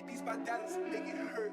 These my dollars make it hurt.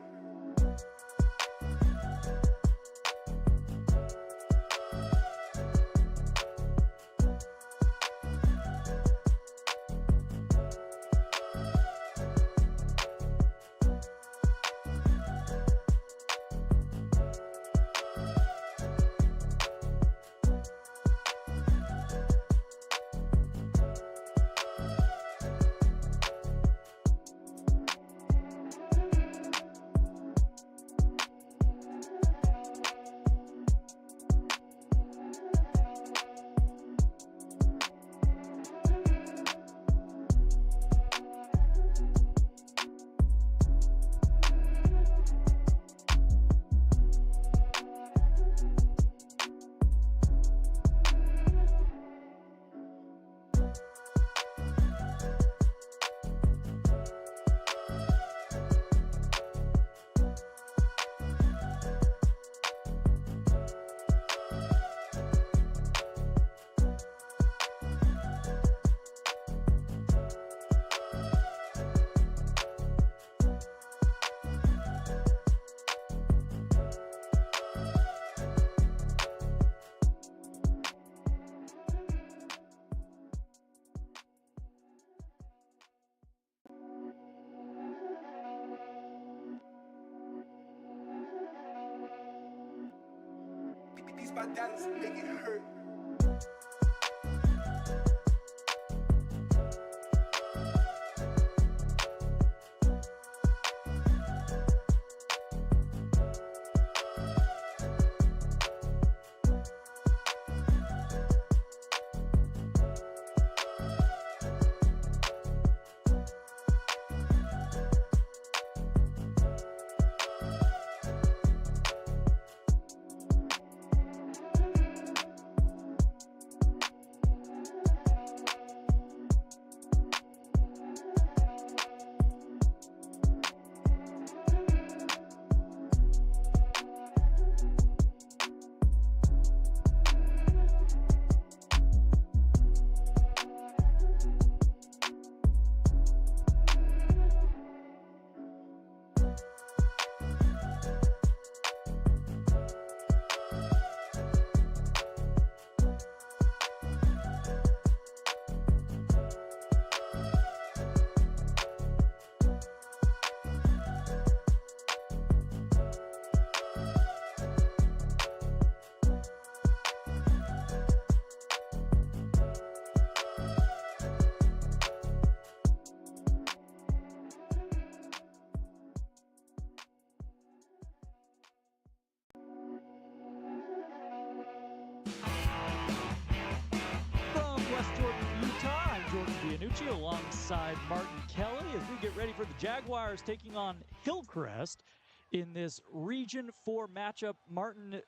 These my dollars make it hurt. Alongside Martin Kelly as we get ready for the Jaguars taking on Hillcrest in this Region 4 matchup. Martin,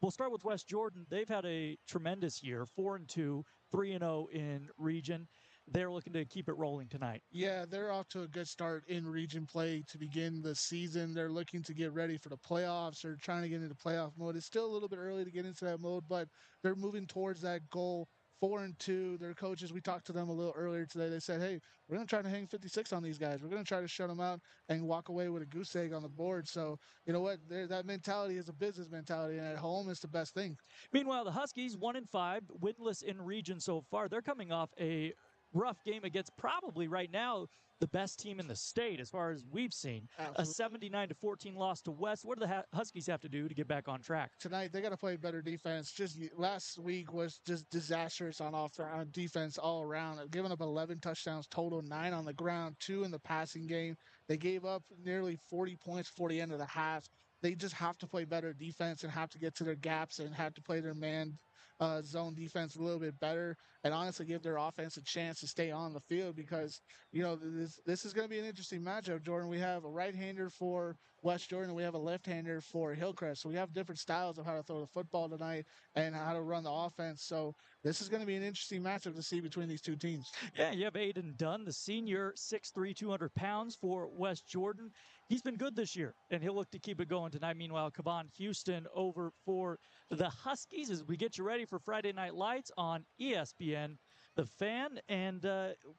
we'll start with West Jordan. They've had a tremendous year, 4-2, 3-0 in region. They're looking to keep it rolling tonight. Yeah, they're off to a good start in region play to begin the season. They're looking to get ready for the playoffs. They're trying to get into playoff mode. It's still a little bit early to get into that mode, but they're moving towards that goal. 4-2. Their coaches, we talked to them a little earlier today. They said, hey, we're going to try to hang 56 on these guys. We're going to try to shut them out and walk away with a goose egg on the board. So, you know what? That mentality is a business mentality, and at home it's the best thing. Meanwhile, the Huskies, 1-5, winless in region so far. They're coming off a rough game against probably right now the best team in the state as far as we've seen. Absolutely. A 79-14 loss to West. What do the Huskies have to do to get back on track? Tonight, they got to play better defense. Just last week was just disastrous on defense all around. Giving up 11 touchdowns total, 9 on the ground, 2 in the passing game. They gave up nearly 40 points before the end of the half. They just have to play better defense and have to get to their gaps and have to play their man zone defense a little bit better, and honestly give their offense a chance to stay on the field, because this is going to be an interesting matchup, Jordan. We have a right-hander for West Jordan, and we have a left-hander for Hillcrest. So we have different styles of how to throw the football tonight and how to run the offense. So this is going to be an interesting matchup to see between these two teams. Yeah, you have Aiden Dunn, the senior, 6'3", 200 pounds for West Jordan. He's been good this year, and he'll look to keep it going tonight. Meanwhile, Kavan Houston over for the Huskies as we get you ready for Friday Night Lights on ESPN The Fan. And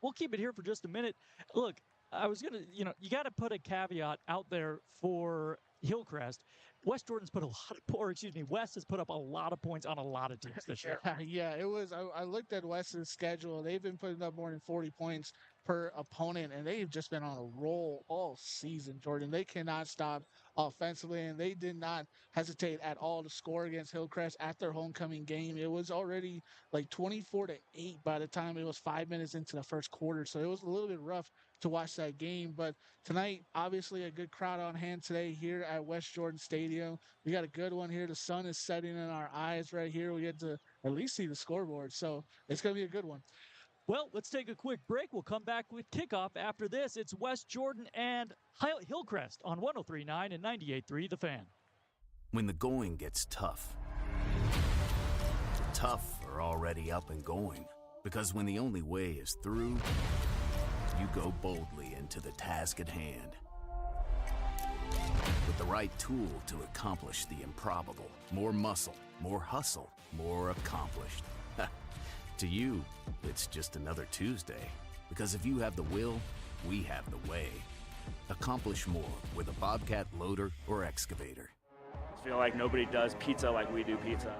we'll keep it here for just a minute. Look, I was gonna, you got to put a caveat out there for Hillcrest. West Jordan's put a lot of, or excuse me, West has put up a lot of points on a lot of teams this year. Yeah, it was. I looked at West's schedule. They've been putting up more than 40 points per opponent, and they've just been on a roll all season, Jordan. They cannot stop offensively, and they did not hesitate at all to score against Hillcrest at their homecoming game. It was already like 24-8 by the time it was 5 minutes into the first quarter, so it was a little bit rough to watch that game. But tonight, obviously, a good crowd on hand today here at West Jordan Stadium. We got a good one here. The sun is setting in our eyes right here. We get to at least see the scoreboard, so it's going to be a good one. Well, let's take a quick break. We'll come back with kickoff after this. It's West Jordan and Hillcrest on 103.9 and 98.3 The Fan. When the going gets tough, the tough are already up and going. Because when the only way is through, you go boldly into the task at hand. With the right tool to accomplish the improbable. More muscle, more hustle, more accomplished. To you, it's just another Tuesday. Because if you have the will, we have the way. Accomplish more with a Bobcat loader or excavator. I feel like nobody does pizza like we do pizza.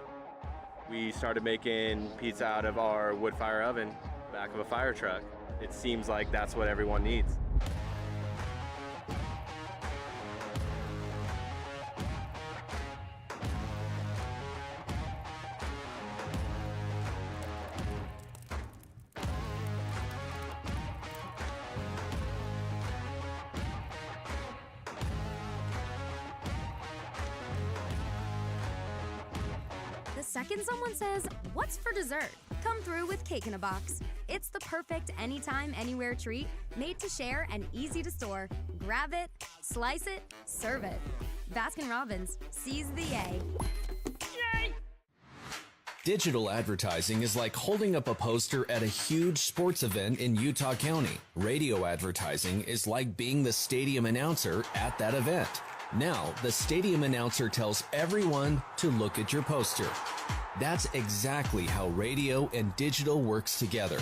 We started making pizza out of our wood fire oven, back of a fire truck. It seems like that's what everyone needs. The second someone says, "What's for dessert?" come through with Cake in a Box. It's the perfect anytime, anywhere treat, made to share and easy to store. Grab it, slice it, serve it. Baskin-Robbins, seize the yay. Yay! Digital advertising is like holding up a poster at a huge sports event in Utah County. Radio advertising is like being the stadium announcer at that event. Now, the stadium announcer tells everyone to look at your poster. That's exactly how radio and digital works together.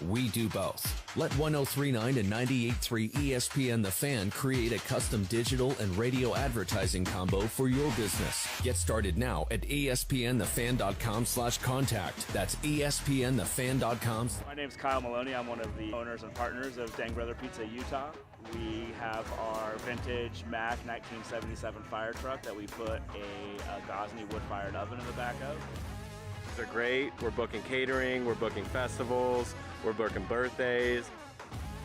We do both. Let 103.9 and 98.3 ESPN The Fan create a custom digital and radio advertising combo for your business. Get started now at espnthefan.com/contact. That's espnthefan.com. My name's Kyle Maloney. I'm one of the owners and partners of Dang Brother Pizza Utah. We have our vintage Mack 1977 fire truck that we put a Gosney wood-fired oven in the back of. They're great. We're booking catering, we're booking festivals, we're booking birthdays.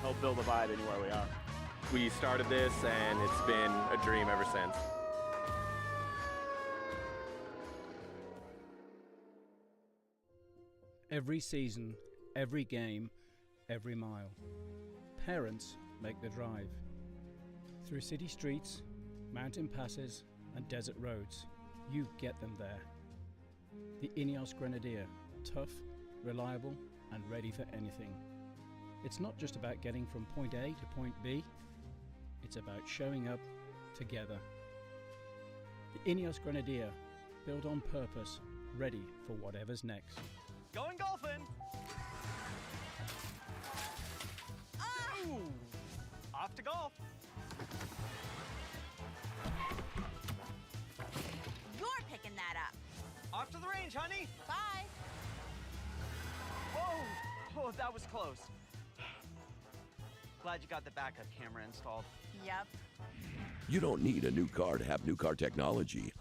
Help build a vibe anywhere we are. We started this and it's been a dream ever since. Every season, every game, every mile. Parents make the drive. Through city streets, mountain passes, and desert roads, you get them there. The Ineos Grenadier, tough, reliable, and ready for anything. It's not just about getting from point A to point B, it's about showing up together. The Ineos Grenadier, built on purpose, ready for whatever's next. Going golfing! Ooh. Off to golf! You're picking that up. Off to the range, honey! Bye. Whoa! Oh, that was close. Glad you got the backup camera installed. Yep. You don't need a new car to have new car technology.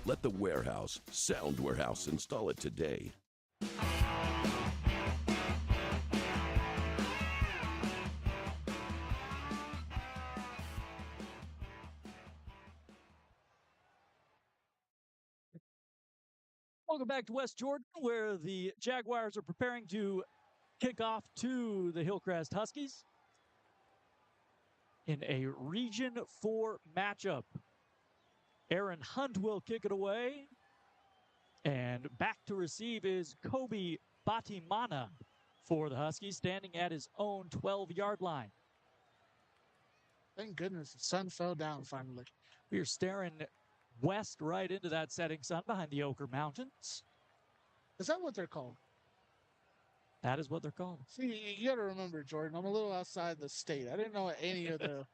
Let the Warehouse, Sound Warehouse, install it today. Welcome back to West Jordan, where the Jaguars are preparing to kick off to the Hillcrest Huskies in a Region 4 matchup. Aaron Hunt will kick it away, and back to receive is Kobe Batimana for the Huskies, standing at his own 12-yard line. Thank goodness the sun fell down finally. We are staring west right into that setting sun behind the Ochre Mountains. Is that what they're called? That is what they're called. See, you got to remember, Jordan, I'm a little outside the state. I didn't know any of the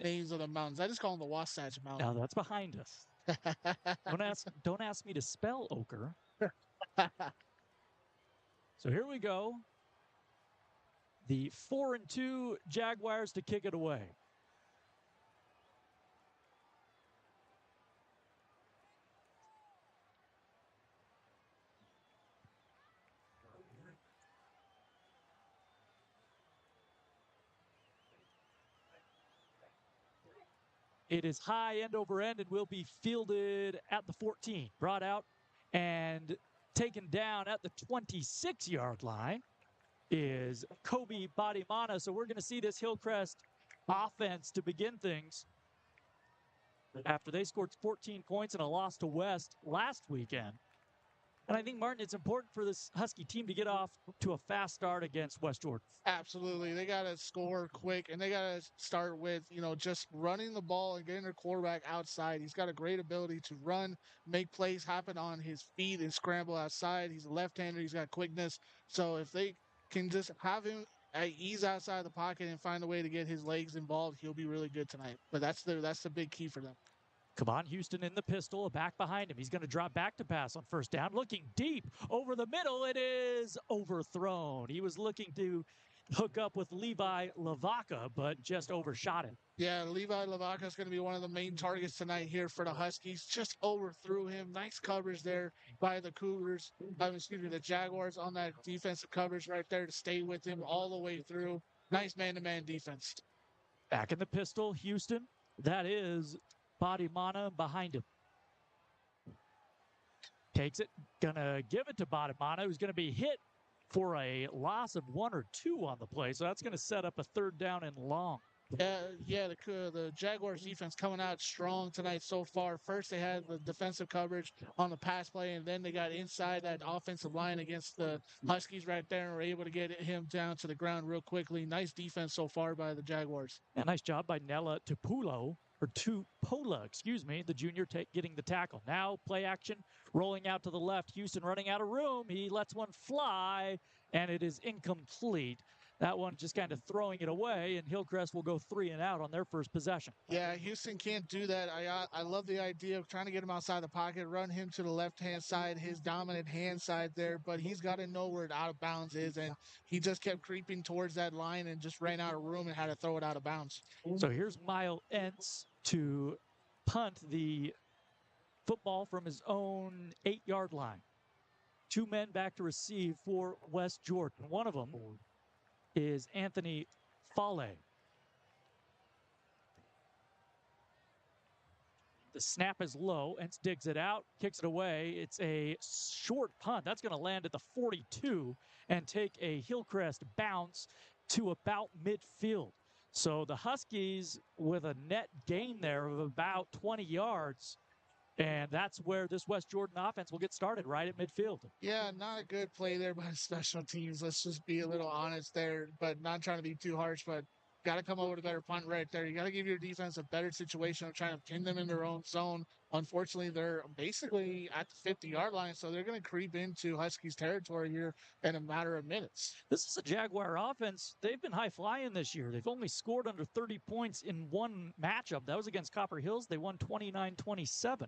names of the mountains. I just call them the Wasatch Now Mountains. that's behind us. Don't ask me to spell ochre. So here we go. The 4-2 Jaguars to kick it away. It is high end over end and will be fielded at the 14. Brought out and taken down at the 26-yard line is Kobe Badimana. So we're going to see this Hillcrest offense to begin things after they scored 14 points in a loss to West last weekend. And I think, Martin, it's important for this Husky team to get off to a fast start against West Jordan. Absolutely. They got to score quick, and they got to start with, just running the ball and getting their quarterback outside. He's got a great ability to run, make plays happen on his feet, and scramble outside. He's a left-hander. He's got quickness. So if they can just have him ease outside the pocket and find a way to get his legs involved, he'll be really good tonight. But that's the big key for them. Come on, Houston in the pistol, a back behind him. He's going to drop back to pass on first down. Looking deep over the middle. It is overthrown. He was looking to hook up with Levi Lavaca, but just overshot him. Yeah, Levi Lavaca is going to be one of the main targets tonight here for the Huskies. Just overthrew him. Nice coverage there by the Cougars. The Jaguars on that defensive coverage right there to stay with him all the way through. Nice man-to-man defense. Back in the pistol, Houston. That is Badimana behind him. Takes it, gonna give it to Badimana, who's gonna be hit for a loss of 1 or 2 on the play. So that's gonna set up a third down and long. Yeah, the Jaguars defense coming out strong tonight so far. First, they had the defensive coverage on the pass play, and then they got inside that offensive line against the Huskies right there and were able to get him down to the ground real quickly. Nice defense so far by the Jaguars. Yeah, nice job by Nella Tupola, the junior, getting the tackle. Now play action, rolling out to the left. Houston running out of room. He lets one fly, and it is incomplete. That one just kind of throwing it away, and Hillcrest will go 3 and out on their first possession. Yeah, Houston can't do that. I love the idea of trying to get him outside the pocket, run him to the left-hand side, his dominant hand side there, but he's got to know where out of bounds is, and he just kept creeping towards that line and just ran out of room and had to throw it out of bounds. So here's Mile Entz to punt the football from his own 8-yard line. 2 men back to receive for West Jordan. One of them is Anthony Fale. The snap is low. Entz digs it out, kicks it away. It's a short punt. That's going to land at the 42 and take a Hillcrest bounce to about midfield. So the Huskies with a net gain there of about 20 yards. And that's where this West Jordan offense will get started, right at midfield. Yeah, not a good play there by special teams. Let's just be a little honest there, but not trying to be too harsh, but got to come over with a better punt right there. You got to give your defense a better situation of trying to pin them in their own zone. Unfortunately, they're basically at the 50-yard line, so they're going to creep into Huskies territory here in a matter of minutes. This is a Jaguar offense. They've been high-flying this year. They've only scored under 30 points in one matchup. That was against Copper Hills. They won 29-27,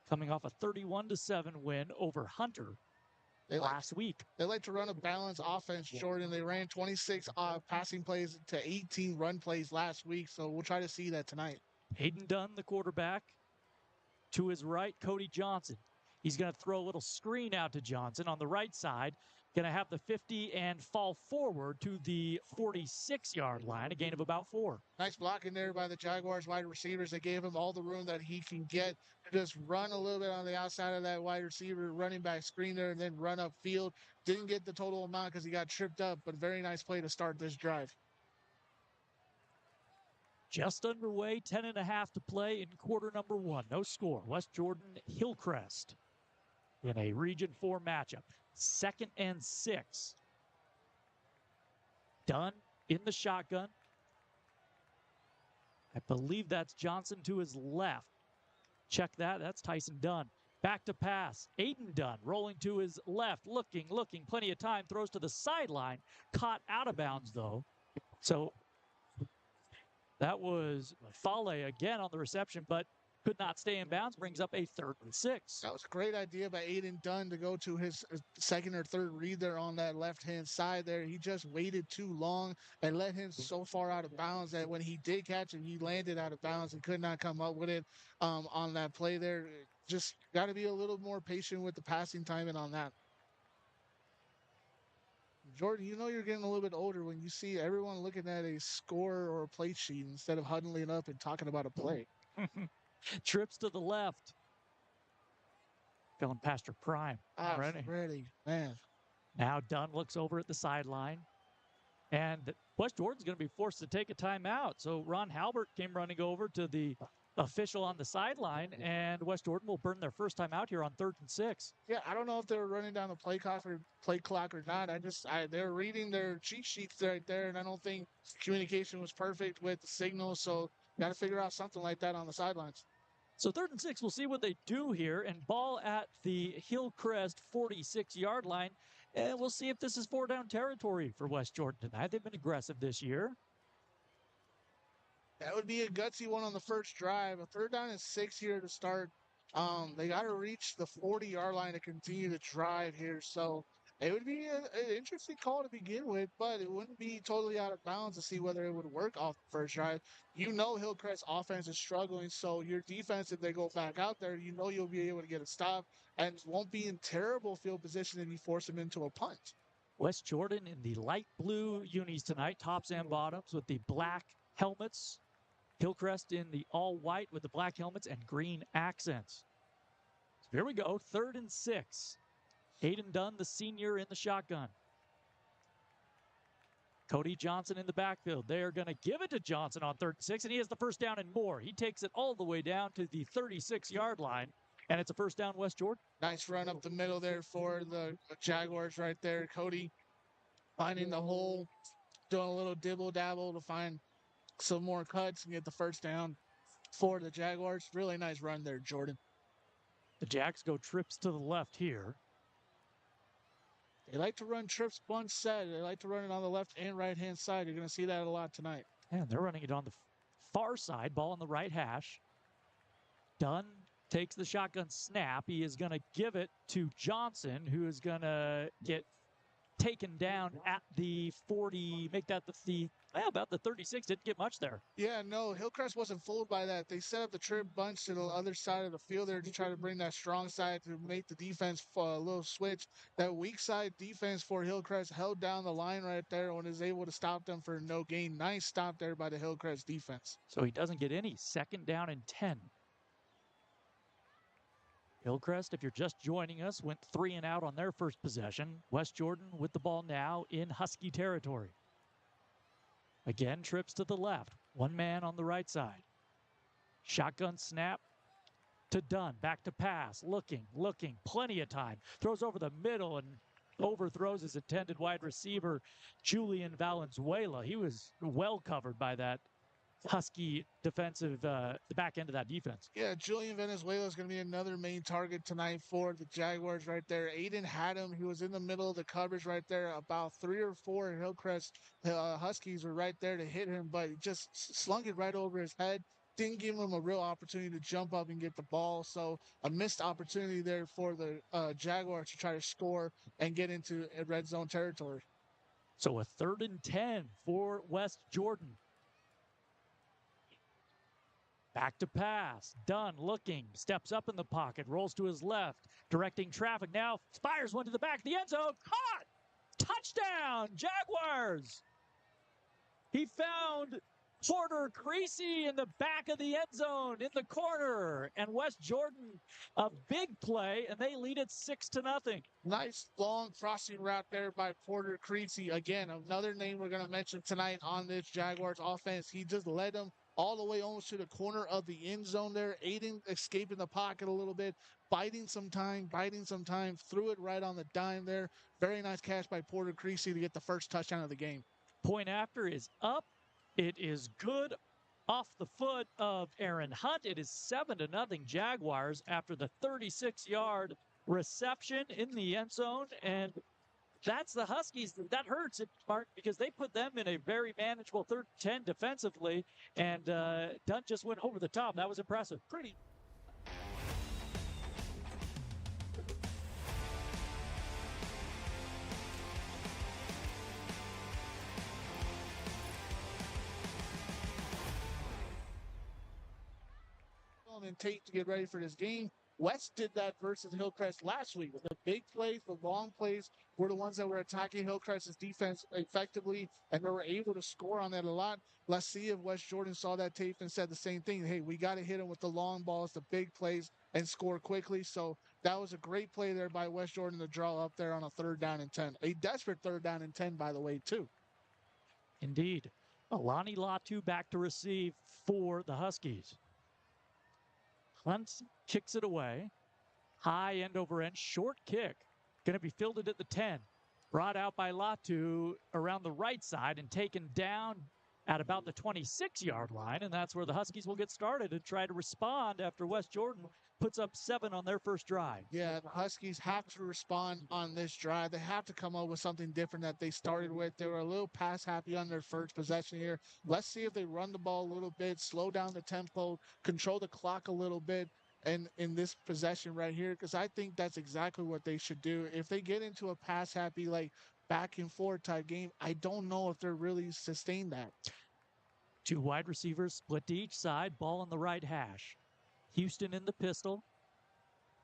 coming off a 31-7 win over Hunter last week. They like to run a balanced offense, Jordan. They ran 26 passing plays to 18 run plays last week, so we'll try to see that tonight. Hayden Dunn, the quarterback. To his right, Cody Johnson. He's going to throw a little screen out to Johnson on the right side. Going to have the 50 and fall forward to the 46-yard line, a gain of about 4. Nice blocking there by the Jaguars wide receivers. They gave him all the room that he can get to just run a little bit on the outside of that wide receiver, running back screen there, and then run upfield. Didn't get the total amount because he got tripped up, but very nice play to start this drive. Just underway, 10.5 to play in quarter number 1. No score. West Jordan, Hillcrest in a Region 4 matchup. 2nd and 6. Dunn in the shotgun. I believe that's Johnson to his left. Check that. That's Tyson Dunn. Back to pass. Aiden Dunn rolling to his left, looking, plenty of time, throws to the sideline, caught out of bounds though. So that was Fale again on the reception, but could not stay in bounds, brings up a 3rd and 6. That was a great idea by Aiden Dunn to go to his second or third read there on that left-hand side there. He just waited too long and let him so far out of bounds that when he did catch him, he landed out of bounds and could not come up with it on that play there. Just got to be a little more patient with the passing timing on that. Jordan, you know you're getting a little bit older when you see everyone looking at a score or a play sheet instead of huddling up and talking about a play. Trips to the left. Going past your prime. Ready, man. Now Dunn looks over at the sideline. And West Jordan's going to be forced to take a timeout. So Ron Halbert came running over to the official on the sideline, and West Jordan will burn their first time out here on 3rd and 6. Yeah, I don't know if they were running down the play clock or not. They're reading their cheat sheets right there, and I don't think communication was perfect with the signal. So got to figure out something like that on the sidelines. So 3rd and 6, we'll see what they do here, and ball at the Hillcrest 46-yard line, and we'll see if this is 4-down territory for West Jordan tonight. They've been aggressive this year. That would be a gutsy one on the first drive. A 3rd down and 6 here to start. They got to reach the 40-yard line to continue to drive here. So it would be an interesting call to begin with, but it wouldn't be totally out of bounds to see whether it would work off the first drive. You know Hillcrest offense is struggling, so your defense, if they go back out there, you know you'll be able to get a stop and won't be in terrible field position if you force them into a punt. West Jordan in the light blue unis tonight, tops and bottoms with the black helmets. Hillcrest in the all-white with the black helmets and green accents. So here we go, 3rd and 6. Aiden Dunn, the senior, in the shotgun. Cody Johnson in the backfield. They are going to give it to Johnson on 3rd and 6, and he has the first down and more. He takes it all the way down to the 36-yard line, and it's a first down, West Jordan. Nice run up the middle there for the Jaguars right there. Cody finding the hole, doing a little dibble-dabble to find some more cuts and get the first down for the Jaguars. Really nice run there, Jordan. The Jags go trips to the left here. They like to run trips one set. They like to run it on the left and right-hand side. You're going to see that a lot tonight. And they're running it on the far side, ball on the right hash. Dunn takes the shotgun snap. He is going to give it to Johnson, who is going to get taken down at the 40, make that about the 36. Didn't get much there. Yeah, no, Hillcrest wasn't fooled by that. They set up the trip bunch to the other side of the field there to try to bring that strong side to make the defense a little switch. That weak side defense for Hillcrest held down the line right there and is able to stop them for no gain. Nice stop there by the Hillcrest defense. So he doesn't get any. 2nd down and 10. Hillcrest, if you're just joining us, went 3 and out on their first possession. West Jordan with the ball now in Husky territory. Again, trips to the left. One man on the right side. Shotgun snap to Dunn. Back to pass. Looking. Plenty of time. Throws over the middle and overthrows his intended wide receiver, Julian Valenzuela. He was well covered by that Husky defensive, the back end of that defense. Yeah, Julian Venezuela is going to be another main target tonight for the Jaguars right there. Aiden had him. He was in the middle of the coverage right there. About 3 or 4 Hillcrest Huskies were right there to hit him, but he just slung it right over his head. Didn't give him a real opportunity to jump up and get the ball. So a missed opportunity there for the Jaguars to try to score and get into red zone territory. So a 3rd and 10 for West Jordan. Back to pass. Dunn looking. Steps up in the pocket. Rolls to his left. Directing traffic now. Fires one to the back of the end zone. Caught! Touchdown! Jaguars! He found Porter Creasy in the back of the end zone in the corner. And West Jordan, a big play, and they lead it 6-0. Nice long crossing route there by Porter Creasy. Again, another name we're going to mention tonight on this Jaguars offense. He just led them all the way almost to the corner of the end zone there. Aiden escaping the pocket a little bit, biding some time, threw it right on the dime there. Very nice catch by Porter Creasy to get the first touchdown of the game. Point after is up. It is good off the foot of Aaron Hunt. It is 7-0 Jaguars after the 36-yard reception in the end zone. And that's the Huskies. That hurts it, Mark, because they put them in a very manageable 3rd and 10 defensively. And Dunn just went over the top. That was impressive. Pretty. And Tate to get ready for this game. West did that versus Hillcrest last week. The big plays, the long plays were the ones that were attacking Hillcrest's defense effectively, and they were able to score on that a lot. Let's see if West Jordan saw that tape and said the same thing. Hey, we got to hit them with the long balls, the big plays, and score quickly. So that was a great play there by West Jordan to draw up there on a 3rd down and 10. A desperate 3rd down and 10, by the way, too. Indeed. Alani Latu back to receive for the Huskies. Hunt kicks it away. High end over end, short kick. Going to be fielded at the 10. Brought out by Latu around the right side and taken down at about the 26-yard line. And that's where the Huskies will get started and try to respond after West Jordan puts up 7 on their first drive. Yeah, the Huskies have to respond on this drive. They have to come up with something different that they started with. They were a little pass happy on their first possession here. Let's see if they run the ball a little bit, slow down the tempo, control the clock a little bit and in this possession right here, because I think that's exactly what they should do. If they get into a pass happy, like back and forth type game, I don't know if they're really sustain that. 2 wide receivers split to each side, ball on the right hash. Houston in the pistol.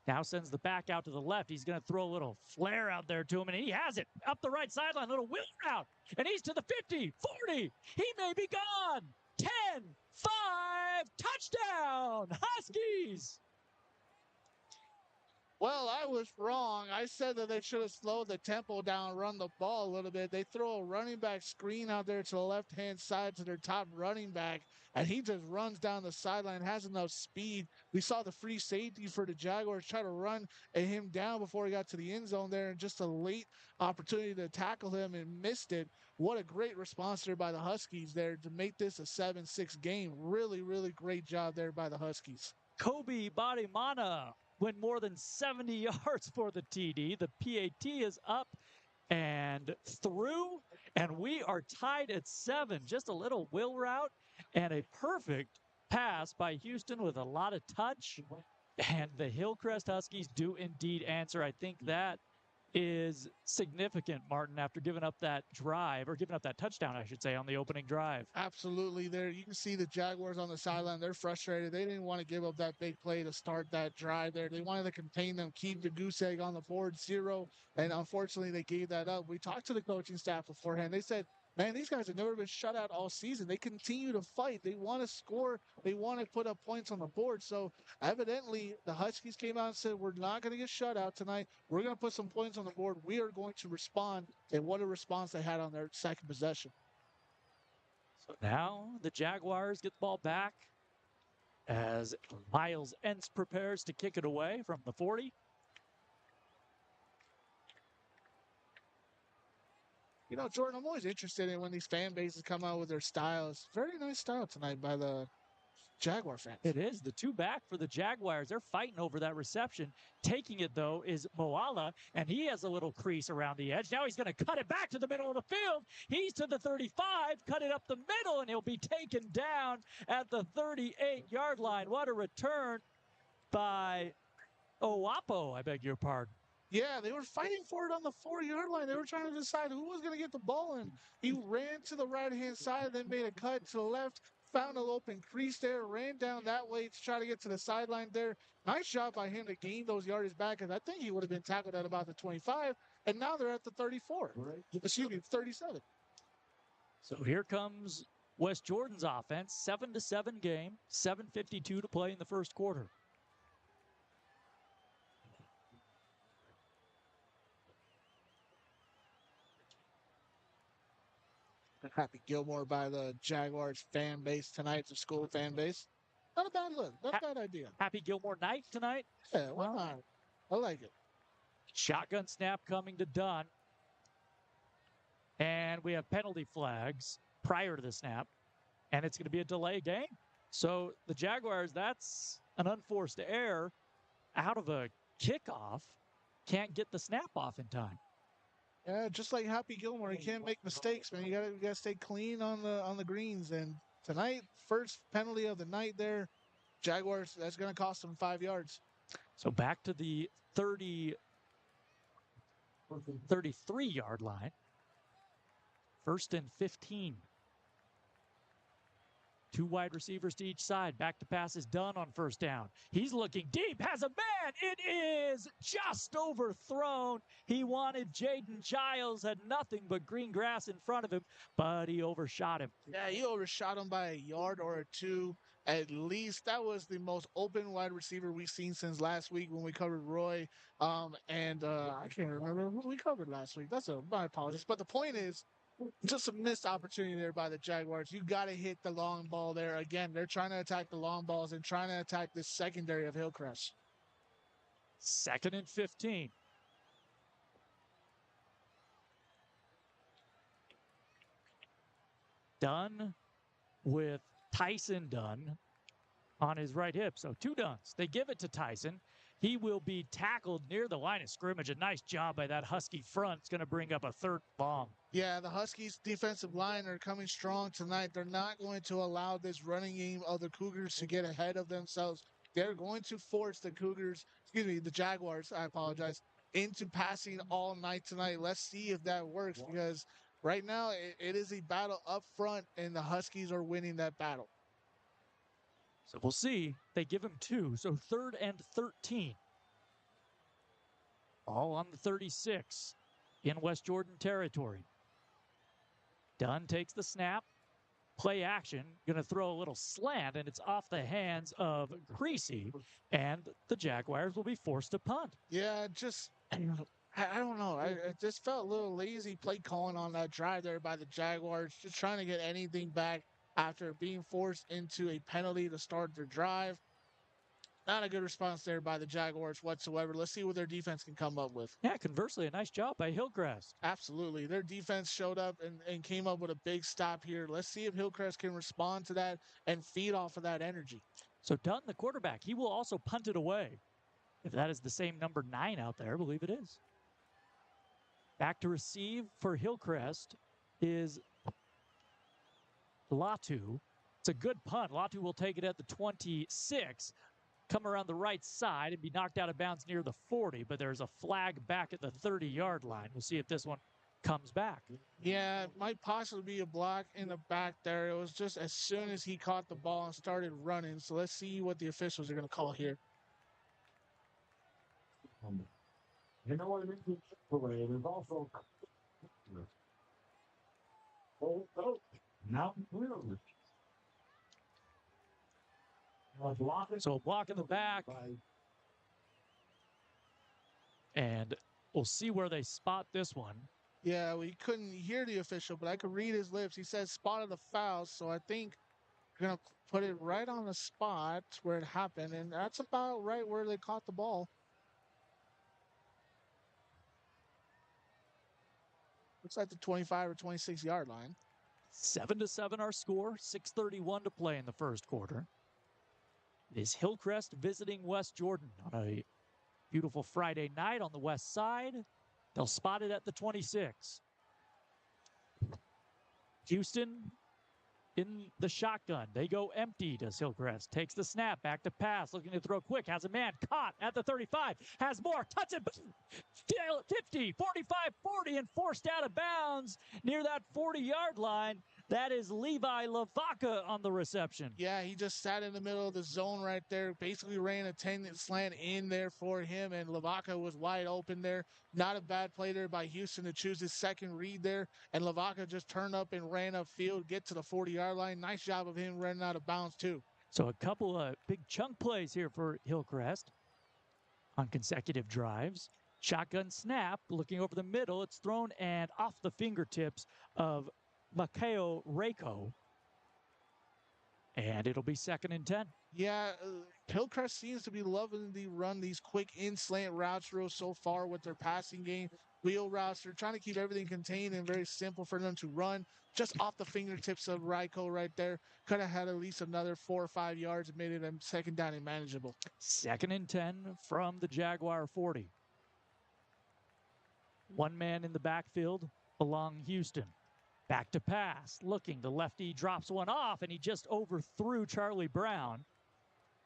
Now sends the back out to the left. He's going to throw a little flare out there to him, and he has it. Up the right sideline, little wheel route. And he's to the 50, 40. He may be gone. 10, 5, touchdown, Huskies. Well, I was wrong. I said that they should have slowed the tempo down, run the ball a little bit. They throw a running back screen out there to the left-hand side to their top running back, and he just runs down the sideline, has enough speed. We saw the free safety for the Jaguars try to run him down before he got to the end zone there, and just a late opportunity to tackle him and missed it. What a great response there by the Huskies there to make this a 7-6 game. Really, really great job there by the Huskies. Kobe Badimana went more than 70 yards for the TD. The PAT is up and through, and we are tied at 7. Just a little wheel route and a perfect pass by Houston with a lot of touch. And the Hillcrest Huskies do indeed answer. I think that is significant, Martin, after giving up that drive, or giving up that touchdown, I should say, on the opening drive. Absolutely. There, you can see the Jaguars on the sideline. They're frustrated. They didn't want to give up that big play to start that drive there. They wanted to contain them, keep the goose egg on the board 0, and unfortunately they gave that up. We talked to the coaching staff beforehand. They said, man, these guys have never been shut out all season. They continue to fight. They want to score. They want to put up points on the board. So evidently the Huskies came out and said, we're not going to get shut out tonight. We're going to put some points on the board. We are going to respond. And what a response they had on their second possession. So now the Jaguars get the ball back as Miles Entz prepares to kick it away from the 40. You know, Jordan, I'm always interested in when these fan bases come out with their styles. Very nice style tonight by the Jaguar fans. It is. The 2 back for the Jaguars. They're fighting over that reception. Taking it, though, is Moala, and he has a little crease around the edge. Now he's going to cut it back to the middle of the field. He's to the 35, cut it up the middle, and he'll be taken down at the 38-yard line. What a return by Owapo, I beg your pardon. Yeah, they were fighting for it on the 4-yard line. They were trying to decide who was going to get the ball in. He ran to the right-hand side, then made a cut to the left, found an open crease there, ran down that way to try to get to the sideline there. Nice job by him to gain those yardage back, because I think he would have been tackled at about the 25, and now they're at the 34. Excuse me, 37. So here comes West Jordan's offense, 7-7 game, 7:52 to play in the first quarter. Happy Gilmore by the Jaguars fan base tonight, the school fan base. Not a bad look, not a bad idea. Happy Gilmore night tonight? Yeah, why not? I like it. Shotgun snap coming to Dunn. And we have penalty flags prior to the snap. and it's going to be a delay game. So the Jaguars, that's an unforced error out of a kickoff, can't get the snap off in time. Yeah, just like Happy Gilmore, you can't make mistakes, man. You gotta stay clean on the greens. And tonight, first penalty of the night there, Jaguars. That's gonna cost them 5 yards. So back to the 33-yard line. 1st and 15. 2 wide receivers to each side. Back to pass is done on 1st down. He's looking deep, has a man. It is just overthrown. He wanted Jaden Giles, had nothing but green grass in front of him, but he overshot him. Yeah, he overshot him by a yard or 2 at least. That was the most open wide receiver we've seen since last week when we covered Roy. I can't remember who we covered last week. My apologies. But the point is, just a missed opportunity there by the Jaguars. You got to hit the long ball there. Again, they're trying to attack the long balls and trying to attack the secondary of Hillcrest. 2nd and 15. Dunn with Tyson Dunn on his right hip. So 2 Dunns. They give it to Tyson. He will be tackled near the line of scrimmage. A nice job by that Husky front. It's going to bring up a 3rd long. Yeah, the Huskies defensive line are coming strong tonight. They're not going to allow this running game of the Cougars to get ahead of themselves. They're going to force the Jaguars, I apologize, into passing all night tonight. Let's see if that works, because right now it is a battle up front and the Huskies are winning that battle. So we'll see. They give him 2. So 3rd and 13. All on the 36 in West Jordan territory. Dunn takes the snap. Play action. Going to throw a little slant, and it's off the hands of Creasy. And the Jaguars will be forced to punt. Yeah, I don't know. I just felt a little lazy play calling on that drive there by the Jaguars. Just trying to get anything back after being forced into a penalty to start their drive. Not a good response there by the Jaguars whatsoever. Let's see what their defense can come up with. Yeah, conversely, a nice job by Hillcrest. Absolutely. Their defense showed up and came up with a big stop here. Let's see if Hillcrest can respond to that and feed off of that energy. So Dunn, the quarterback, he will also punt it away. If that is the same number 9 out there, I believe it is. Back to receive for Hillcrest is Latu. It's a good punt. Latu will take it at the 26. Come around the right side and be knocked out of bounds near the 40, but there's a flag back at the 30-yard line. We'll see if this one comes back. Yeah, it might possibly be a block in the back there. It was just as soon as he caught the ball and started running. So let's see what the officials are going to call here. You know what I mean? There's also now so a block in the back, and we'll see where they spot this one. Yeah, we couldn't hear the official, but I could read his lips. He said spotted the foul, so I think we're going to put it right on the spot where it happened, and that's about right where they caught the ball. Looks like the 25 or 26-yard line. 7-7 our score, 6:31 to play in the first quarter. It is Hillcrest visiting West Jordan on a beautiful Friday night on the west side. They'll spot it at the 26. Houston in the shotgun. They go empty. Does Hillcrest. Takes the snap. Back to pass. Looking to throw quick. Has a man caught at the 35. Has more. Touch it. 50, 45, 40, and forced out of bounds near that 40-yard line. That is Levi Lavaca on the reception. Yeah, he just sat in the middle of the zone right there. Basically ran a 10 slant in there for him, and Lavaca was wide open there. Not a bad play there by Houston to choose his second read there. And Lavaca just turned up and ran upfield, get to the 40-yard line. Nice job of him running out of bounds, too. So a couple of big chunk plays here for Hillcrest on consecutive drives. Shotgun snap, looking over the middle. It's thrown and off the fingertips of Makeo Reiko. And it'll be 2nd and 10. Yeah, Hillcrest seems to be loving the run, these quick in-slant routes real so far with their passing game. wheel routes. They're trying to keep everything contained and very simple for them to run. Just off the fingertips of Ryko right there. Could have had at least another 4 or 5 yards and made it a second down and manageable. 2nd and 10 from the Jaguar 40. One man in the backfield along Houston. Back to pass. Looking. The lefty drops one off, and he just overthrew Charlie Brown.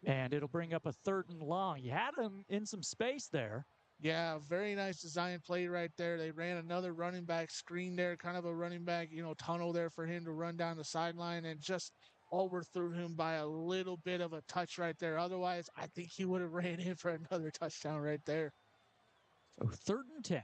And it'll bring up a 3rd and long. You had him in some space there. Yeah, very nice design play right there. They ran another running back screen there, kind of a running back, tunnel there for him to run down the sideline and just overthrew him by a little bit of a touch right there. Otherwise, I think he would have ran in for another touchdown right there. So 3rd and 10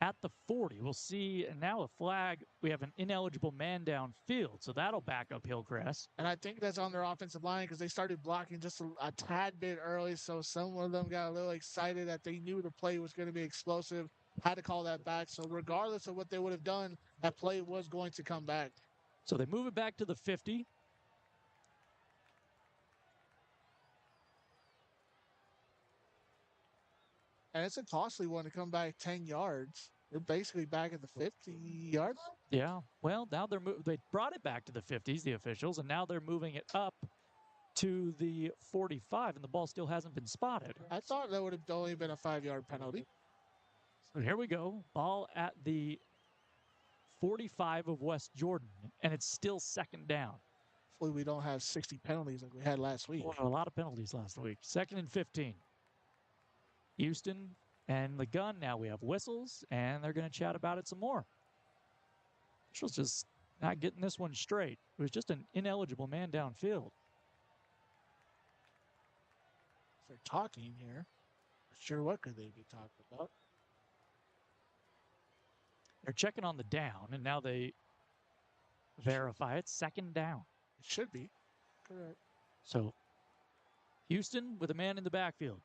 at the 40. We'll see now a flag. We have an ineligible man downfield, so that'll back up Hillcrest. And I think that's on their offensive line because they started blocking just a tad bit early, so some of them got a little excited that they knew the play was going to be explosive, had to call that back. So regardless of what they would have done, that play was going to come back. So they move it back to the 50. And it's a costly one to come back 10 yards. They're basically back at the 50 yards. Yeah. Well, now they brought it back to the 50s, the officials, and now they're moving it up to the 45, and the ball still hasn't been spotted. I thought that would have only been a 5-yard penalty. So here we go. Ball at the 45 of West Jordan, and it's still 2nd down. Hopefully we don't have 60 penalties like we had last week. Well, a lot of penalties last week. 2nd and 15. Houston and the gun. Now we have whistles, and they're going to chat about it some more. Officials just not getting this one straight. It was just an ineligible man downfield. If they're talking here, not sure what could they be talking about. They're checking on the down, and now they verify it. 2nd down. It should be. Correct. So Houston with a man in the backfield.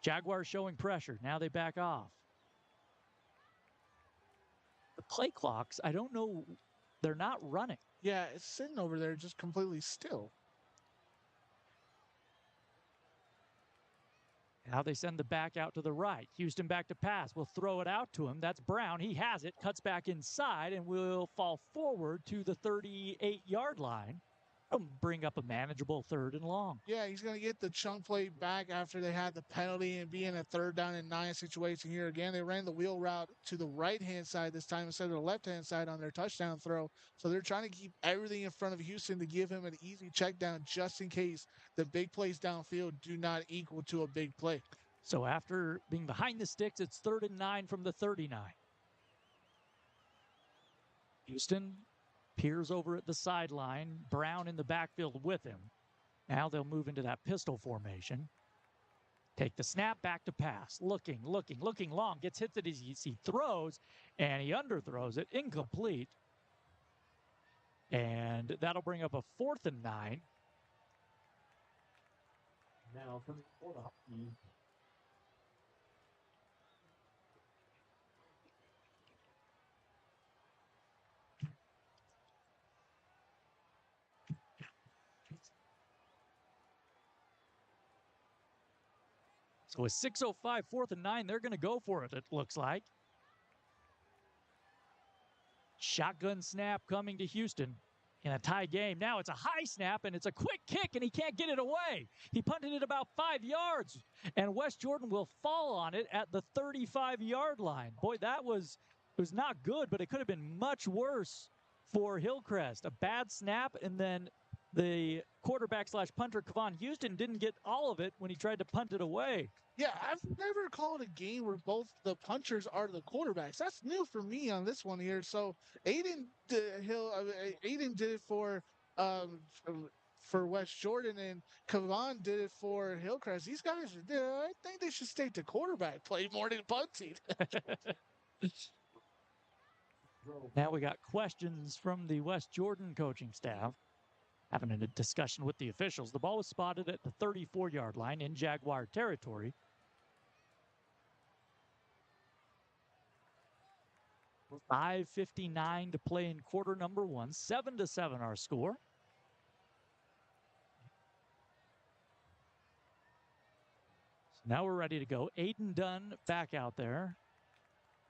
Jaguars showing pressure. Now they back off. The play clocks, I don't know. They're not running. Yeah, it's sitting over there just completely still. Now they send the back out to the right. Houston back to pass. We'll throw it out to him. That's Brown. He has it. Cuts back inside and will fall forward to the 38-yard line. Bring up a manageable 3rd and long. Yeah, he's going to get the chunk play back after they had the penalty and be in a 3rd down and 9 situation here. Again, they ran the wheel route to the right-hand side this time instead of the left-hand side on their touchdown throw. So they're trying to keep everything in front of Houston to give him an easy check down just in case the big plays downfield do not equal to a big play. So after being behind the sticks, it's 3rd and 9 from the 39. Houston peers over at the sideline. Brown in the backfield with him. Now they'll move into that pistol formation. Take the snap, back to pass. Looking long. Gets hit as he throws, and he underthrows it. Incomplete. And that'll bring up a 4th and 9. Now coming for the So with 6:05, 4th and 9, they're going to go for it, it looks like. Shotgun snap coming to Houston in a tie game. Now it's a high snap, and it's a quick kick, and he can't get it away. He punted it about 5 yards, and West Jordan will fall on it at the 35-yard line. Boy, it was not good, but it could have been much worse for Hillcrest. A bad snap, and then the quarterback/punter, Kevon Houston, didn't get all of it when he tried to punt it away. Yeah, I've never called a game where both the punchers are the quarterbacks. That's new for me on this one here. So Aiden did it for West Jordan, and Kevon did it for Hillcrest. These guys, I think they should stay to quarterback play more than punting. Now we got questions from the West Jordan coaching staff. Having a discussion with the officials. The ball was spotted at the 34-yard line in Jaguar territory. .5:59 to play in quarter number 1. 7-7 our score. So now we're ready to go. Aiden Dunn back out there.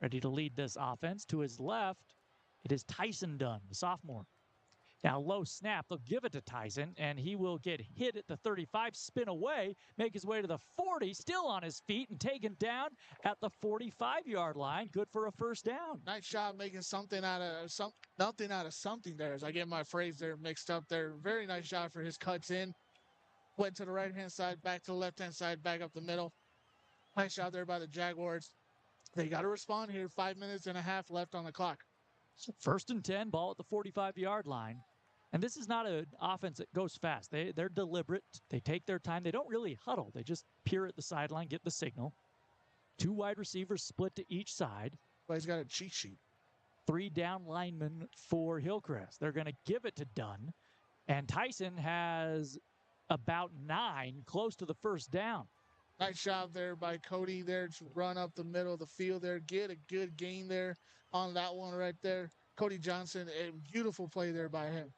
ready to lead this offense. To his left, it is Tyson Dunn, the sophomore. Now, low snap, they'll give it to Tyson, and he will get hit at the 35, spin away, make his way to the 40, still on his feet, and taken down at the 45-yard line. Good for a first down. Nice job making something out of nothing out of something there. As I get my phrase there mixed up there. Very nice job for his cuts in. Went to the right-hand side, back to the left-hand side, back up the middle. Nice job there by the Jaguars. They got to respond here. 5 minutes and a half left on the clock. First and 10, ball at the 45-yard line. And this is not an offense that goes fast. They're deliberate. They take their time. They don't really huddle. They just peer at the sideline, get the signal. 2 wide receivers split to each side. But he's got a cheat sheet. 3 down linemen for Hillcrest. They're going to give it to Dunn. And Tyson has about 9, close to the first down. Nice job there by Cody there to run up the middle of the field there. Get a good gain there on that one right there. Cody Johnson, a beautiful play there by him.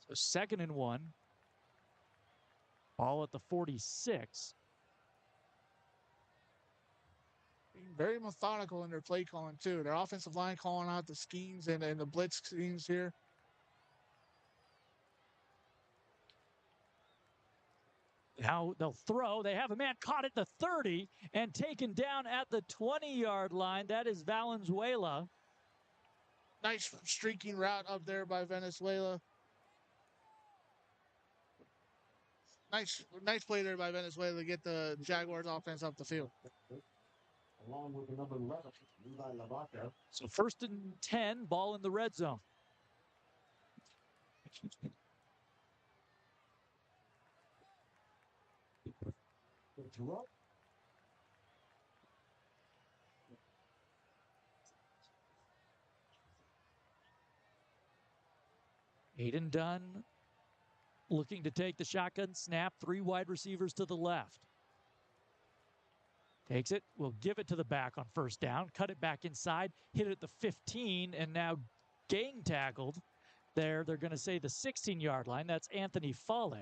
So 2nd and 1. Ball at the 46. Very methodical in their play calling, too. Their offensive line calling out the schemes and the blitz schemes here. Now they'll throw. They have a man caught at the 30 and taken down at the 20-yard line. That is Valenzuela. Nice streaking route up there by Venezuela. Nice play there by Venezuela to get the Jaguars offense up the field. Along with the number 11, Levi Lavaca. So 1st and 10, ball in the red zone. Aiden Dunn looking to take the shotgun snap. 3 wide receivers to the left. Takes it, will give it to the back on first down, cut it back inside, hit it at the 15, and now gang tackled there. They're going to say the 16-yard line. That's Anthony Fale.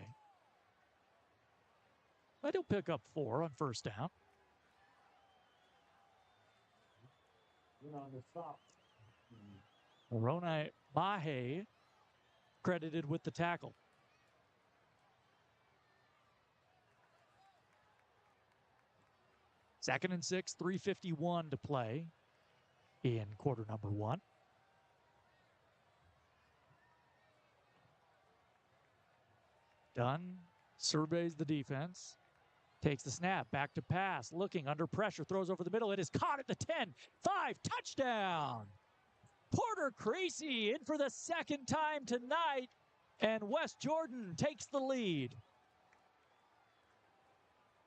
But he'll pick up 4 on first down. Moroni Mahe credited with the tackle. Second and 6, 3:51 to play in quarter number 1. Dunn surveys the defense, takes the snap, back to pass, looking under pressure, throws over the middle. It is caught at the 10, 5, touchdown. Porter Creasy in for the 2nd time tonight, and West Jordan takes the lead.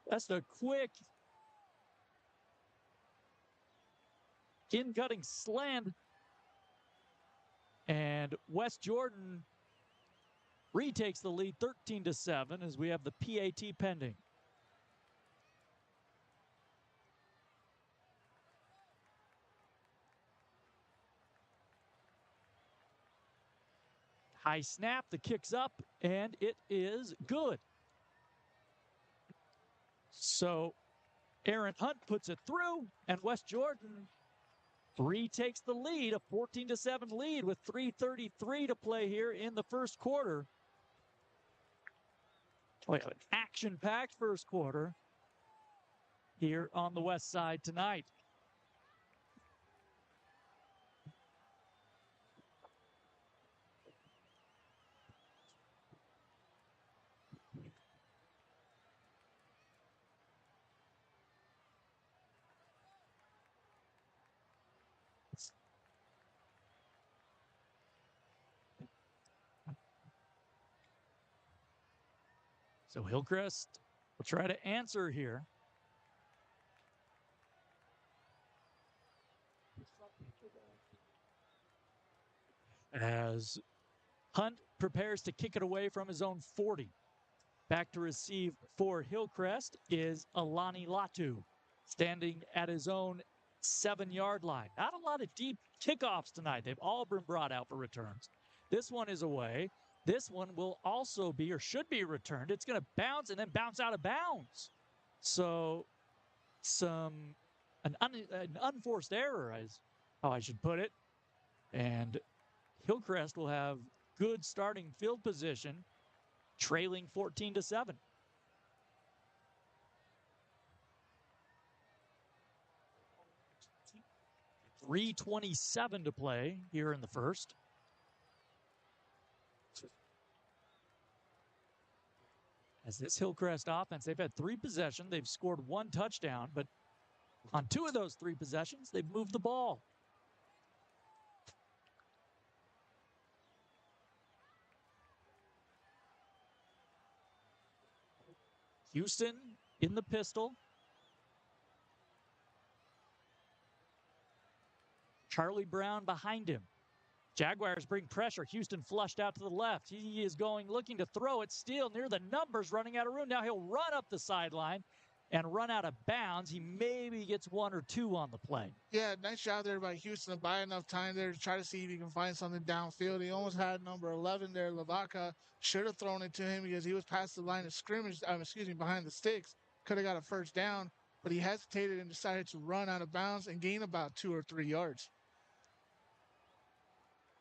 That's a quick in-cutting slant, and West Jordan retakes the lead 13-7 as we have the PAT pending. High snap, the kick's up, and it is good. So Aaron Hunt puts it through, and West Jordan retakes the lead, a 14-7 lead with 3:33 to play here in the first quarter. An action-packed first quarter here on the west side tonight. So Hillcrest will try to answer here. As Hunt prepares to kick it away from his own 40. Back to receive for Hillcrest is Alani Latu, standing at his own 7-yard line. Not a lot of deep kickoffs tonight. They've all been brought out for returns. This one is away. This one will also be or should be returned. It's going to bounce and then bounce out of bounds. So an unforced error is how I should put it. And Hillcrest will have good starting field position, trailing 14-7. .327 to play here in the first. As this Hillcrest offense, they've had 3 possessions. They've scored 1 touchdown, but on 2 of those 3 possessions, they've moved the ball. Houston in the pistol. Charlie Brown behind him. Jaguars bring pressure. Houston flushed out to the left. He is looking to throw it. Steele near the numbers, running out of room. Now he'll run up the sideline and run out of bounds. He maybe gets 1 or 2 on the play. Yeah, nice job there by Houston to buy enough time there to try to see if he can find something downfield. He almost had number 11 there, Lavaca. Should have thrown it to him because he was past the line of scrimmage, behind the sticks. Could have got a first down, but he hesitated and decided to run out of bounds and gain about 2 or 3 yards.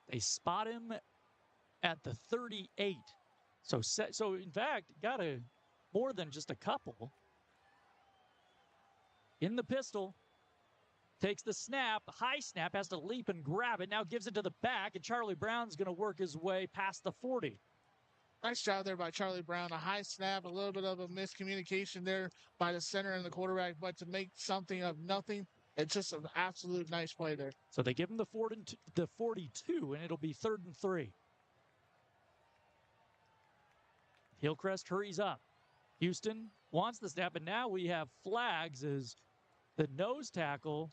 They spot him at the 38. So in fact, got more than just a couple. In the pistol, takes the snap, high snap, has to leap and grab it. Now gives it to the back, and Charlie Brown's going to work his way past the 40. Nice job there by Charlie Brown. A high snap, a little bit of a miscommunication there by the center and the quarterback, but to make something of nothing, it's just an absolute nice play there. So they give him the 42, and it'll be 3rd and 3. Hillcrest hurries up. Houston wants the snap, and now we have flags as the nose guard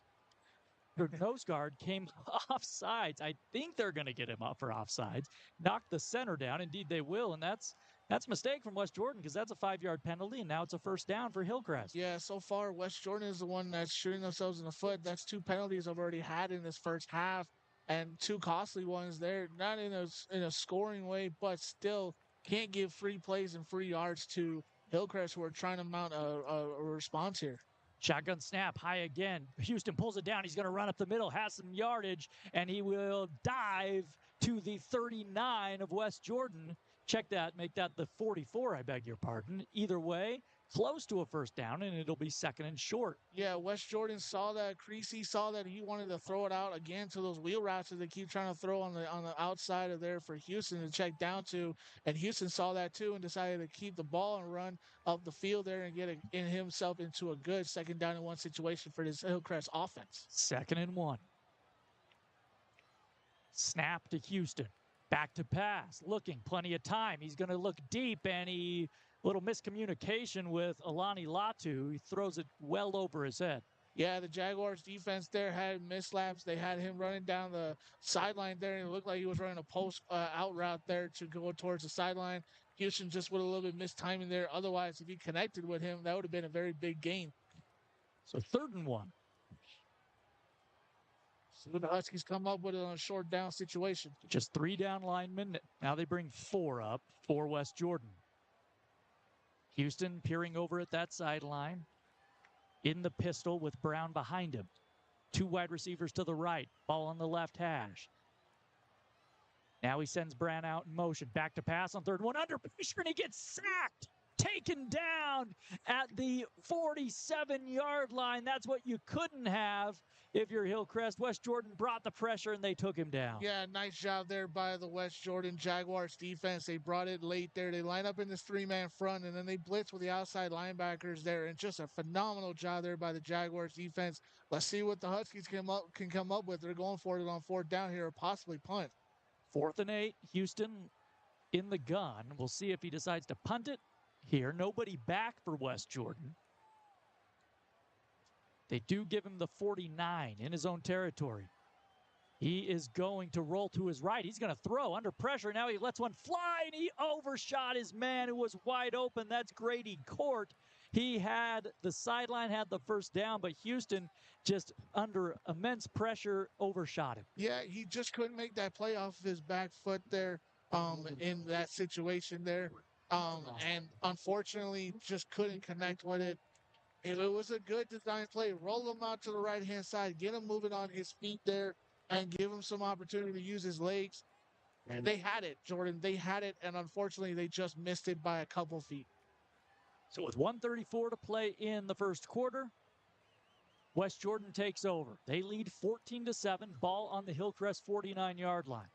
came offsides. I think they're going to get him up for offsides. Knock the center down. Indeed, they will, and that's a mistake from West Jordan because that's a 5-yard penalty, and now it's a first down for Hillcrest. Yeah, so far, West Jordan is the one that's shooting themselves in the foot. That's 2 penalties I've already had in this first half, and 2 costly ones there. Not in a scoring way, but still can't give free plays and free yards to Hillcrest, who are trying to mount a response here. Shotgun snap, high again. Houston pulls it down. He's going to run up the middle, has some yardage, and he will dive to the 39 of West Jordan. Check that, make that the 44, I beg your pardon. Either way, close to a first down, and it'll be 2nd and short. Yeah, West Jordan saw that. Creasy saw that. He wanted to throw it out again to those wheel routes that they keep trying to throw on the outside of there for Houston to check down to. And Houston saw that too and decided to keep the ball and run up the field there and get himself into a good 2nd down and 1 situation for this Hillcrest offense. 2nd and 1. Snap to Houston. Back to pass. Looking, plenty of time. He's going to look deep, and little miscommunication with Alani Latu. He throws it well over his head. Yeah, the Jaguars defense there had mislaps. They had him running down the sideline there, and it looked like he was running a post out route there to go towards the sideline. Houston just with a little bit mistiming there. Otherwise, if he connected with him, that would have been a very big gain. So 3rd and 1. So the Huskies come up with it on a short down situation. Just 3 down linemen. Now they bring 4 up for West Jordan. Houston peering over at that sideline. In the pistol with Brown behind him. 2 wide receivers to the right. Ball on the left hash. Now he sends Brown out in motion. Back to pass on 3rd and 1. Under pressure, and he gets sacked. Taken down at the 47-yard line. That's what you couldn't have if you're Hillcrest. West Jordan brought the pressure, and they took him down. Yeah, nice job there by the West Jordan Jaguars defense. They brought it late there. They line up in this 3-man front, and then they blitz with the outside linebackers there. And just a phenomenal job there by the Jaguars defense. Let's see what the Huskies can come up with. They're going for it on 4th down here, or possibly punt. 4th and 8, Houston in the gun. We'll see if he decides to punt it here. Nobody back for West Jordan. They do give him the 49 in his own territory. He is going to roll to his right. He's going to throw under pressure. Now he lets one fly, and he overshot his man who was wide open. That's Grady Court. He had the sideline, had the first down, but Houston just under immense pressure overshot him. Yeah, he just couldn't make that play off of his back foot there. in that situation there. And unfortunately, just couldn't connect with it. If it was a good design play, roll him out to the right-hand side, get him moving on his feet there, and give him some opportunity to use his legs. And they had it, Jordan. They had it, and unfortunately, they just missed it by a couple feet. So with 1:34 to play in the first quarter, West Jordan takes over. They lead 14-7, ball on the Hillcrest 49-yard line.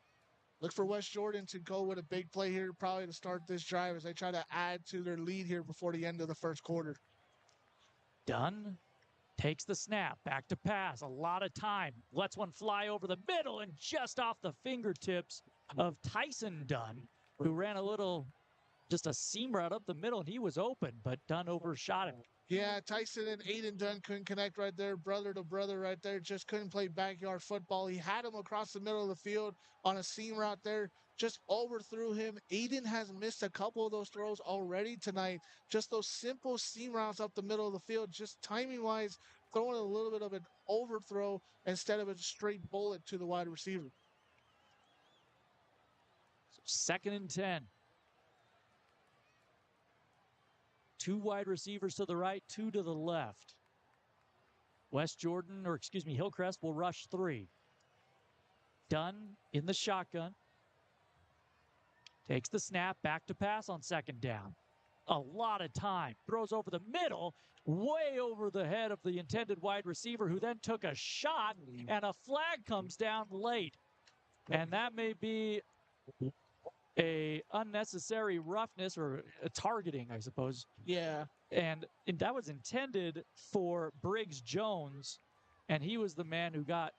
Look for West Jordan to go with a big play here, probably to start this drive as they try to add to their lead here before the end of the first quarter. Dunn takes the snap, back to pass, a lot of time, lets one fly over the middle and just off the fingertips of Tyson Dunn, who ran just a seam route up the middle, and he was open, but Dunn overshot him. Yeah, Tyson and Aiden Dunn couldn't connect right there, brother to brother right there, just couldn't play backyard football. He had him across the middle of the field on a seam route there, just overthrew him. Aiden has missed a couple of those throws already tonight, just those simple seam routes up the middle of the field, just timing-wise, throwing a little bit of an overthrow instead of a straight bullet to the wide receiver. So 2nd and 10. 2 wide receivers to the right, 2 to the left. Hillcrest will rush 3. Dunn in the shotgun. Takes the snap, back to pass on 2nd down. A lot of time. Throws over the middle, way over the head of the intended wide receiver, who then took a shot, and a flag comes down late. And that may be a unnecessary roughness or a targeting, I suppose. Yeah. And that was intended for Briggs Jones, and he was the man who got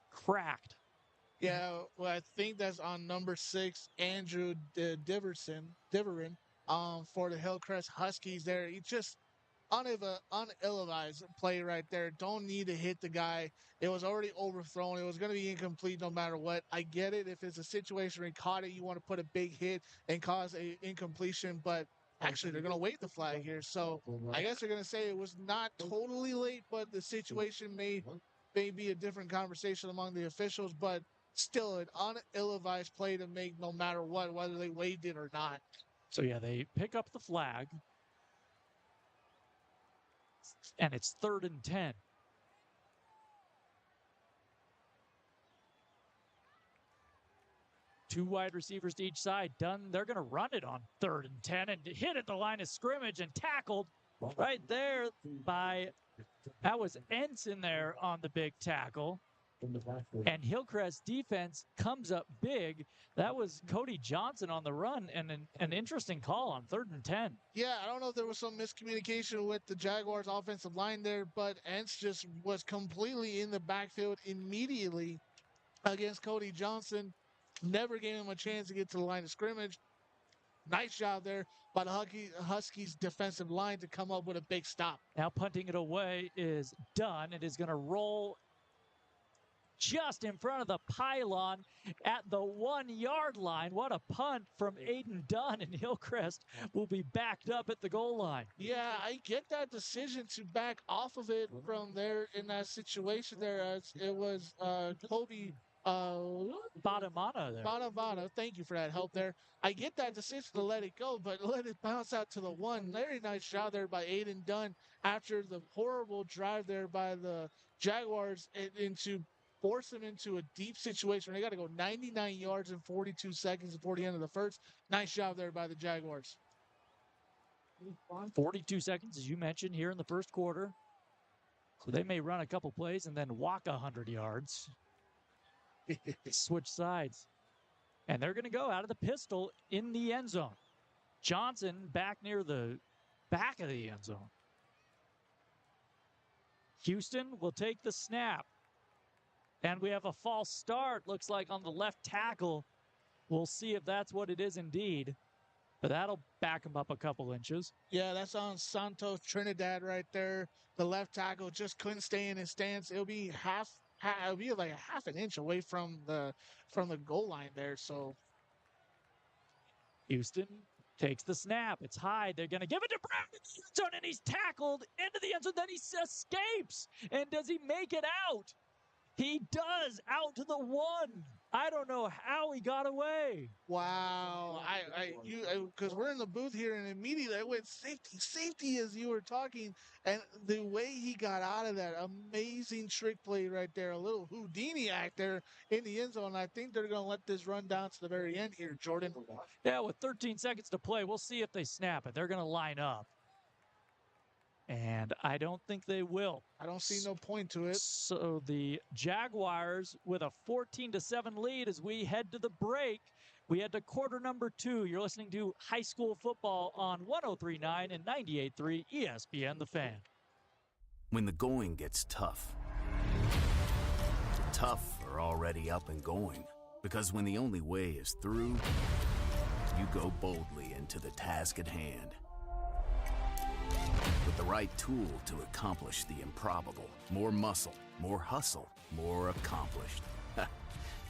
cracked. Yeah, well, I think that's on number 6, Andrew Diverin, for the Hillcrest Huskies there. He just unill-advised play right there. Don't need to hit the guy. It was already overthrown. It was going to be incomplete no matter what. I get it. If it's a situation where he caught it, you want to put a big hit and cause a incompletion, but actually they're going to wait the flag here. So I guess they're going to say it was not totally late, but the situation may be a different conversation among the officials, but still an unill-advised play to make no matter what, whether they waived it or not. So yeah, they pick up the flag. And it's 3rd and 10. Two wide receivers to each side. Dunn, they're going to run it on 3rd and 10 and hit at the line of scrimmage and tackled right there that was Entz in there on the big tackle. And Hillcrest defense comes up big. That was Cody Johnson on the run, and an interesting call on 3rd and 10. Yeah, I don't know if there was some miscommunication with the Jaguars offensive line there, but Entz just was completely in the backfield immediately against Cody Johnson. Never gave him a chance to get to the line of scrimmage. Nice job there by the Huskies defensive line to come up with a big stop. Now punting it away is Dunn. It is going to roll just in front of the pylon at the 1-yard line. What a punt from Aiden Dunn, and Hillcrest will be backed up at the goal line. Yeah, I get that decision to back off of it from there in that situation there. As it was Kobe Badamana there. Badamana, thank you for that help there. I get that decision to let it go, but let it bounce out to the 1. Very nice job there by Aiden Dunn after the horrible drive there by the Jaguars into force them into a deep situation. They got to go 99 yards in 42 seconds before the end of the first. Nice job there by the Jaguars. 42 seconds, as you mentioned, here in the first quarter. So they may run a couple plays and then walk 100 yards. Switch sides. And they're going to go out of the pistol in the end zone. Johnson back near the back of the end zone. Houston will take the snap. And we have a false start, looks like, on the left tackle. We'll see if that's what it is indeed. But that'll back him up a couple inches. Yeah, that's on Santos Trinidad right there. The left tackle just couldn't stay in his stance. It'll be like a half an inch away from the goal line there. So Houston takes the snap. It's high. They're going to give it to Brown in the end zone, and he's tackled into the end zone. Then he escapes. And does he make it out? He does, out to the 1. I don't know how he got away. Wow. Because we're in the booth here, and immediately I went safety as you were talking. And the way he got out of that, amazing trick play right there, a little Houdini act there in the end zone. I think they're going to let this run down to the very end here, Jordan. Yeah, with 13 seconds to play, we'll see if they snap it. They're going to line up. And I don't think they will. I don't see no point to it. So the Jaguars with a 14-7 lead as we head to the break. We head to quarter number 2. You're listening to high school football on 103.9 and 98.3 ESPN The Fan. When the going gets tough, the tough are already up and going. Because when the only way is through, you go boldly into the task at hand. With the right tool to accomplish the improbable. More muscle, more hustle, more accomplished.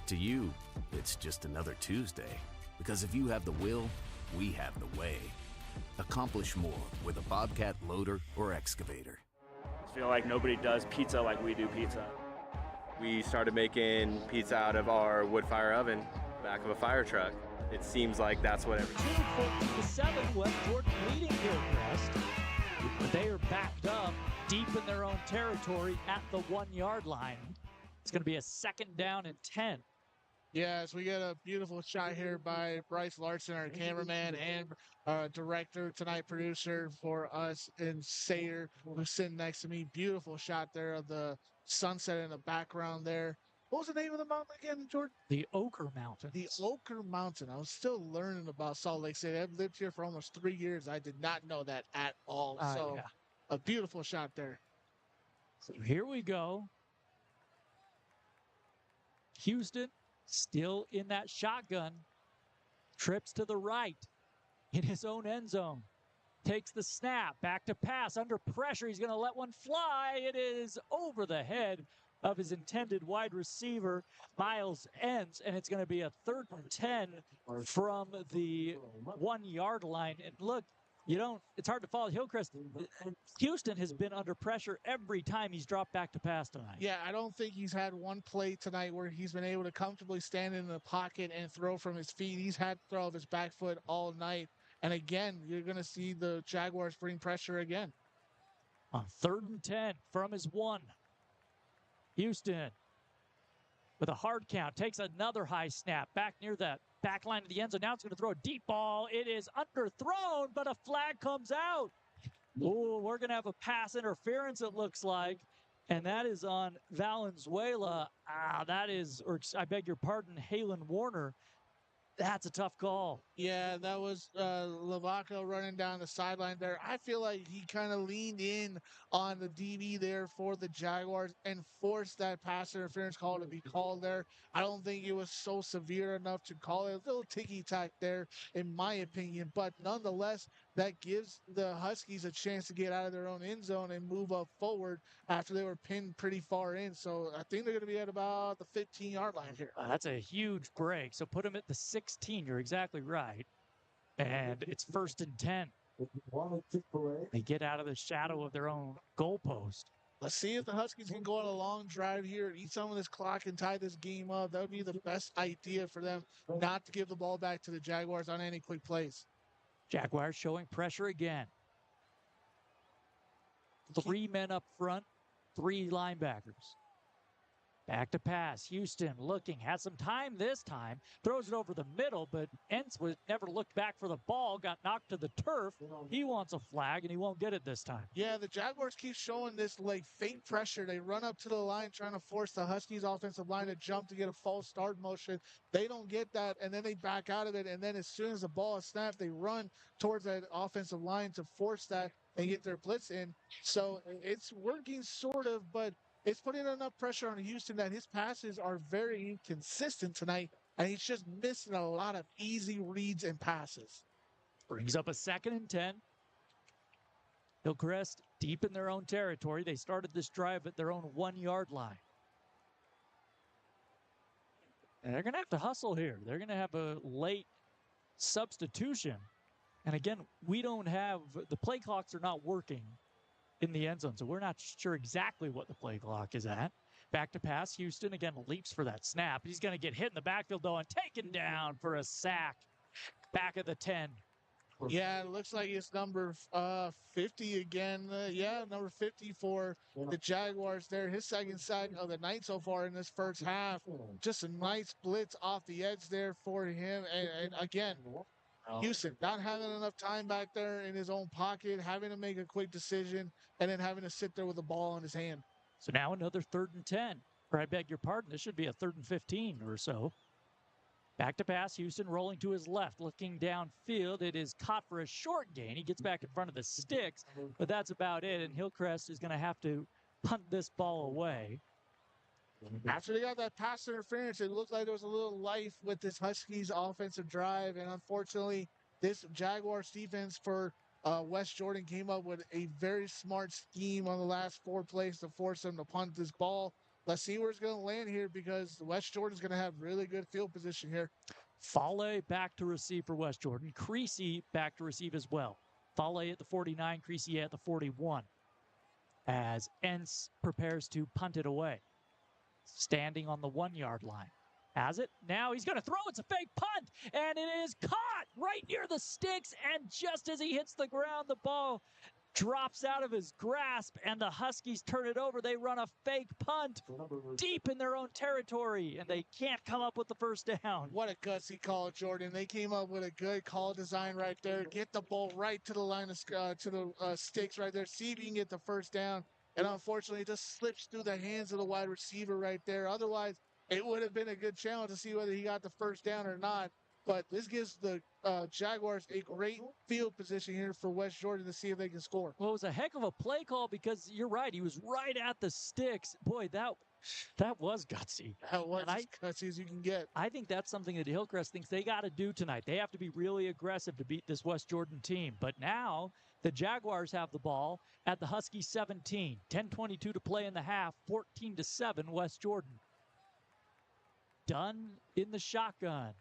To you, it's just another Tuesday. Because if you have the will, we have the way. Accomplish more with a Bobcat loader or excavator. I feel like nobody does pizza like we do pizza. We started making pizza out of our wood fire oven, back of a fire truck. It seems like that's what 14-7, West Jordan leading Hillcrest. They are backed up deep in their own territory at the 1-yard line. It's going to be a 2nd down and 10. Yes, we get a beautiful shot here by Bryce Larson, our cameraman and director tonight, producer for us, and Sayer, who's sitting next to me. Beautiful shot there of the sunset in the background there. What was the name of the mountain again, Jordan? The Ochre Mountain. The Ochre Mountain. I was still learning about Salt Lake City. I've lived here for almost 3 years. I did not know that at all. So a beautiful shot there. So here we go. Houston still in that shotgun. Trips to the right in his own end zone. Takes the snap. Back to pass. Under pressure. He's going to let one fly. It is over the head of his intended wide receiver, Miles Ends, and it's going to be a 3rd and 10 from the 1-yard line. And look, it's hard to follow Hillcrest. Houston has been under pressure every time he's dropped back to pass tonight. Yeah, I don't think he's had one play tonight where he's been able to comfortably stand in the pocket and throw from his feet. He's had to throw off his back foot all night. And again, you're going to see the Jaguars bring pressure again. On 3rd and 10 from his 1. Houston with a hard count takes another high snap back near that back line of the end zone. Now it's going to throw a deep ball. It is underthrown, but a flag comes out. Oh, we're going to have a pass interference, it looks like. And that is on Valenzuela. That is, or I beg your pardon, Halen Warner. That's a tough call. Yeah, that was Lavaco running down the sideline there. I feel like he kind of leaned in on the DB there for the Jaguars and forced that pass interference call to be called there. I don't think it was so severe enough to call it. A little ticky-tack there, in my opinion. But nonetheless, that gives the Huskies a chance to get out of their own end zone and move up forward after they were pinned pretty far in. So I think they're going to be at about the 15-yard line here. That's a huge break. So put them at the 16. You're exactly right. And it's 1st and 10. They get out of the shadow of their own goalpost. Let's see if the Huskies can go on a long drive here, eat some of this clock, and tie this game up. That would be the best idea for them, not to give the ball back to the Jaguars on any quick plays. Jaguars showing pressure again. 3 men up front, 3 linebackers. Back to pass. Houston looking, has some time this time. Throws it over the middle, but Entz never looked back for the ball. Got knocked to the turf. He wants a flag, and he won't get it this time. Yeah, the Jaguars keep showing this like fake pressure. They run up to the line trying to force the Huskies offensive line to jump to get a false start motion. They don't get that, and then they back out of it. And then as soon as the ball is snapped, they run towards that offensive line to force that and get their blitz in. So it's working sort of, but it's putting enough pressure on Houston that his passes are very inconsistent tonight, and he's just missing a lot of easy reads and passes. Brings up a 2nd and 10. Hillcrest deep in their own territory. They started this drive at their own 1-yard line. And they're going to have to hustle here. They're going to have a late substitution. And again, we don't have, the play clocks are not working in the end zone, so we're not sure exactly what the play clock is at. Back to pass. Houston again leaps for that snap. He's going to get hit in the backfield, though, and taken down for a sack. Back at the 10. Yeah, it looks like it's number 50 again. Number 50 for the Jaguars there. His second sack of the night so far in this first half. Just a nice blitz off the edge there for him. And again, Houston not having enough time back there in his own pocket, having to make a quick decision, and then having to sit there with the ball in his hand. So now another 3rd and 10. Or I beg your pardon, this should be a 3rd and 15 or so. Back to pass, Houston rolling to his left, looking downfield. It is caught for a short gain. He gets back in front of the sticks, but that's about it. And Hillcrest is going to have to punt this ball away. After they got that pass interference, it looked like there was a little life with this Huskies offensive drive. And unfortunately, this Jaguars defense for West Jordan came up with a very smart scheme on the last 4 plays to force them to punt this ball. Let's see where it's going to land here because West Jordan's going to have really good field position here. Fale back to receive for West Jordan. Creasy back to receive as well. Fale at the 49, Creasy at the 41. As Entz prepares to punt it away. Standing on the 1-yard line. Has it. Now he's going to throw. It's a fake punt. And it is caught right near the sticks. And just as he hits the ground, the ball drops out of his grasp, and the Huskies turn it over. They run a fake punt deep in their own territory, and they can't come up with the first down. What a gutsy call, Jordan. They came up with a good call design right there. Get the ball right to the line of sticks right there. See if you can get the first down. And unfortunately, it just slips through the hands of the wide receiver right there. Otherwise, it would have been a good challenge to see whether he got the first down or not. But this gives the Jaguars a great field position here for West Jordan to see if they can score. Well, it was a heck of a play call because you're right. He was right at the sticks. Boy, that was gutsy. That was as gutsy as you can get. I think that's something that Hillcrest thinks they got to do tonight. They have to be really aggressive to beat this West Jordan team. But now the Jaguars have the ball at the Huskies 17. 10:22 to play in the half. 14-7 West Jordan. Dunn in the shotgun.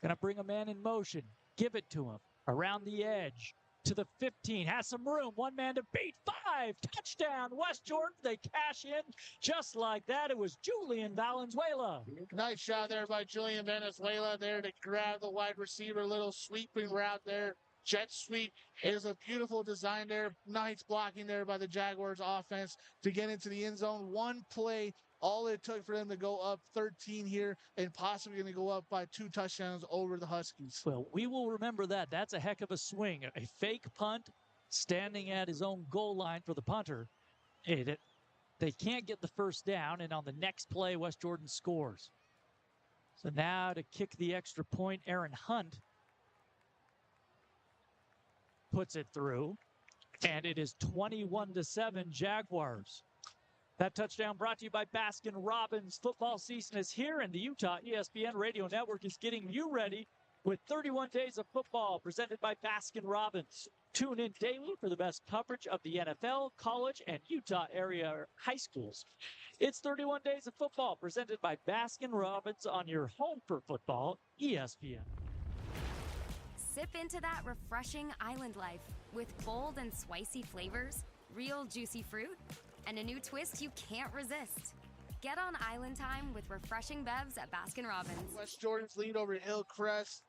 Going to bring a man in motion. Give it to him. Around the edge. To the 15. Has some room. One man to beat. 5. Touchdown. West Jordan. They cash in. Just like that. It was Julian Valenzuela. Nice shot there by Julian Valenzuela there to grab the wide receiver. Little sweeping route there. Jet sweep is a beautiful design there. Nice blocking there by the Jaguars offense to get into the end zone. One play. All it took for them to go up 13 here and possibly going to go up by 2 touchdowns over the Huskies. Well, we will remember that. That's a heck of a swing. A fake punt standing at his own goal line for the punter. They can't get the first down, and on the next play, West Jordan scores. So now to kick the extra point, Aaron Hunt puts it through, and it is 21-7 Jaguars. That touchdown brought to you by Baskin-Robbins. Football season is here, and the Utah ESPN Radio Network is getting you ready with 31 days of football presented by Baskin-Robbins. Tune in daily for the best coverage of the NFL, college, and Utah area high schools. It's 31 days of football presented by Baskin-Robbins on your home for football, ESPN. Sip into that refreshing island life with bold and spicy flavors, real juicy fruit, and a new twist you can't resist. Get on island time with refreshing bevs at Baskin-Robbins. West Jordan's lead over Hillcrest.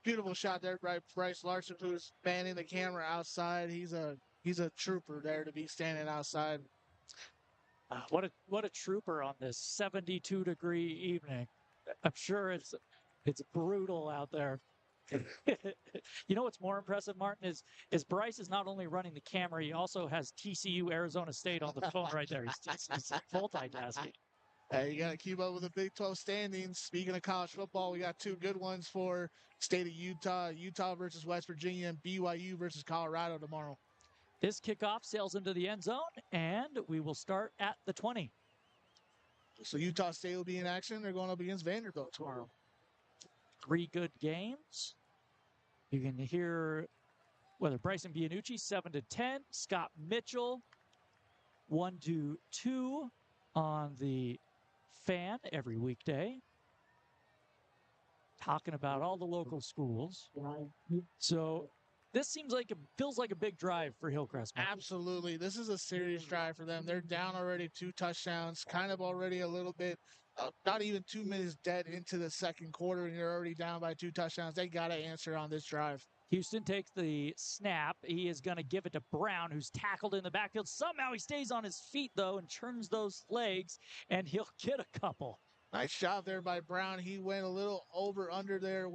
Beautiful shot there by Bryce Larson, who's fanning the camera outside. He's a trooper there to be standing outside. What a trooper on this 72-degree evening. I'm sure it's brutal out there. You know what's more impressive, Martin, is Bryce is not only running the camera, he also has TCU Arizona State on the phone right there. He's multitasking. You got to keep up with the Big 12 standings. Speaking of college football, we got 2 good ones for state of Utah. Utah versus West Virginia and BYU versus Colorado tomorrow. This kickoff sails into the end zone, and we will start at the 20. So Utah State will be in action. They're going up against Vanderbilt tomorrow. 3 good games. You can hear whether Bryson Bianucci 7-10, Scott Mitchell 1-2 on the Fan every weekday, talking about all the local schools. So This feels like a big drive for Hillcrest. Mark. Absolutely. This is a serious drive for them. They're down already 2 touchdowns, kind of already a little bit, not even 2 minutes dead into the second quarter, and you're already down by 2 touchdowns. They got to answer on this drive. Houston takes the snap. He is going to give it to Brown, who's tackled in the backfield. Somehow he stays on his feet, though, and churns those legs, and he'll get a couple. Nice job there by Brown. He went a little under there,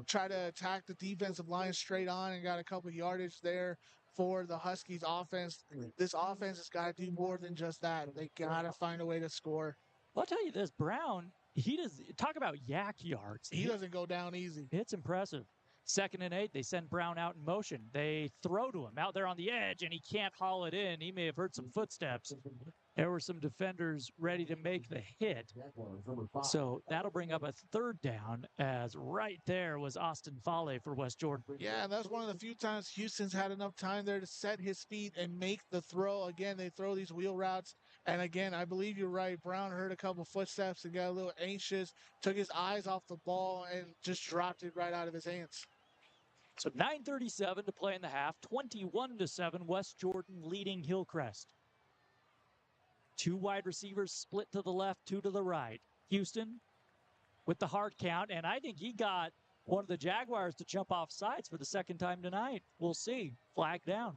tried to attack the defensive line straight on and got a couple yardage there for the Huskies offense. This offense has got to do more than just that. They got to find a way to score. Well, I'll tell you this, Brown, he does talk about yak yards. He doesn't go down easy. It's impressive. 2nd and 8, they send Brown out in motion. They throw to him out there on the edge, and he can't haul it in. He may have heard some footsteps. There were some defenders ready to make the hit. So that'll bring up a 3rd down, as right there was Austin Fale for West Jordan. Yeah, and that's one of the few times Houston's had enough time there to set his feet and make the throw. Again, they throw these wheel routes. And again, I believe you're right. Brown heard a couple footsteps and got a little anxious, took his eyes off the ball, and just dropped it right out of his hands. So 9:37 to play in the half, 21-7, West Jordan leading Hillcrest. 2 wide receivers split to the left, 2 to the right. Houston with the hard count, and I think he got one of the Jaguars to jump off sides for the 2nd time tonight. We'll see. Flag down.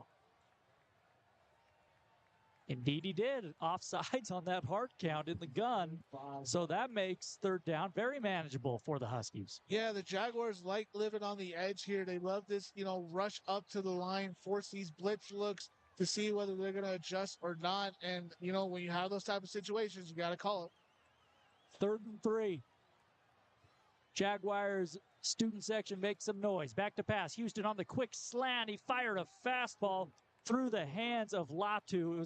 Indeed he did. Offsides on that hard count in the gun. So that makes 3rd down very manageable for the Huskies. Yeah, the Jaguars like living on the edge here. They love this, rush up to the line, force these blitz looks to see whether they're going to adjust or not. And, when you have those type of situations, you got to call it. 3rd and 3. Jaguars student section makes some noise. Back to pass. Houston on the quick slant. He fired a fastball through the hands of Latu.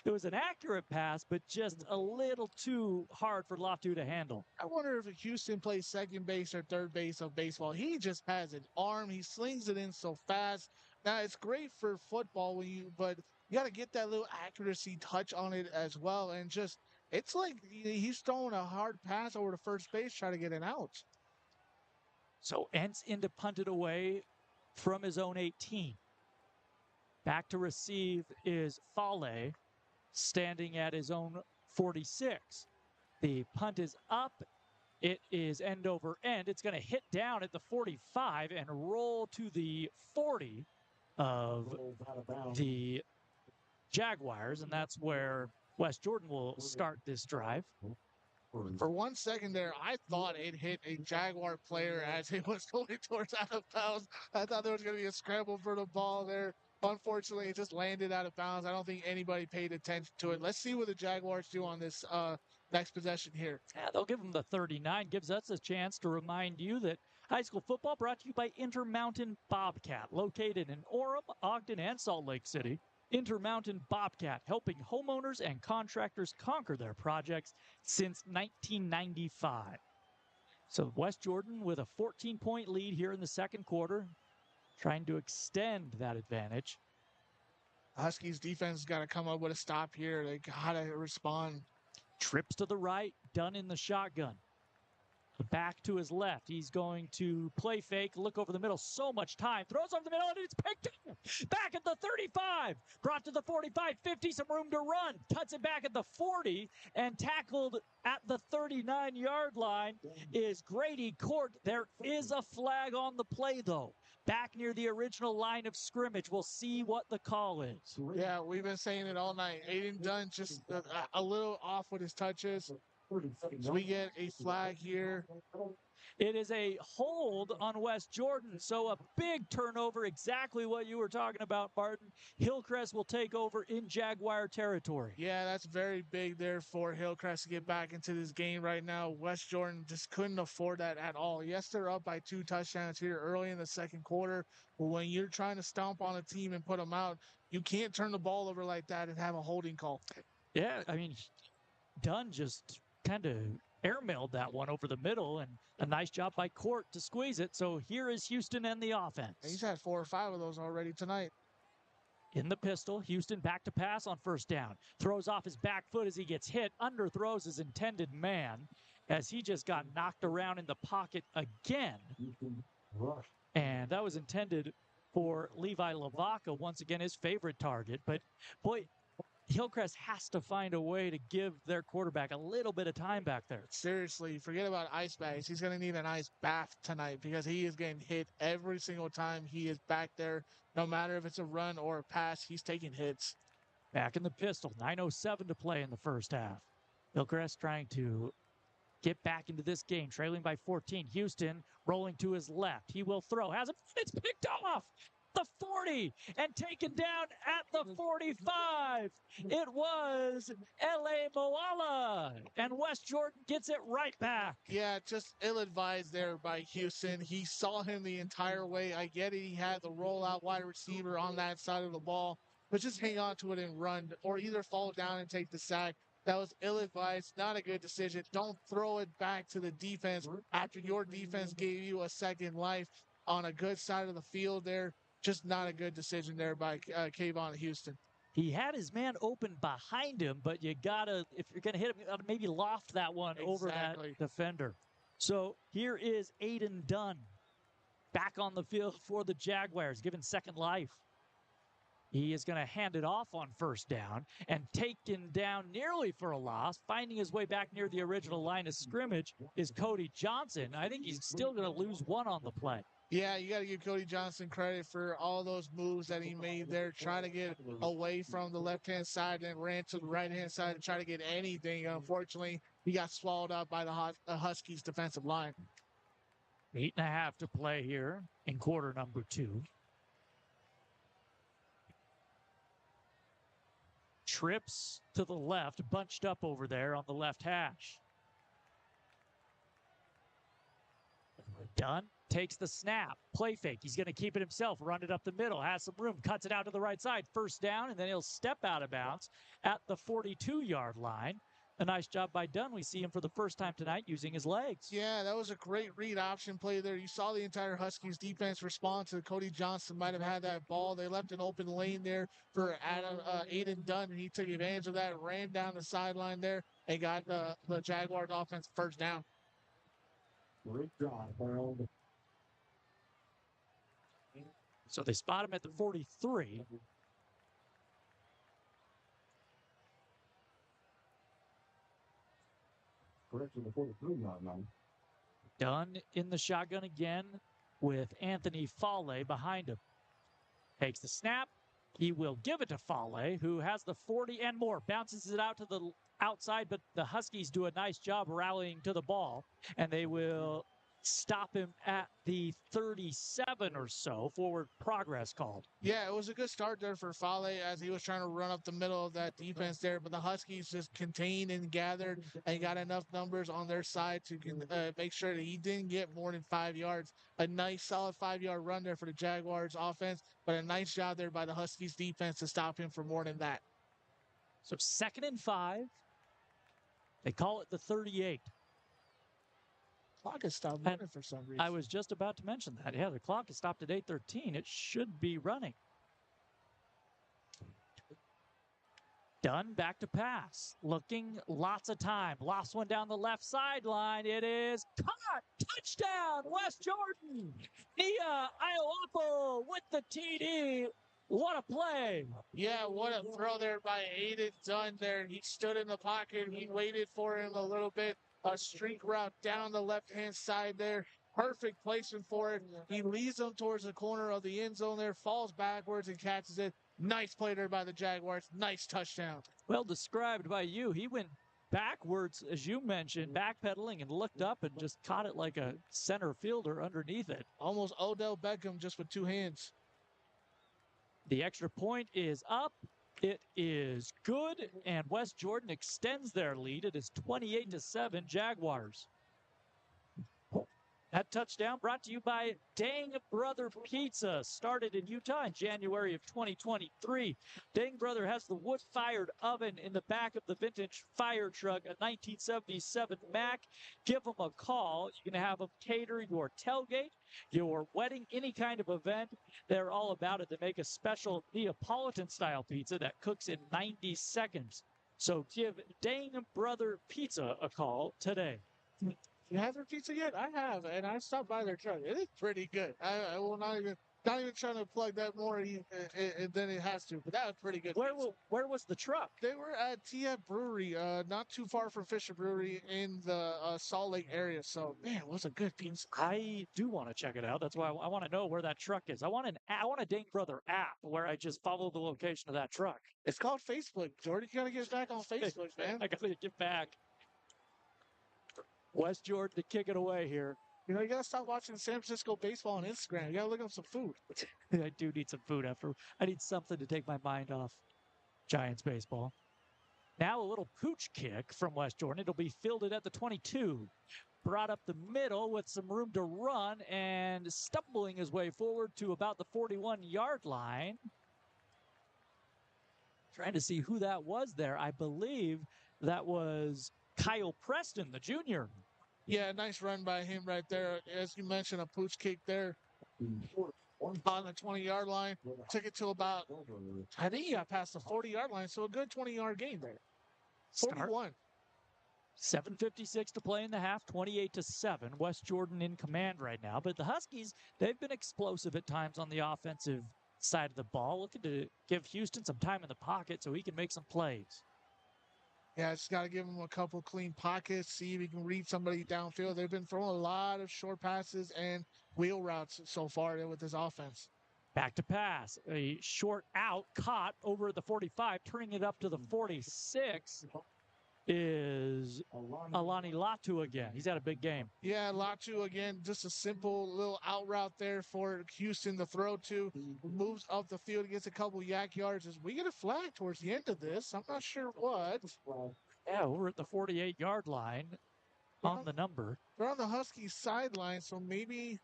It was an accurate pass, but just a little too hard for Latu to handle. I wonder if Houston plays second base or third base of baseball. He just has an arm. He slings it in so fast. Now, it's great for football but you got to get that little accuracy touch on it as well. And it's like he's throwing a hard pass over to first base, trying to get it out. So Entz into punted away from his own 18. Back to receive is Fale, standing at his own 46. The punt is up. It is end over end. It's going to hit down at the 45 and roll to the 40 of the Jaguars, and that's where West Jordan will start this drive. For 1 second there, I thought it hit a Jaguar player as it was going towards out of bounds. I thought there was going to be a scramble for the ball there. Unfortunately, it just landed out of bounds. I don't think anybody paid attention to it. Let's see what the Jaguars do on this next possession here. Yeah, they'll give them the 39. Gives us a chance to remind you that high school football brought to you by Intermountain Bobcat, located in Orem, Ogden, and Salt Lake City. Intermountain Bobcat, helping homeowners and contractors conquer their projects since 1995. So West Jordan with a 14-point lead here in the second quarter, trying to extend that advantage. Huskies defense has got to come up with a stop here. They got to respond. Trips to the right, done in the shotgun. Back to his left. He's going to play fake, look over the middle. So much time. Throws over the middle, and it's picked up. Back at the 35. Brought to the 45, 50, some room to run. Cuts it back at the 40, and tackled at the 39-yard line is Grady Court. There is a flag on the play, though. Back near the original line of scrimmage. We'll see what the call is. Yeah, we've been saying it all night. Aiden Dunn just a little off with his touches. So we get a flag here. It is a hold on West Jordan, so a big turnover, exactly what you were talking about, Martin. Hillcrest will take over in Jaguar territory. Yeah, that's very big there for Hillcrest to get back into this game right now. West Jordan just couldn't afford that at all. Yes, they're up by 2 touchdowns here early in the second quarter, but when you're trying to stomp on a team and put them out, you can't turn the ball over like that and have a holding call. Yeah, I mean, Dunn just kind of airmailed that one over the middle, and a nice job by Court to squeeze it. So here is Houston and the offense. He's had 4 or 5 of those already tonight. In the pistol, Houston back to pass on first down. Throws off his back foot as he gets hit. Underthrows his intended man as he just got knocked around in the pocket again. And that was intended for Levi Lavaca, once again his favorite target. But boy, Hillcrest has to find a way to give their quarterback a little bit of time back there. Seriously, forget about ice bags. He's going to need an ice bath tonight because he is getting hit every single time he is back there. No matter if it's a run or a pass, he's taking hits. Back in the pistol, 9:07 to play in the first half. Hillcrest trying to get back into this game, trailing by 14. Houston rolling to his left. He will throw. Has it. It's picked off. The 40 and taken down at the 45. It was L.A. Moala, and West Jordan gets it right back. Yeah, just ill-advised there by Houston. He saw him the entire way. I get it. He had the rollout wide receiver on that side of the ball, but just hang on to it and run, or either fall down and take the sack. That was ill-advised, not a good decision. Don't throw it back to the defense after your defense gave you a second life on a good side of the field there. Just not a good decision there by Kayvon Houston. He had his man open behind him, but you gotta, if you're gonna hit him, you gotta maybe loft that one over that defender. So here is Aiden Dunn back on the field for the Jaguars, given second life. He is going to hand it off on first down and taken down nearly for a loss. Finding his way back near the original line of scrimmage is Cody Johnson. I think he's still going to lose one on the play. Yeah, you got to give Cody Johnson credit for all those moves that he made there, trying to get away from the left-hand side and ran to the right-hand side and try to get anything. Unfortunately, he got swallowed up by the Huskies defensive line. 8.5 to play here in quarter number 2. Trips to the left, bunched up over there on the left hash. Dunn takes the snap, play fake. He's going to keep it himself, run it up the middle, has some room, cuts it out to the right side, first down, and then he'll step out of bounds at the 42-yard line. A nice job by Dunn. We see him for the first time tonight using his legs. Yeah, that was a great read option play there. You saw the entire Huskies defense respond to Cody Johnson. Might have had that ball. They left an open lane there for Aiden Dunn, and he took advantage of that, ran down the sideline there, and got the Jaguars offense first down. Great job, Harold. So they spot him at the 43. Correction, the 43-yard line. Dunn in the shotgun again with Anthony Fale behind him. Takes the snap. He will give it to Fale, who has the 40 and more. Bounces it out to the outside, but the Huskies do a nice job rallying to the ball, and they will stop him at the 37 or so. Forward progress called. Yeah, it was a good start there for Fale as he was trying to run up the middle of that defense there, but the Huskies just contained and gathered and got enough numbers on their side to make sure that he didn't get more than 5 yards. A nice solid 5-yard run there for the Jaguars offense, but a nice job there by the Huskies defense to stop him for more than that. So 2nd and 5. They call it the 38. Clock has stopped running for some reason. I was just about to mention that. Yeah, the clock is stopped at 8:13. It should be running. Dunn back to pass. Looking, lots of time. Lost one down the left sideline. It is caught. Touchdown, West Jordan. Nia Iowapo with the TD. What a play. Yeah, what a throw there by Aiden Dunn there. He stood in the pocket. He waited for him a little bit. A streak route down the left-hand side there. Perfect placement for it. He leads him towards the corner of the end zone there, falls backwards and catches it. Nice play there by the Jaguars. Nice touchdown. Well described by you. He went backwards, as you mentioned, backpedaling and looked up and just caught it like a center fielder underneath it. Almost Odell Beckham just with 2 hands. The extra point is up. It is good, and West Jordan extends their lead. It is 28-7 Jaguars. That touchdown brought to you by Dang Brother Pizza, started in Utah in January of 2023. Dang Brother has the wood-fired oven in the back of the vintage fire truck, a 1977 Mack. Give them a call. You can have them cater your tailgate, your wedding, any kind of event. They're all about it. They make a special Neapolitan-style pizza that cooks in 90 seconds. So give Dang Brother Pizza a call today. You have their pizza yet? I have, and I stopped by their truck. It is pretty good. I will not even Not even trying to plug that more than it has to, but that was pretty good. Where was the truck? They were at Tia Brewery, not too far from Fisher Brewery in the Salt Lake area. So, man, it was a good pizza. I do want to check it out. That's why I want to know where that truck is. I want a Dane Brother app where I just follow the location of that truck. It's called Facebook. Jordan, you got to get back on Facebook, man. I got to get back. West Jordan to kick it away here. You know, you got to stop watching San Francisco baseball on Instagram. You got to look up some food. I do need some food I need something to take my mind off Giants baseball. Now a little pooch kick from West Jordan. It'll be fielded at the 22. Brought up the middle with some room to run and stumbling his way forward to about the 41-yard line. Trying to see who that was there. I believe that was Kyle Preston, the junior. Yeah, nice run by him right there. As you mentioned, a pooch kick there on the 20-yard line. Took it to about, I think he got past the 40-yard line, so a good 20-yard gain there. 41. 7:56 to play in the half, 28-7. West Jordan in command right now. But the Huskies, they've been explosive at times on the offensive side of the ball, looking to give Houston some time in the pocket so he can make some plays. Yeah, just got to give him a couple clean pockets, see if he can read somebody downfield. They've been throwing a lot of short passes and wheel routes so far with this offense. Back to pass. A short out, caught over at the 45, turning it up to the 46 is Alani Latu again. He's had a big game. Yeah, Latu again, just a simple little out route there for Houston to throw to. Moves up the field, gets a couple yak yards. As we get a flag towards the end of this, I'm not sure what. Yeah, we're at the 48-yard line on the number. They're on the Huskies sideline, so maybe.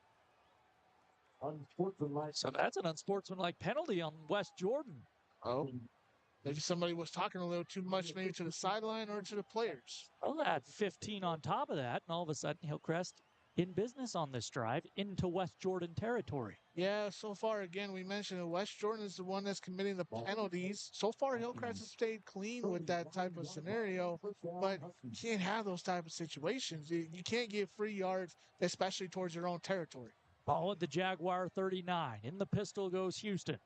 So that's an unsportsmanlike penalty on West Jordan. Oh. Maybe somebody was talking a little too much, maybe to the sideline or to the players. Well, add 15 on top of that, and all of a sudden Hillcrest in business on this drive into West Jordan territory. Yeah, so far, again, we mentioned that West Jordan is the one that's committing the penalties. So far, Hillcrest has stayed clean with that type of scenario, but you can't have those type of situations. You can't get free yards, especially towards your own territory. Ball at the Jaguar 39. In the pistol goes Houston.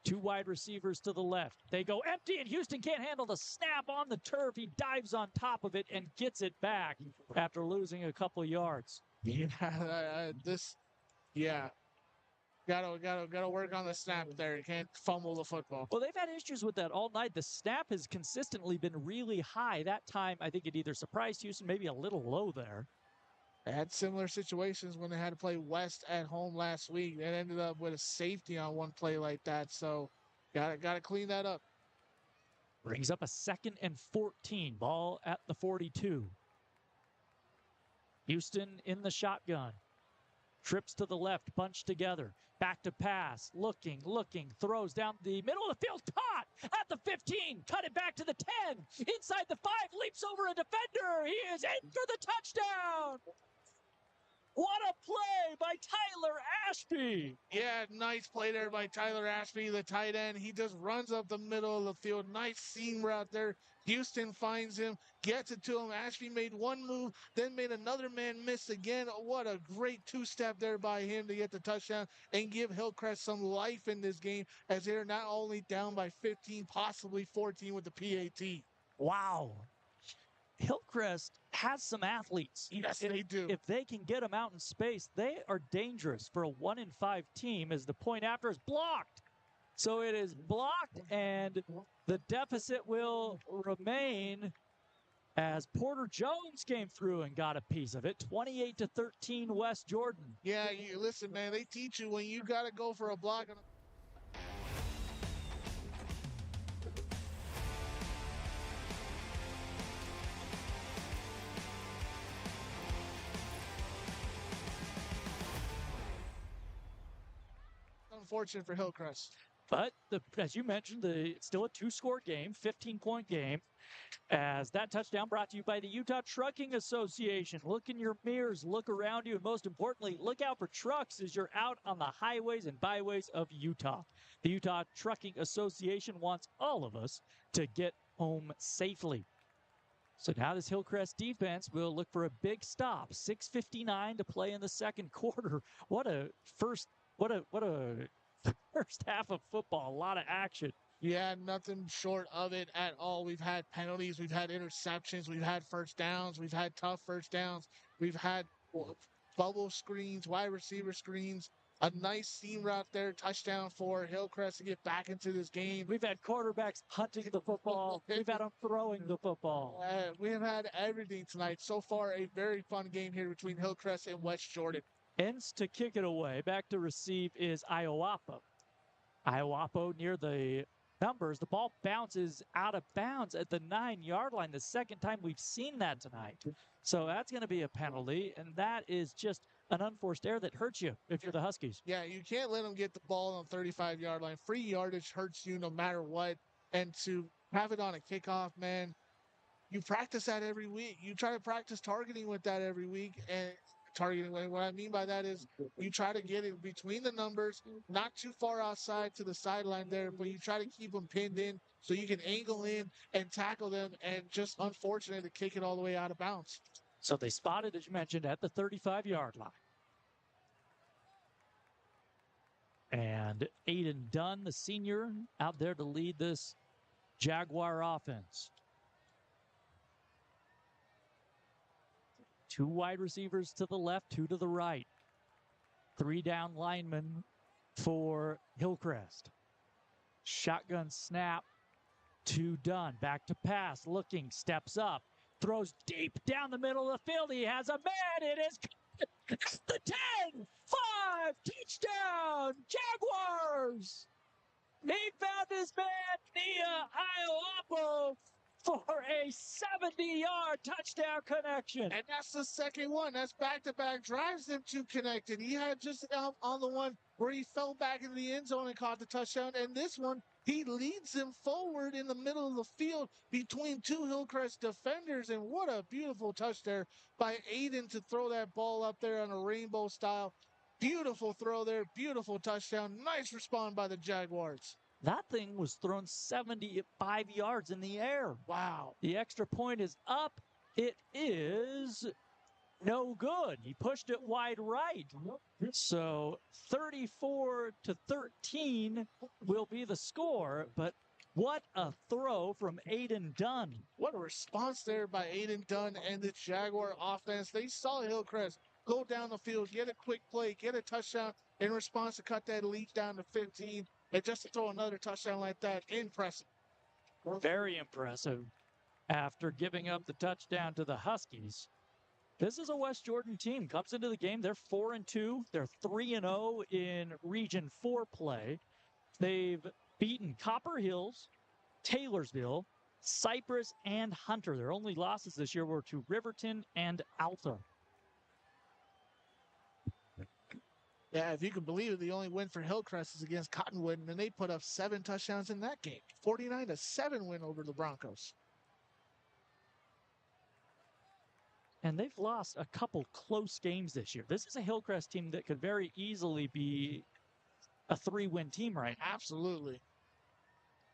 Two wide receivers to the left. They go empty, and Houston can't handle the snap on the turf. He dives on top of it and gets it back after losing a couple of yards. Yeah, Gotta work on the snap there. You can't fumble the football. Well, they've had issues with that all night. The snap has consistently been really high. That time, I think it either surprised Houston, maybe a little low there. They had similar situations when they had to play West at home last week. They ended up with a safety on one play like that. So, gotta clean that up. Brings up a 2nd and 14. Ball at the 42. Houston in the shotgun. Trips to the left, bunched together. Back to pass. Looking. Throws down the middle of the field. Caught at the 15. Cut it back to the 10. Inside the 5. Leaps over a defender. He is in for the touchdown. What a play by Tyler Ashby. Yeah, nice play there by Tyler Ashby, the tight end. He just runs up the middle of the field. Nice seam route there. Houston finds him, gets it to him. Ashby made one move, then made another man miss again. What a great two-step there by him to get the touchdown and give Hillcrest some life in this game as they're not only down by 15, possibly 14 with the PAT. Wow. Hillcrest has some athletes. Yes, they do. If they can get them out in space, they are dangerous for a 1-5 team as the point after is blocked. So it is blocked, and the deficit will remain as Porter Jones came through and got a piece of it. 28-13 West Jordan. Yeah, listen, man, they teach you when you got to go for a block. Unfortunate for Hillcrest. But as you mentioned, it's still a 2-score game, 15-point game. As that touchdown brought to you by the Utah Trucking Association. Look in your mirrors, look around you, and most importantly, look out for trucks as you're out on the highways and byways of Utah. The Utah Trucking Association wants all of us to get home safely. So now this Hillcrest defense will look for a big stop. 6:59 to play in the second quarter. What a first What a first half of football. A lot of action. Yeah, nothing short of it at all. We've had penalties, we've had interceptions, we've had first downs, we've had tough first downs, we've had bubble screens, wide receiver screens, a nice seam route there, touchdown for Hillcrest to get back into this game. We've had quarterbacks punting the football. We've had them throwing the football. We have had everything tonight. So far, a very fun game here between Hillcrest and West Jordan. Ends to kick it away. Back to receive is Iowapo. Iowapo near the numbers. The ball bounces out of bounds at the 9-yard line. The second time we've seen that tonight. So that's going to be a penalty, and that is just an unforced error that hurts you if you're the Huskies. Yeah, you can't let them get the ball on the 35-yard line. Free yardage hurts you no matter what. And to have it on a kickoff, man, you practice that every week. You try to practice targeting with that every week. And targeting, what I mean by that is you try to get it between the numbers, not too far outside to the sideline there, but you try to keep them pinned in so you can angle in and tackle them, and just unfortunate to kick it all the way out of bounds. So they spotted, as you mentioned, at the 35-yard line. And Aiden Dunn, the senior, out there to lead this Jaguar offense. 2 wide receivers to the left, 2 to the right. 3 down linemen for Hillcrest. Shotgun snap to Dunn. Back to pass, looking, steps up, throws deep down the middle of the field. He has a man. It is the 10, 5, touchdown, Jaguars. He found his man, Nia Iowapo, for a 70-yard touchdown connection. And that's the second one. That's back-to-back drives them to connect it. He had just on the one where he fell back into the end zone and caught the touchdown. And this one, he leads them forward in the middle of the field between 2 Hillcrest defenders. And what a beautiful touch there by Aiden to throw that ball up there on a rainbow style. Beautiful throw there. Beautiful touchdown. Nice response by the Jaguars. That thing was thrown 75 yards in the air. Wow. The extra point is up. It is no good. He pushed it wide right. So 34-13 will be the score, but what a throw from Aiden Dunn. What a response there by Aiden Dunn and the Jaguar offense. They saw Hillcrest go down the field, get a quick play, get a touchdown in response to cut that lead down to 15. And just to throw another touchdown like that, impressive. Very impressive after giving up the touchdown to the Huskies. This is a West Jordan team. Comes into the game, they're 4-2. They're 3-0 in Region 4 play. They've beaten Copper Hills, Taylorsville, Cypress, and Hunter. Their only losses this year were to Riverton and Alta. Yeah, if you can believe it, the only win for Hillcrest is against Cottonwood, and then they put up 7 touchdowns in that game. 49-7 win over the Broncos. And they've lost a couple close games this year. This is a Hillcrest team that could very easily be a 3-win team right now. Absolutely.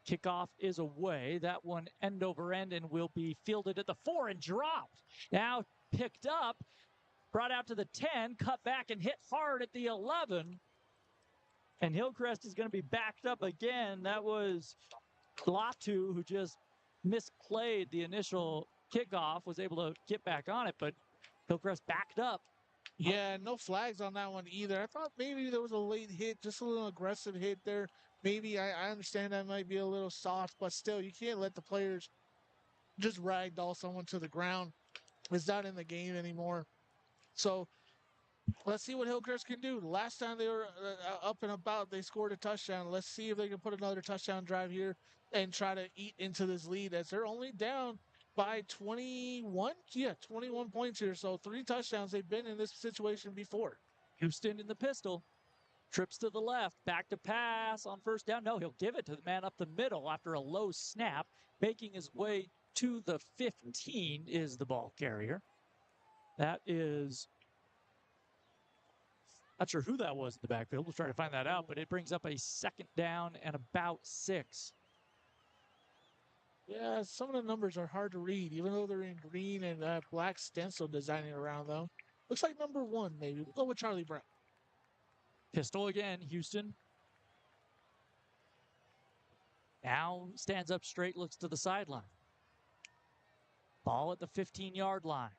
Kickoff is away. That one end over end and will be fielded at the 4 and dropped. Now picked up. Brought out to the 10, cut back and hit hard at the 11. And Hillcrest is going to be backed up again. That was Latu, who just misplayed the initial kickoff, was able to get back on it, but Hillcrest backed up. Yeah, no flags on that one either. I thought maybe there was a late hit, just a little aggressive hit there. Maybe I understand that might be a little soft, but still, you can't let the players just ragdoll someone to the ground. It's not in the game anymore. So let's see what Hillcrest can do. Last time they were up and about, they scored a touchdown. Let's see if they can put another touchdown drive here and try to eat into this lead, as they're only down by 21. Yeah, 21 points here. So 3 touchdowns. They've been in this situation before. Houston in the pistol. Trips to the left. Back to pass on first down. No, he'll give it to the man up the middle after a low snap. Making his way to the 15 is the ball carrier. That is, not sure who that was in the backfield. We'll try to find that out, but it brings up a second down and about 6. Yeah, some of the numbers are hard to read, even though they're in green and black stencil designing around them. Looks like number 1, maybe. We'll go with Charlie Brown. Pistol again, Houston. Now stands up straight, looks to the sideline. Ball at the 15-yard line.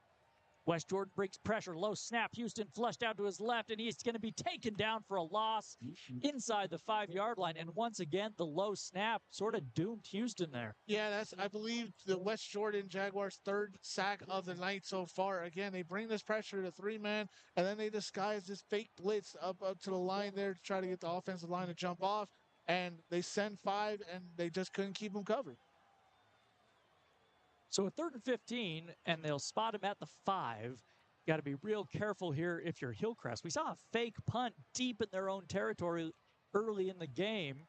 West Jordan breaks pressure. Low snap. Houston flushed out to his left, and he's going to be taken down for a loss inside the 5-yard line. And once again, the low snap sort of doomed Houston there. Yeah, that's, I believe, the West Jordan Jaguars' third sack of the night so far. Again, they bring this pressure to 3-man, and then they disguise this fake blitz up to the line there to try to get the offensive line to jump off. And they send 5, and they just couldn't keep them covered. So a 3rd and 15, and they'll spot him at the 5. Got to be real careful here if you're Hillcrest. We saw a fake punt deep in their own territory early in the game,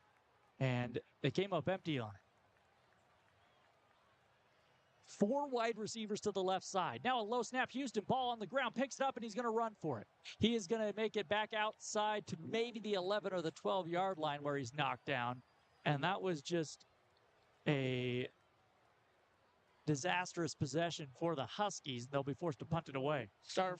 and they came up empty on it. 4 wide receivers to the left side. Now a low snap. Houston, ball on the ground, picks it up, and he's going to run for it. He is going to make it back outside to maybe the 11 or the 12-yard line where he's knocked down. And that was just a disastrous possession for the Huskies. They'll be forced to punt it away.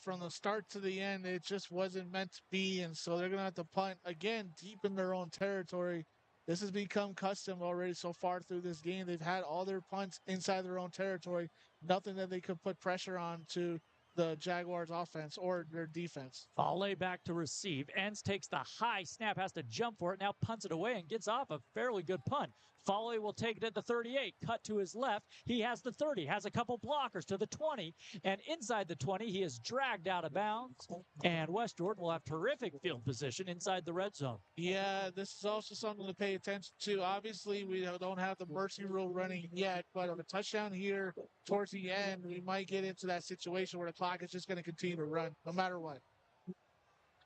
From the start to the end, it just wasn't meant to be, and so they're going to have to punt again deep in their own territory. This has become custom already so far through this game. They've had all their punts inside their own territory. Nothing that they could put pressure on to the Jaguars offense or their defense. Fale back to receive. Enns takes the high snap, has to jump for it, now punts it away and gets off a fairly good punt. Fale will take it at the 38, cut to his left. He has the 30, has a couple blockers to the 20, and inside the 20, he is dragged out of bounds, and West Jordan will have terrific field position inside the red zone. Yeah, this is also something to pay attention to. Obviously, we don't have the mercy rule running yet, but on a touchdown here towards the end, we might get into that situation where the clock is just going to continue to run no matter what.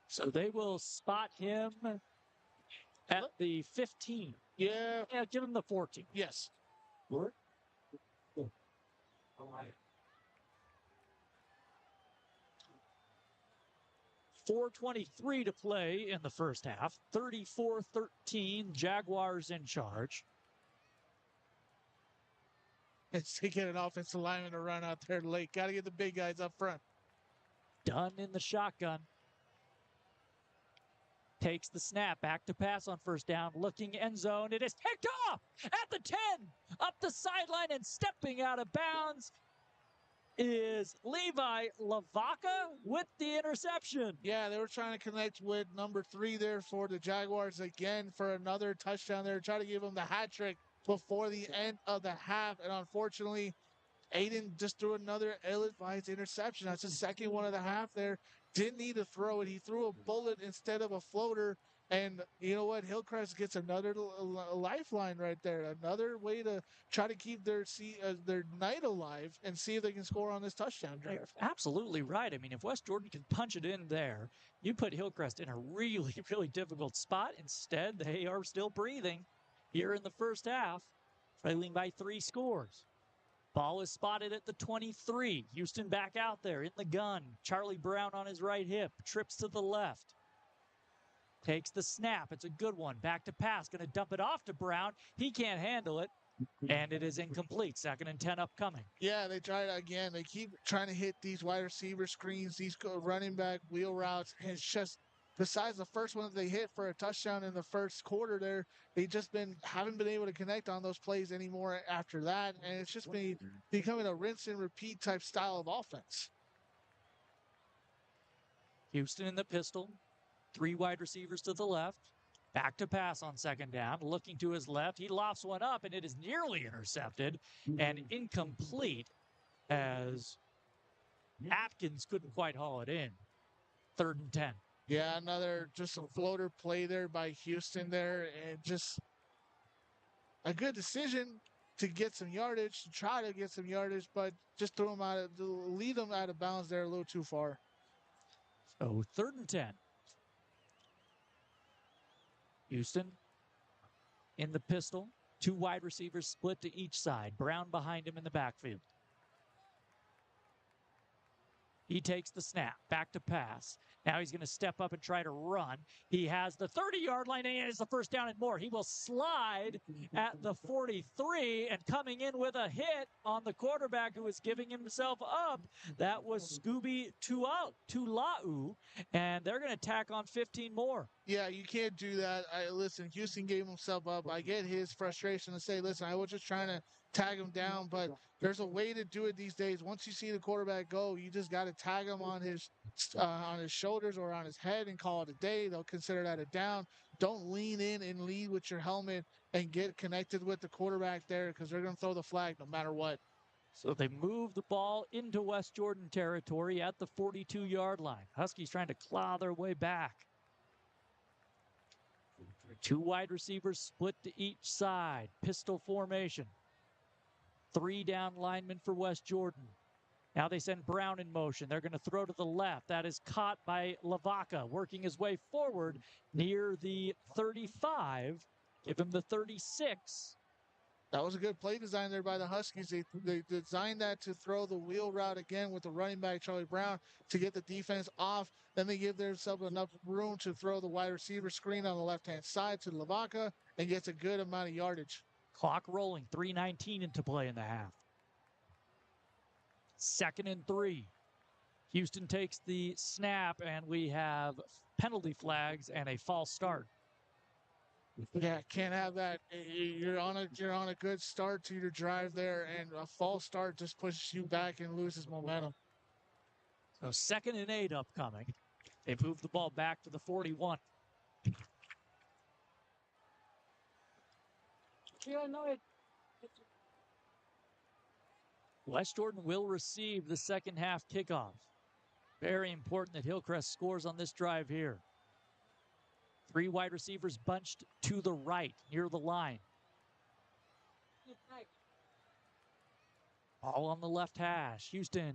So they will spot him at the 15. Yeah, give him the 14. Yes. 4:23 to play in the first half. 34-13, Jaguars in charge. It's to get an offensive lineman to run out there late. Got to get the big guys up front. Done in the shotgun. Takes the snap, back to pass on first down, looking end zone. It is picked off at the 10, up the sideline and stepping out of bounds is Levi Lavaca with the interception. Yeah, they were trying to connect with number 3 there for the Jaguars again for another touchdown there. Try to give them the hat trick before the end of the half. And unfortunately, Aiden just threw another ill-advised interception. That's the second one of the half there. Didn't need to throw it. He threw a bullet instead of a floater. And you know what? Hillcrest gets another lifeline right there. Another way to try to keep their night alive and see if they can score on this touchdown drive. You're absolutely right. I mean, if West Jordan can punch it in there, you put Hillcrest in a really, really difficult spot. Instead, they are still breathing here in the first half, trailing by 3 scores. Ball is spotted at the 23. Houston back out there in the gun. Charlie Brown on his right hip. Trips to the left. Takes the snap. It's a good one. Back to pass. Going to dump it off to Brown. He can't handle it. And it is incomplete. 2nd and 10 upcoming. Yeah, they tried again. They keep trying to hit these wide receiver screens, these running back wheel routes. And it's just, besides the first one that they hit for a touchdown in the first quarter there, they just haven't been able to connect on those plays anymore after that. And it's just becoming a rinse and repeat type style of offense. Houston in the pistol. 3 wide receivers to the left. Back to pass on 2nd down. Looking to his left. He lofts one up, and it is nearly intercepted and incomplete as Atkins couldn't quite haul it in. 3rd and 10. Yeah, another just a floater play there by Houston there. And just a good decision to get some yardage, to try to get some yardage, but just lead them out of bounds there a little too far. So 3rd and 10. Houston in the pistol. 2 wide receivers split to each side. Brown behind him in the backfield. He takes the snap, back to pass. Now he's going to step up and try to run. He has the 30-yard line, and he has the first down and more. He will slide at the 43, and coming in with a hit on the quarterback who was giving himself up. That was Scooby Tulau, and they're going to tack on 15 more. Yeah, you can't do that. Listen, Houston gave himself up. I get his frustration to say, listen, I was just trying to tag him down, but there's a way to do it these days. Once you see the quarterback go, you just got to tag him on his shoulders or on his head and call it a day. They'll consider that a down. Don't lean in and lead with your helmet and get connected with the quarterback there because they're going to throw the flag no matter what. So they move the ball into West Jordan territory at the 42-yard line. Huskies trying to claw their way back. Two wide receivers split to each side. Pistol formation. 3 down linemen for West Jordan. Now they send Brown in motion. They're going to throw to the left. That is caught by Lavaca, working his way forward near the 35. Give him the 36. That was a good play design there by the Huskies. They designed that to throw the wheel route again with the running back, Charlie Brown, to get the defense off. Then they give themselves enough room to throw the wide receiver screen on the left-hand side to Lavaca and gets a good amount of yardage. Clock rolling, 3:19 into play in the half. 2nd and 3. Houston takes the snap, and we have penalty flags and a false start. Yeah, can't have that. You're on a good start to your drive there, and a false start just pushes you back and loses momentum. So 2nd and 8 upcoming. They move the ball back to the 41. West Jordan will receive the second half kickoff. Very important that Hillcrest scores on this drive here. 3 wide receivers bunched to the right near the line. All on the left hash. Houston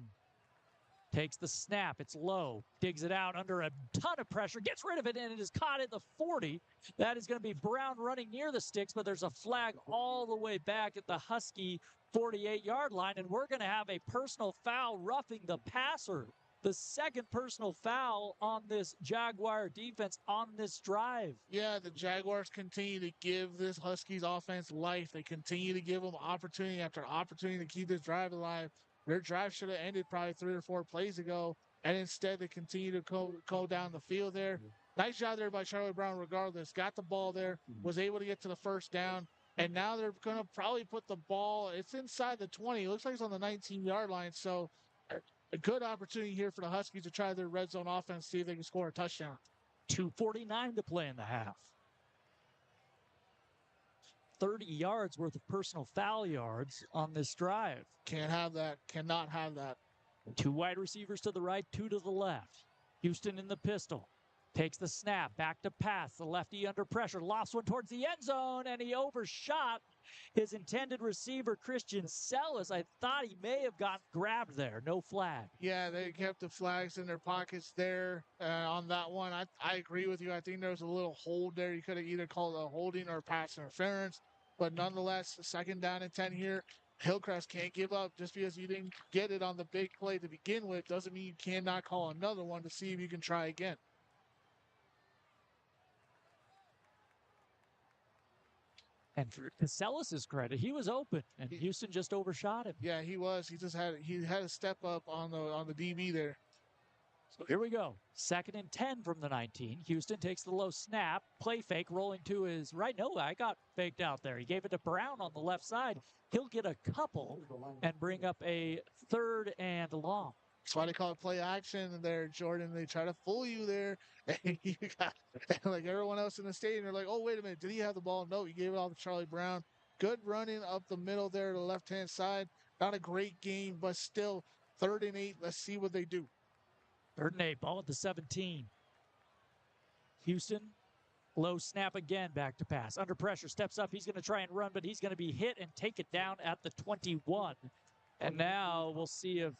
takes the snap. It's low. Digs it out under a ton of pressure. Gets rid of it, and it is caught at the 40. That is going to be Brown running near the sticks, but there's a flag all the way back at the Husky 48-yard line, and we're going to have a personal foul roughing the passer. The second personal foul on this Jaguar defense on this drive. Yeah, the Jaguars continue to give this Huskies offense life. They continue to give them opportunity after opportunity to keep this drive alive. Their drive should have ended probably 3 or 4 plays ago, and instead they continue to go down the field there. Nice job there by Charlie Brown regardless. Got the ball there, was able to get to the first down, and now they're going to probably put the ball, it's inside the 20. It looks like it's on the 19-yard line, so a good opportunity here for the Huskies to try their red zone offense, see if they can score a touchdown. 2:49 to play in the half. 30 yards worth of personal foul yards on this drive. Can't have that. Cannot have that. 2 wide receivers to the right, 2 to the left. Houston in the pistol. Takes the snap, back to pass. The lefty under pressure, lost one towards the end zone, and he overshot his intended receiver, Christian Sellis. I thought he may have gotten grabbed there. No flag. Yeah, they kept the flags in their pockets there on that one. I agree with you. I think there was a little hold there. You could have either called a holding or pass interference. But nonetheless, 2nd down and 10 here. Hillcrest can't give up. Just because you didn't get it on the big play to begin with doesn't mean you cannot call another one to see if you can try again. And for Sellis' credit, he was open, and Houston just overshot him. Yeah, he was. He had a step up on the DB there. So here we go. 2nd and 10 from the 19. Houston takes the low snap. Play fake, rolling to his right. No, I got faked out there. He gave it to Brown on the left side. He'll get a couple and bring up a 3rd and long. That's why they call it play action there, Jordan. They try to fool you there. And you got, like everyone else in the stadium, they're like, oh, wait a minute. Did he have the ball? No, he gave it all to Charlie Brown. Good running up the middle there to the left-hand side. Not a great game, but still 3rd and 8. Let's see what they do. 3rd and 8, ball at the 17. Houston, low snap again, back to pass. Under pressure, steps up. He's going to try and run, but he's going to be hit and take it down at the 21. And now we'll see if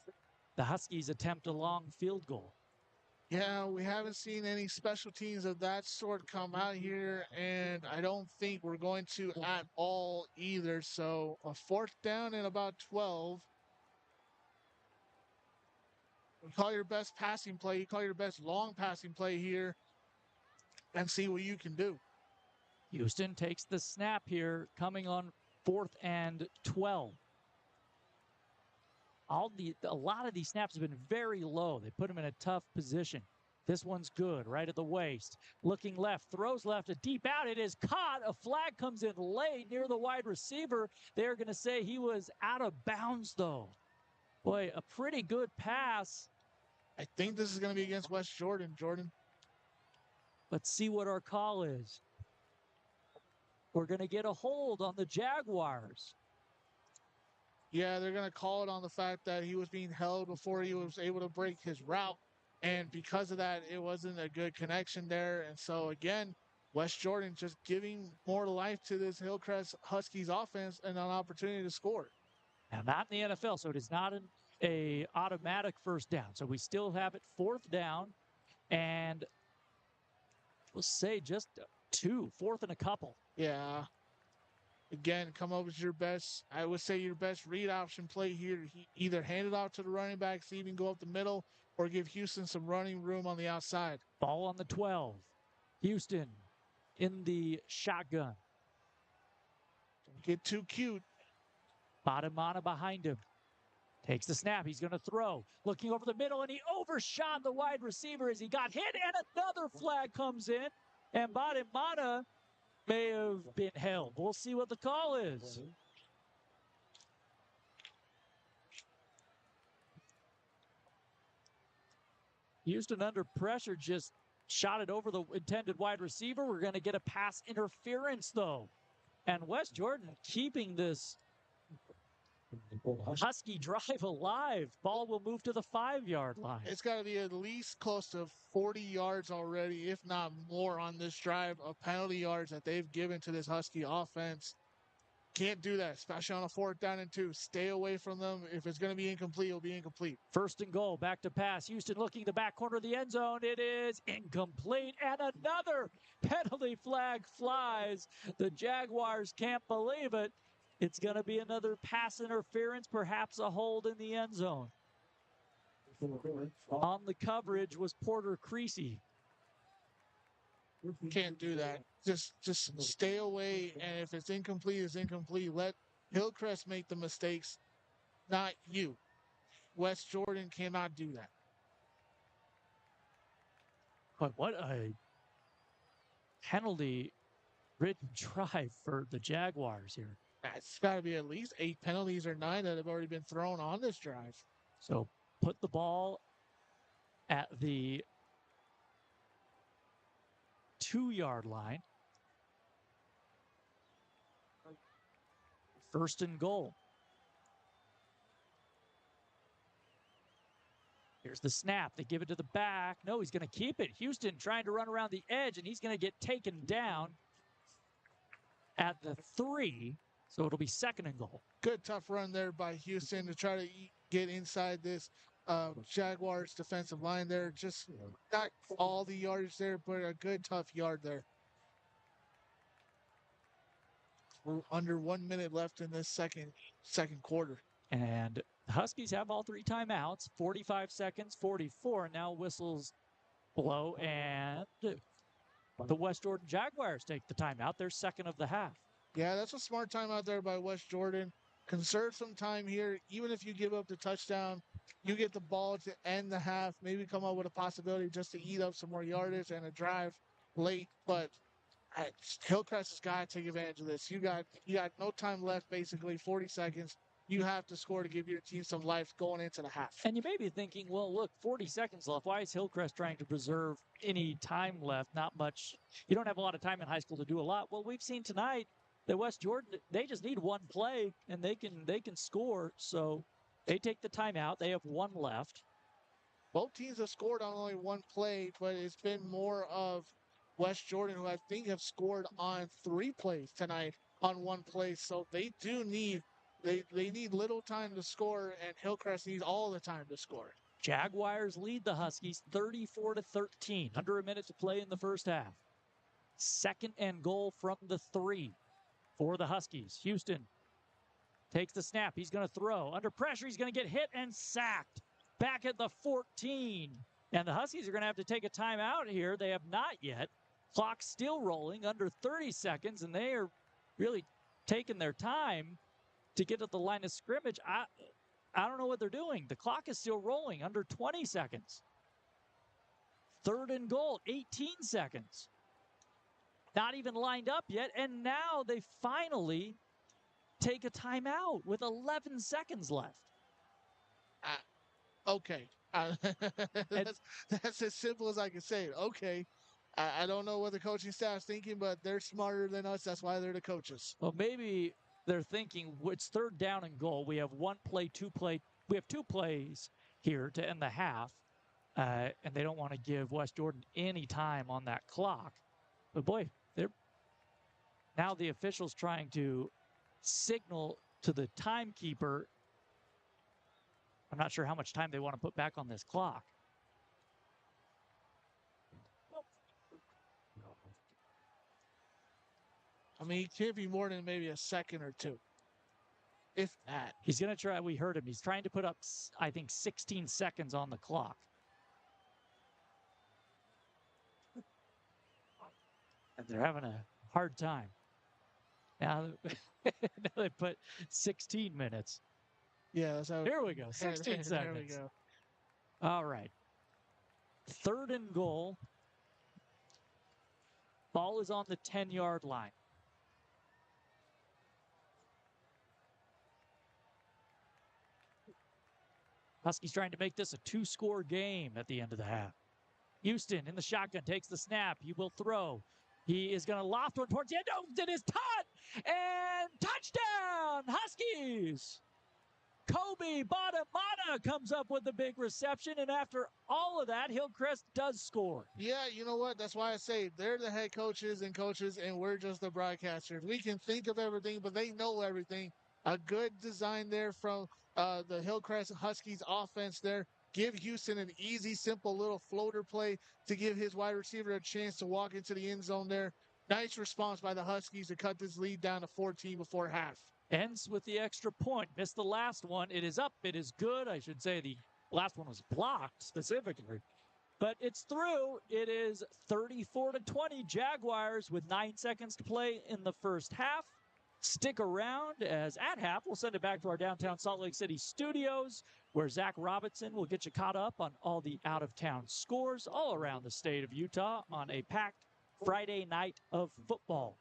the Huskies attempt a long field goal. Yeah, we haven't seen any special teams of that sort come out here, and I don't think we're going to at all either. So a 4th down and about 12. You call your best passing play. You call your best long passing play here and see what you can do. Houston takes the snap here, coming on 4th and 12. A lot of these snaps have been very low. They put him in a tough position. This one's good, right at the waist. Looking left, throws left, a deep out. It is caught. A flag comes in late near the wide receiver. They're going to say he was out of bounds, though. Boy, a pretty good pass. I think this is going to be against West Jordan, Jordan. Let's see what our call is. We're going to get a hold on the Jaguars. Yeah, they're going to call it on the fact that he was being held before he was able to break his route. And because of that, it wasn't a good connection there. And so, again, West Jordan just giving more life to this Hillcrest Huskies offense and an opportunity to score. Now, not in the NFL, so it is not an automatic first down. So we still have it 4th down. And we'll say just 4th and a couple. Yeah. Again, come up with your best, I would say your best read option play here. Either hand it off to the running backs, even go up the middle, or give Houston some running room on the outside. Ball on the 12. Houston in the shotgun. Don't get too cute. Badamana behind him. Takes the snap. He's going to throw. Looking over the middle, and he overshot the wide receiver as he got hit, and another flag comes in. And Badamana may have been held. We'll see what the call is. Houston under pressure just shot it over the intended wide receiver. We're going to get a pass interference, though. And West Jordan keeping this Husky drive alive. Ball will move to the 5-yard line. It's got to be at least close to 40 yards already, if not more, on this drive of penalty yards that they've given to this Husky offense. Can't do that, especially on a 4th down and 2. Stay away from them. If it's going to be incomplete, it'll be incomplete. 1st and goal, back to pass. Houston looking the back corner of the end zone. It is incomplete, and another penalty flag flies. The Jaguars can't believe it. It's going to be another pass interference, perhaps a hold in the end zone. On the coverage was Porter Creasy. Can't do that. Just stay away, and if it's incomplete, it's incomplete. Let Hillcrest make the mistakes, not you. West Jordan cannot do that. But what a penalty-ridden drive for the Jaguars here. It's got to be at least 8 penalties or 9 that have already been thrown on this drive. So put the ball at the 2-yard line. 1st and goal. Here's the snap. They give it to the back. No, he's going to keep it. Houston trying to run around the edge, and he's going to get taken down at the 3. So it'll be 2nd and goal. Good tough run there by Houston to try to get inside this Jaguars defensive line there. Just not all the yardage there, but a good tough yard there. We're under 1 minute left in this second quarter. And the Huskies have all 3 timeouts. 45 seconds, 44. And now whistles blow, and the West Jordan Jaguars take the timeout. They're 2nd of the half. Yeah, that's a smart timeout there by West Jordan. Conserve some time here. Even if you give up the touchdown, you get the ball to end the half. Maybe come up with a possibility just to eat up some more yardage and a drive late. But Hillcrest has got to take advantage of this. You got no time left, basically 40 seconds. You have to score to give your team some life going into the half. And you may be thinking, well, look, 40 seconds left. Why is Hillcrest trying to preserve any time left? Not much. You don't have a lot of time in high school to do a lot. Well, we've seen tonight that West Jordan, they just need one play, and they can score. So they take the timeout. They have 1 left. Both teams have scored on only 1 play, but it's been more of West Jordan, who I think have scored on 3 plays tonight on 1 play. So they do need they need little time to score, and Hillcrest needs all the time to score. Jaguars lead the Huskies 34-13. Under a minute to play in the first half. 2nd and goal from the 3 for the Huskies. Houston takes the snap. He's going to throw. Under pressure, he's going to get hit and sacked. back at the 14. And the Huskies are going to have to take a timeout here. They have not yet. Clock still rolling, under 30 seconds, and they are really taking their time to get to the line of scrimmage. I don't know what they're doing. The clock is still rolling, under 20 seconds. 3rd and goal, 18 seconds. Not even lined up yet, and now they finally take a timeout with 11 seconds left. Okay. That's as simple as I can say it. Okay. I don't know what the coaching staff's thinking, but they're smarter than us. That's why they're the coaches. Well, maybe they're thinking it's 3rd down and goal. We have one play, we have 2 plays here to end the half, and they don't want to give West Jordan any time on that clock. But boy, now the official's trying to signal to the timekeeper. I'm not sure how much time they want to put back on this clock. I mean, it can't be more than maybe a second or 2. If that. He's going to try, we heard him, he's trying to put up, I think, 16 seconds on the clock. And they're having a hard time. Now they put 16 minutes. Yeah, that's how. Here we go, 16 seconds. There we go. All right. 3rd and goal. Ball is on the 10-yard line. Huskies trying to make this a 2-score game at the end of the half. Houston in the shotgun takes the snap. He will throw. He is going to loft one towards the end. Oh, it is caught! And touchdown, Huskies! Kobe Badamana comes up with a big reception, and after all of that, Hillcrest does score. Yeah, you know what? That's why I say they're the head coaches, and we're just the broadcasters. We can think of everything, but they know everything. A good design there from the Hillcrest Huskies offense there. Give Houston an easy, simple little floater play to give his wide receiver a chance to walk into the end zone there. Nice response by the Huskies to cut this lead down to 14 before half. Ends with the extra point. Missed the last one. It is up. It is good. I should say the last one was blocked specifically. But it's through. It is 34-20 Jaguars with 9 seconds to play in the first half. Stick around as at half, we'll send it back to our downtown Salt Lake City studios where Zach Robinson will get you caught up on all the out-of-town scores all around the state of Utah on a packed Friday night of football.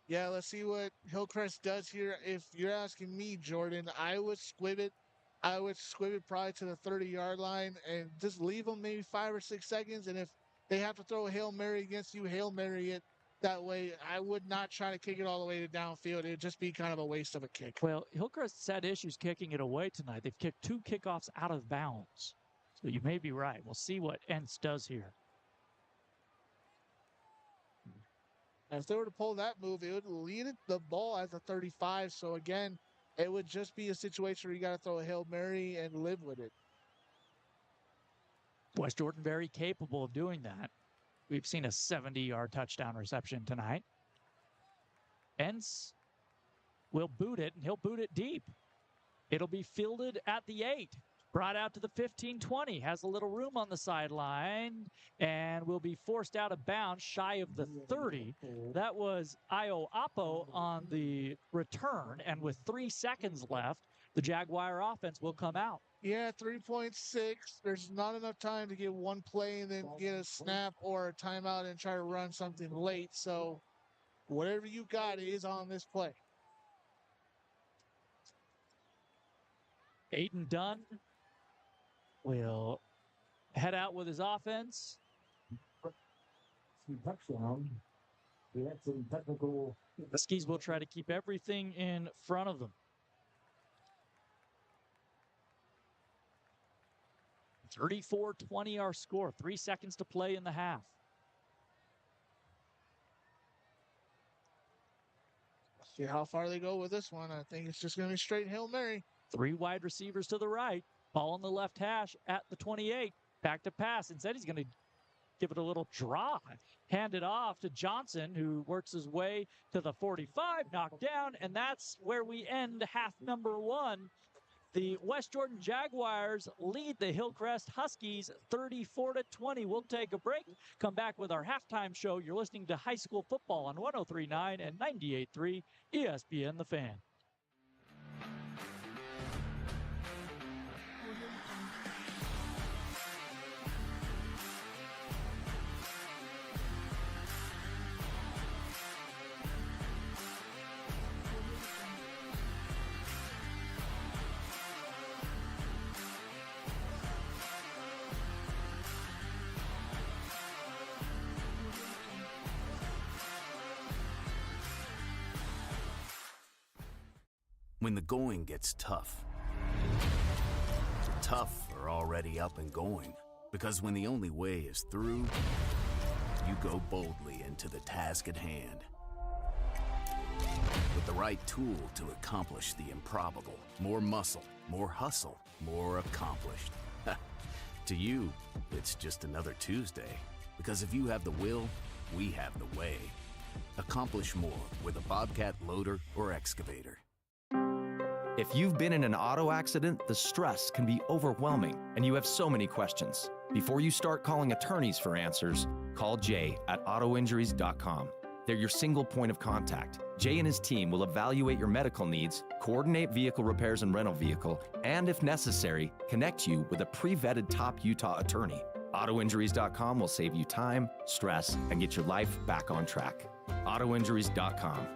Yeah, let's see what Hillcrest does here. If you're asking me, Jordan, I would squib it. I would squib it probably to the 30-yard line and just leave them maybe 5 or 6 seconds. And if they have to throw a Hail Mary against you, Hail Mary it. That way, I would not try to kick it all the way to downfield. It would just be kind of a waste of a kick. Well, Hillcrest's had issues kicking it away tonight. They've kicked 2 kickoffs out of bounds. So you may be right. We'll see what Entz does here. If they were to pull that move, it would lead the ball at the 35. So, again, it would just be a situation where you got to throw a Hail Mary and live with it. West Jordan very capable of doing that. We've seen a 70-yard touchdown reception tonight. Entz will boot it, and he'll boot it deep. It'll be fielded at the 8. Brought out to the 15-20. Has a little room on the sideline and will be forced out of bounds shy of the 30. That was Io Apo on the return, and with 3 seconds left, the Jaguar offense will come out. Yeah, 3.6. There's not enough time to get one play and then get a snap or a timeout and try to run something late. So whatever you got is on this play. Aiden Dunn will head out with his offense. Touchdown. We had some technical. The Skis will try to keep everything in front of them. 34-20 our score. 3 seconds to play in the half. See how far they go with this one. I think it's just going to be straight Hail Mary. 3 wide receivers to the right. Ball on the left hash at the 28. Back to pass. Instead, he's going to give it a little draw. Hand it off to Johnson, who works his way to the 45. Knocked down, and that's where we end half number 1. The West Jordan Jaguars lead the Hillcrest Huskies 34-20. We'll take a break, come back with our halftime show. You're listening to high school football on 103.9 and 98.3 ESPN The Fan. When the going gets tough, the tough are already up and going. Because when the only way is through, you go boldly into the task at hand. With the right tool to accomplish the improbable. More muscle, more hustle, more accomplished. To you, it's just another Tuesday. Because if you have the will, we have the way. Accomplish more with a Bobcat loader or excavator. If you've been in an auto accident, the stress can be overwhelming, and you have so many questions. Before you start calling attorneys for answers, call Jay at autoinjuries.com. They're your single point of contact. Jay and his team will evaluate your medical needs, coordinate vehicle repairs and rental vehicle, and if necessary, connect you with a pre-vetted top Utah attorney. Autoinjuries.com will save you time, stress, and get your life back on track. Autoinjuries.com.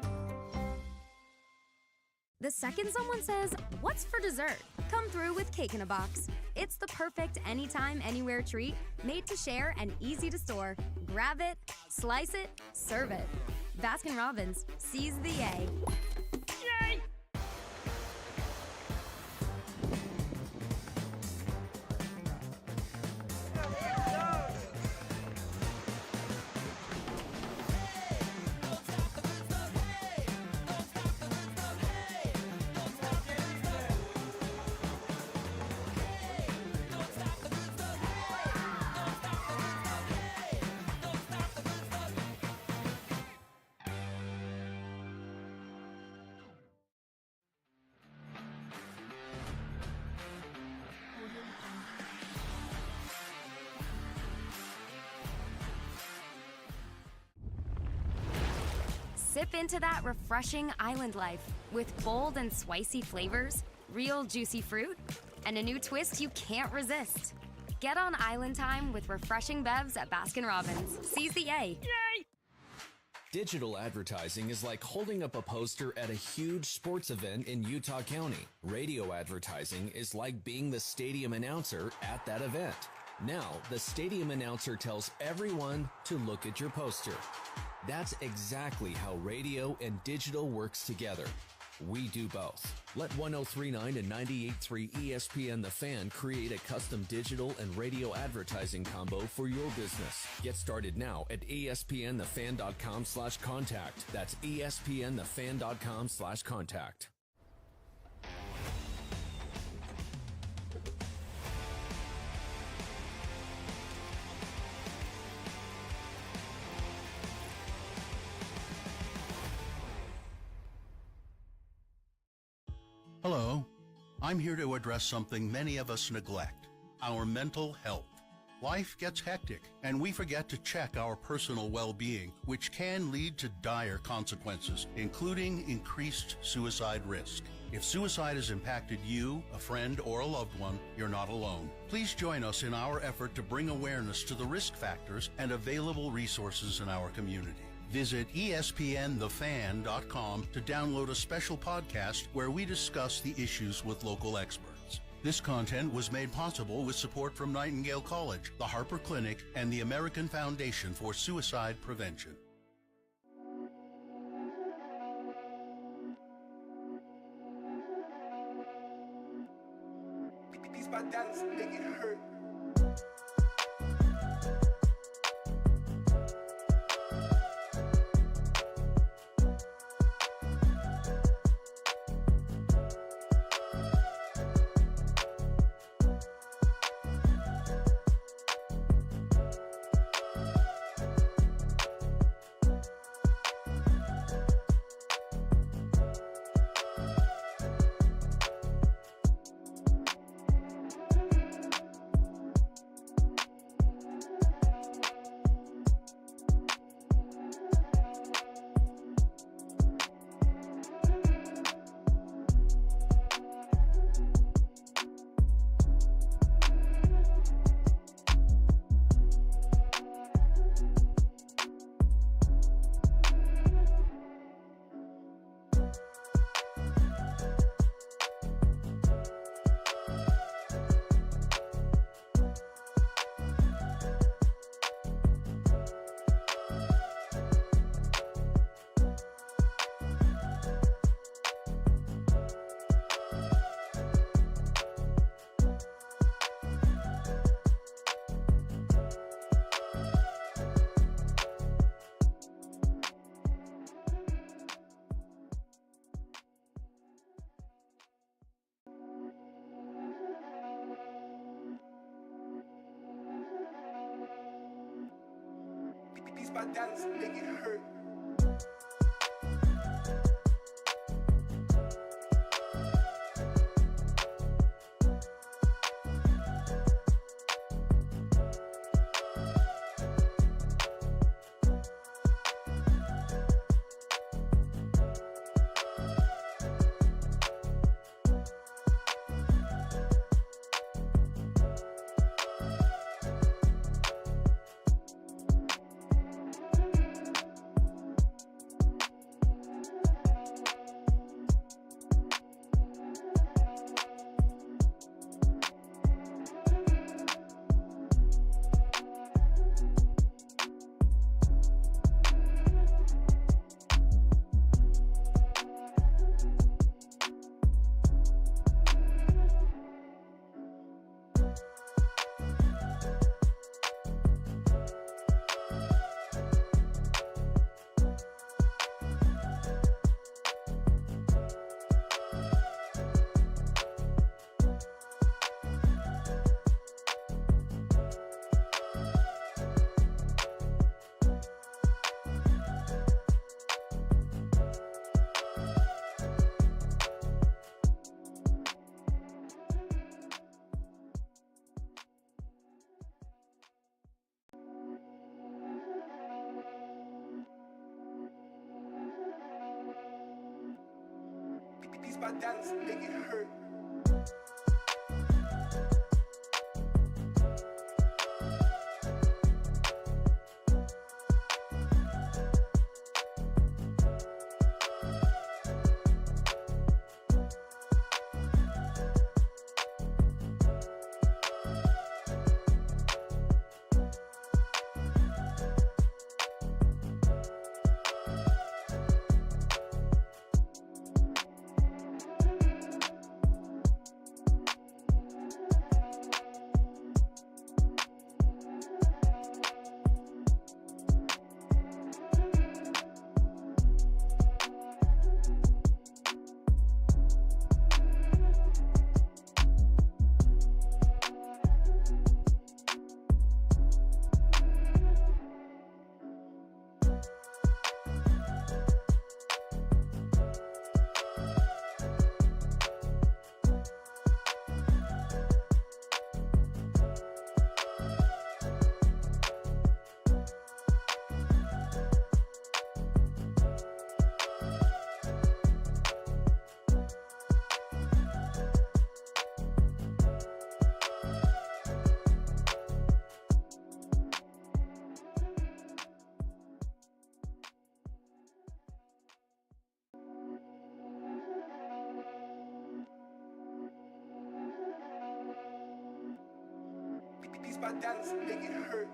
The second someone says, "What's for dessert?" Come through with Cake in a Box. It's the perfect anytime, anywhere treat, made to share and easy to store. Grab it, slice it, serve it. Baskin-Robbins, seize the yay. Yay! Sip into that refreshing island life with bold and spicy flavors, real juicy fruit, and a new twist you can't resist. Get on island time with refreshing bevs at Baskin-Robbins. Seize the yay. Yay! Digital advertising is like holding up a poster at a huge sports event in Utah County. Radio advertising is like being the stadium announcer at that event. Now, the stadium announcer tells everyone to look at your poster. That's exactly how radio and digital works together. We do both. Let 103.9 and 98.3 ESPN The Fan create a custom digital and radio advertising combo for your business. Get started now at espnthefan.com/contact. That's espnthefan.com/contact. Hello, I'm here to address something many of us neglect, our mental health. Life gets hectic, and we forget to check our personal well-being, which can lead to dire consequences, including increased suicide risk. If suicide has impacted you, a friend, or a loved one, you're not alone. Please join us in our effort to bring awareness to the risk factors and available resources in our community. Visit ESPNthefan.com to download a special podcast where we discuss the issues with local experts. This content was made possible with support from Nightingale College, the Harper Clinic, and the American Foundation for Suicide Prevention. These my dads make it hurt. Beats by Dallas, make it hurt. Beats by Dallas, make it hurt. Beats by Dallas, make it hurt.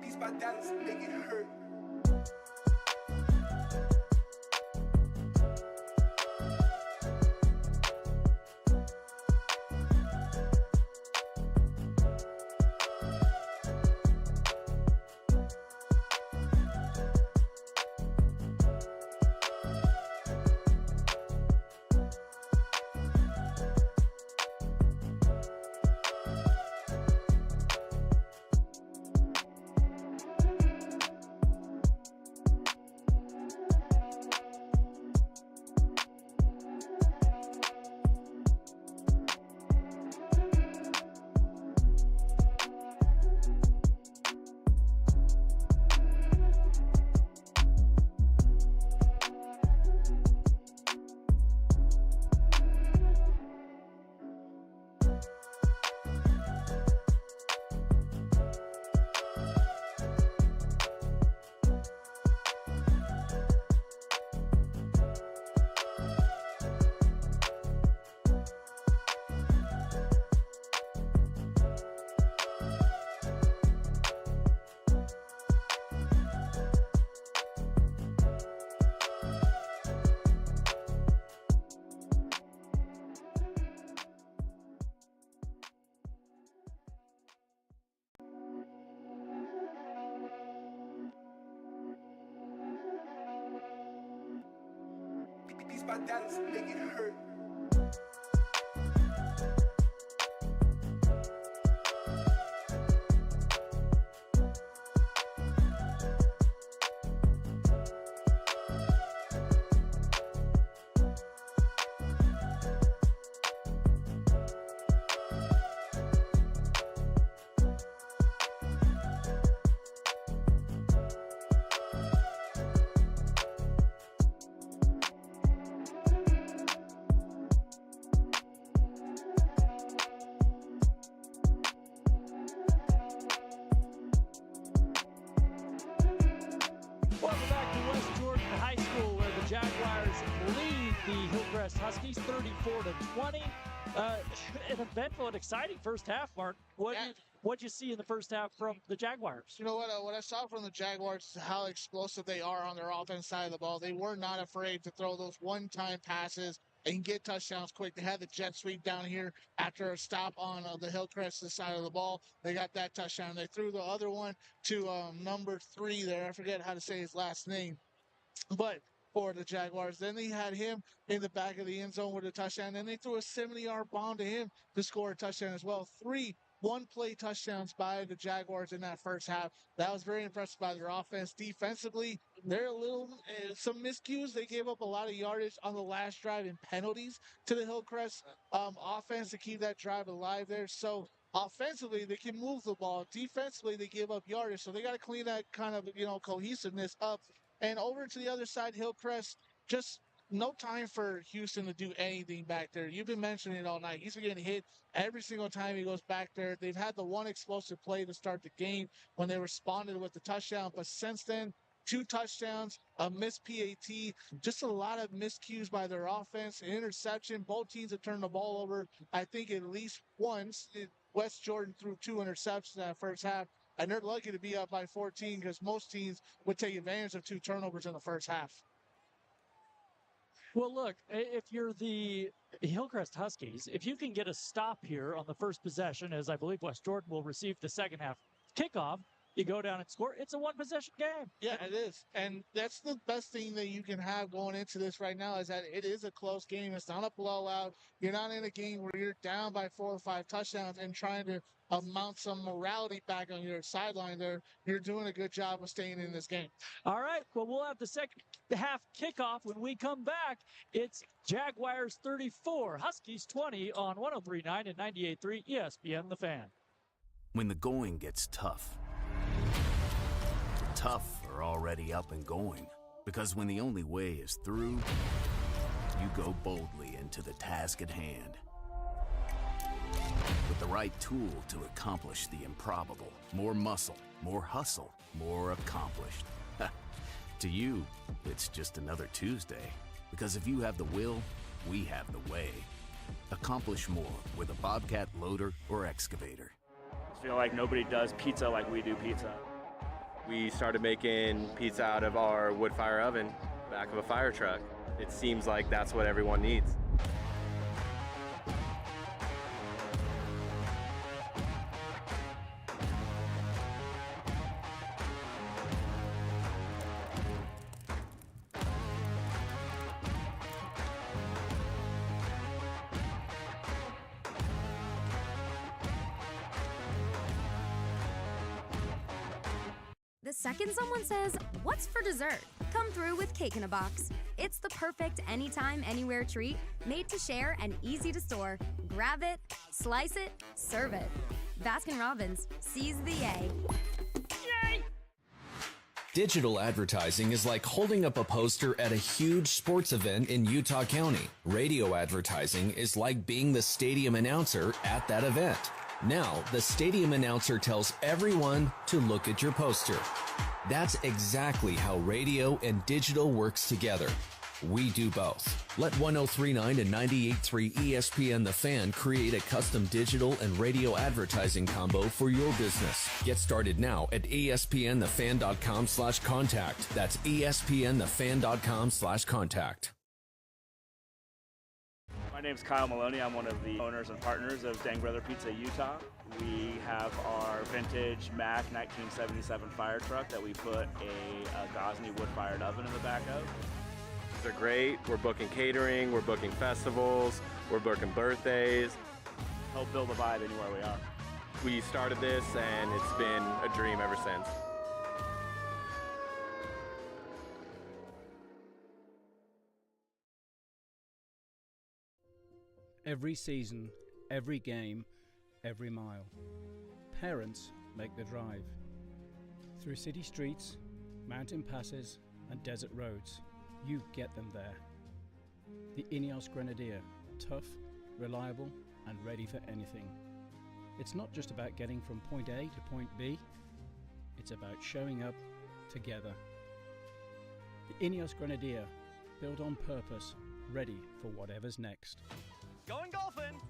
Beats by Dallas, make it hurt. by Dallas, make it hurt. Welcome back to West Jordan High School, where the Jaguars lead the Hillcrest Huskies 34-20. An eventful and exciting first half, Mark. What'd you see in the first half from the Jaguars? You know what I saw from the Jaguars is how explosive they are on their offense side of the ball. They were not afraid to throw those one-time passes and get touchdowns quick. They had the jet sweep down here after a stop on the Hillcrest side of the ball. They got that touchdown. They threw the other one to number 3 there. I forget how to say his last name. But for the Jaguars, then they had him in the back of the end zone with a touchdown. Then they threw a 70-yard bomb to him to score a touchdown as well. 3 one-play touchdowns by the Jaguars in that first half. That was very impressive by their offense. Defensively, they're a little, some miscues. They gave up a lot of yardage on the last drive and penalties to the Hillcrest offense to keep that drive alive there. So offensively, they can move the ball. Defensively, they give up yardage. So they got to clean that kind of, cohesiveness up. And over to the other side, Hillcrest, just no time for Houston to do anything back there. You've been mentioning it all night. He's been getting hit every single time he goes back there. They've had the one explosive play to start the game when they responded with the touchdown. But since then, 2 touchdowns, a missed PAT, just a lot of miscues by their offense, an interception. Both teams have turned the ball over, I think, at least once. West Jordan threw 2 interceptions in that first half, and they're lucky to be up by 14 because most teams would take advantage of 2 turnovers in the first half. Well, look, if you're the Hillcrest Huskies, if you can get a stop here on the first possession, as I believe West Jordan will receive the second half kickoff, you go down and score. It's a one-possession game. Yeah, it is. And that's the best thing that you can have going into this right now is that it is a close game. It's not a blowout. You're not in a game where you're down by 4 or 5 touchdowns and trying to mount some morality back on your sideline there. You're doing a good job of staying in this game. All right. Well, we'll have the second half kickoff when we come back. It's Jaguars 34, Huskies 20 on 103.9 and 98.3 ESPN The Fan. When the going gets tough, the tough are already up and going. Because when the only way is through, you go boldly into the task at hand. With the right tool to accomplish the improbable. More muscle, more hustle, more accomplished. To you, it's just another Tuesday. Because if you have the will, we have the way. Accomplish more with a Bobcat loader or excavator. I feel like nobody does pizza like we do pizza. We started making pizza out of our wood fire oven, back of a fire truck. It seems like that's what everyone needs. The second someone says, "What's for dessert?" Come through with Cake in a Box. It's the perfect anytime, anywhere treat, made to share and easy to store. Grab it, slice it, serve it. Baskin-Robbins, seize the yay. Yay! Digital advertising is like holding up a poster at a huge sports event in Utah County. Radio advertising is like being the stadium announcer at that event. Now, the stadium announcer tells everyone to look at your poster. That's exactly how radio and digital works together. We do both. Let 103.9 and 98.3 ESPN The Fan create a custom digital and radio advertising combo for your business. Get started now at espnthefan.com/contact. That's espnthefan.com/contact. My name's Kyle Maloney. I'm one of the owners and partners of Dang Brother Pizza Utah. We have our vintage Mack 1977 fire truck that we put a Gosney wood-fired oven in the back of. are great. We're booking catering, we're booking festivals, we're booking birthdays. Help build a vibe anywhere we are. We started this and it's been a dream ever since. Every season, every game, every mile. Parents make the drive. Through city streets, mountain passes, and desert roads, you get them there. The Ineos Grenadier, tough, reliable, and ready for anything. It's not just about getting from point A to point B, it's about showing up together. The Ineos Grenadier, built on purpose, ready for whatever's next. Going golfing!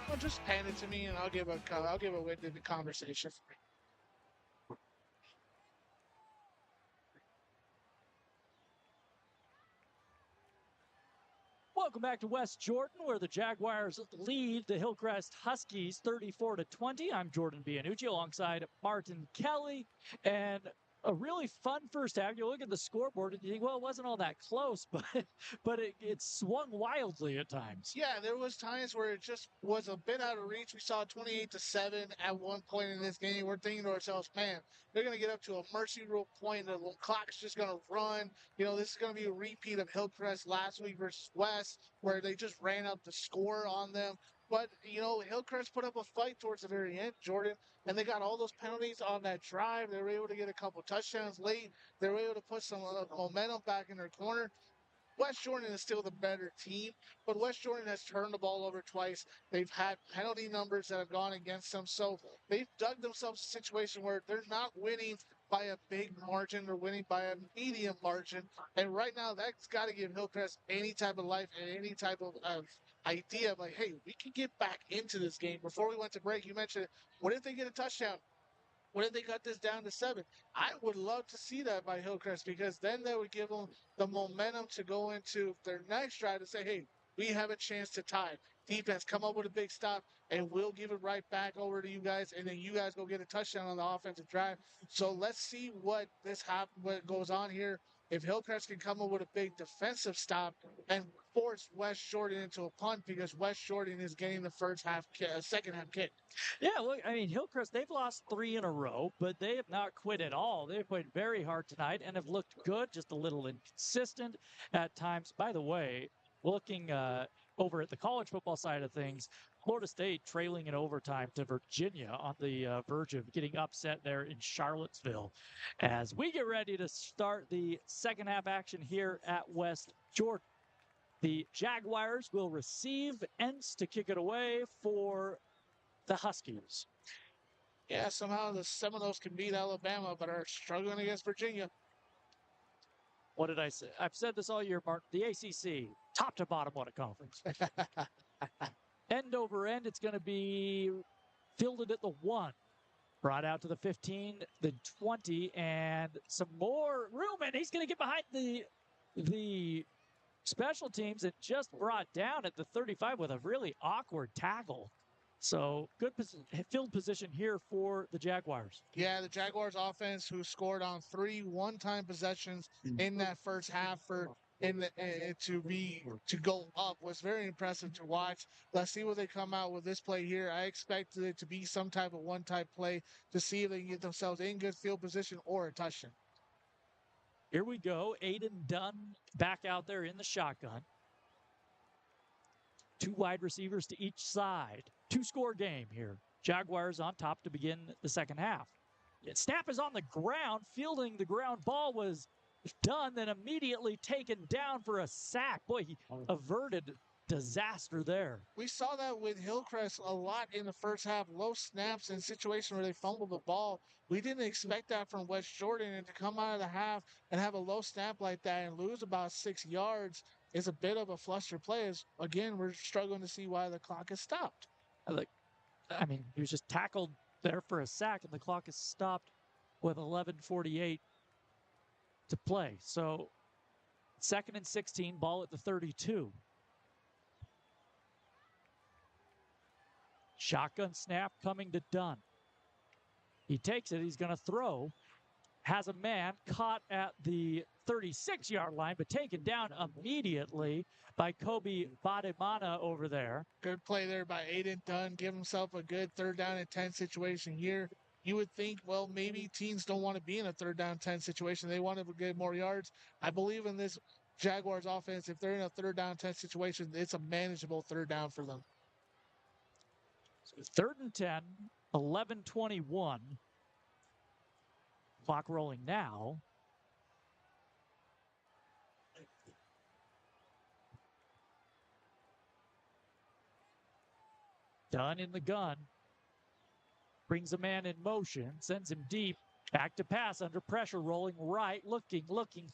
Well, just hand it to me, and I'll give a win to the conversation. Welcome back to West Jordan, where the Jaguars lead the Hillcrest Huskies 34-20. I'm Jordan Bianucci alongside Martin Kelly, and a really fun first half. You look at the scoreboard and you think, well, it wasn't all that close, but it swung wildly at times. Yeah, there was times where it just was a bit out of reach. We saw 28-7 at one point in this game. We're thinking to ourselves, man, they're going to get up to a mercy rule point. The clock's just going to run. You know, this is going to be a repeat of Hillcrest last week versus West, where they just ran up the score on them. But, you know, Hillcrest put up a fight towards the very end, Jordan, and they got all those penalties on that drive. They were able to get a couple touchdowns late. They were able to put some momentum back in their corner. West Jordan is still the better team, but West Jordan has turned the ball over twice. They've had penalty numbers that have gone against them, so they've dug themselves a situation where they're not winning by a big margin. They're winning by a medium margin, and right now that's got to give Hillcrest any type of life and any type of idea of like, hey, we can get back into this game. Before we went to break, you mentioned, what if they get a touchdown? What if they cut this down to 7? I would love to see that by Hillcrest, because then that would give them the momentum to go into their next drive to say, hey, we have a chance to tie. Defense, come up with a big stop, and we'll give it right back over to you guys, and then you guys go get a touchdown on the offensive drive. So let's see what goes on here. If Hillcrest can come up with a big defensive stop and force West Jordan into a punt, because West Jordan is getting the second half kick. Yeah, look, I mean, Hillcrest, they've lost 3 in a row, but they have not quit at all. They've played very hard tonight and have looked good, just a little inconsistent at times. By the way, looking over at the college football side of things, Florida State trailing in overtime to Virginia on the verge of getting upset there in Charlottesville. As we get ready to start the second half action here at West Jordan, the Jaguars will receive Entz to kick it away for the Huskies. Yeah, somehow the Seminoles can beat Alabama, but are struggling against Virginia. What did I say? I've said this all year, Mark. The ACC, top to bottom, what a conference. End over end, it's going to be fielded at the 1. Brought out to the 15, the 20, and some more room, and he's going to get behind the special teams and just brought down at the 35 with a really awkward tackle. So good field position here for the Jaguars. Yeah, the Jaguars offense, who scored on 3 one-time possessions in that first half to go up, was very impressive to watch. Let's see what they come out with this play here. I expected it to be some type of one-type play to see if they can get themselves in good field position or a touchdown. Here we go. Aiden Dunn back out there in the shotgun. 2 wide receivers to each side. 2-score game here. Jaguars on top to begin the second half. Snap is on the ground. Fielding the ground ball was Dunn, then immediately taken down for a sack. Boy, he averted disaster there. We saw that with Hillcrest a lot in the first half. Low snaps in situations where they fumbled the ball. We didn't expect that from West Jordan, and to come out of the half and have a low snap like that and lose about 6 yards is a bit of a fluster play. As, again, we're struggling to see why the clock is stopped. I mean, he was just tackled there for a sack, and the clock is stopped with 11:48 to play. So 2nd and 16, ball at the 32. Shotgun snap coming to Dunn. He takes it. He's going to throw. Has a man caught at the 36-yard line, but taken down immediately by Kobe Bademana over there. Good play there by Aiden Dunn. Give himself a good 3rd down and 10 situation here. You would think, well, maybe teams don't want to be in a 3rd down 10 situation. They want to get more yards. I believe in this Jaguars offense. If they're in a 3rd down 10 situation, it's a manageable 3rd down for them. So 3rd and 10, 11:21. Clock rolling now. Dunn in the gun. Brings a man in motion, sends him deep. Back to pass under pressure, rolling right, looking,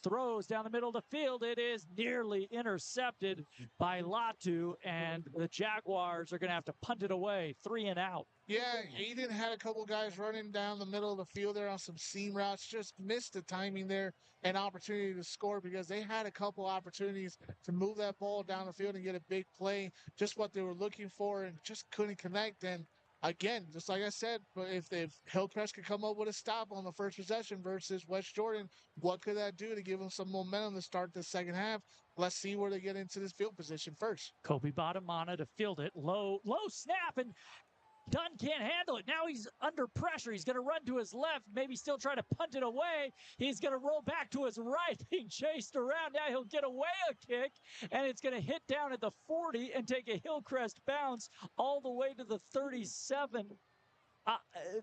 throws down the middle of the field. It is nearly intercepted by Latu, and the Jaguars are going to have to punt it away, 3 and out. Yeah, Aiden had a couple guys running down the middle of the field there on some seam routes. Just missed the timing there and opportunity to score because they had a couple opportunities to move that ball down the field and get a big play. Just what they were looking for and just couldn't connect. And again, just like I said, but if Hillcrest could come up with a stop on the first possession versus West Jordan, what could that do to give them some momentum to start the second half? Let's see where they get into this field position first. Kobe Bademana to field it. Low snap, and Dunn can't handle it. Now he's under pressure. He's going to run to his left, maybe still try to punt it away. He's going to roll back to his right, being chased around. Now he'll get away a kick, and it's going to hit down at the 40 and take a Hillcrest bounce all the way to the 37.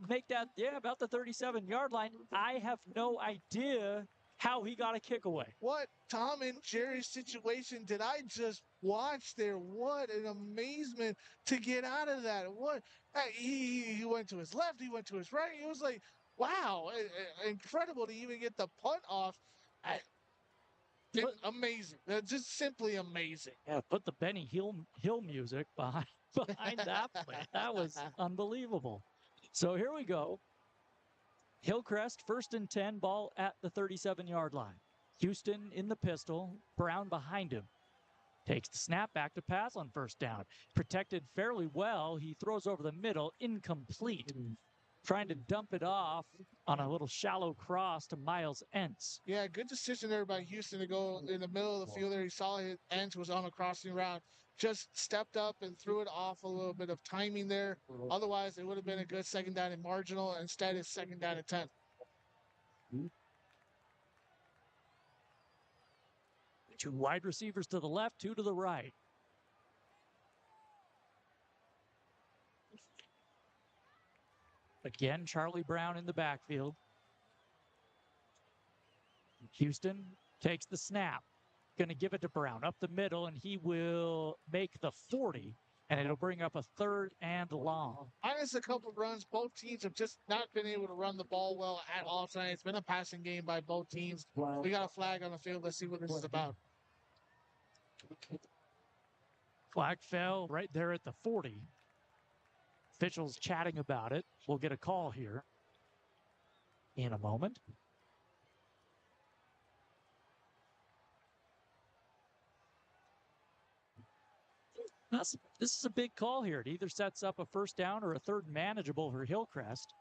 Make that, about the 37-yard line. I have no idea how he got a kick away. What Tom and Jerry's situation did I just watch there? What an amazement to get out of that. What he went to his left, he went to his right. It was like, wow, incredible to even get the punt off. Amazing. Just simply amazing. Yeah, put the Benny Hill music behind that play. That was unbelievable. So here we go. Hillcrest, 1st and 10, ball at the 37-yard line. Houston in the pistol, Brown behind him. Takes the snap, back to pass on 1st down. Protected fairly well. He throws over the middle, incomplete. Trying to dump it off on a little shallow cross to Miles Entz. Yeah, good decision there by Houston to go in the middle of the field there. He saw his Entz was on a crossing route. Just stepped up and threw it off a little bit of timing there. Otherwise, it would have been a good 2nd down and marginal. Instead, it's 2nd down and 10. 2 wide receivers to the left, 2 to the right. Again, Charlie Brown in the backfield. Houston takes the snap. Going to give it to Brown up the middle, and he will make the 40, and it'll bring up a 3rd and long. Minus a couple of runs, both teams have just not been able to run the ball well at all tonight. It's been a passing game by both teams. We got a flag on the field. Let's see what this is about. Flag fell right there at the 40. Officials chatting about it. We'll get a call here in a moment. This is a big call here. It either sets up a 1st down or a 3rd manageable for Hillcrest.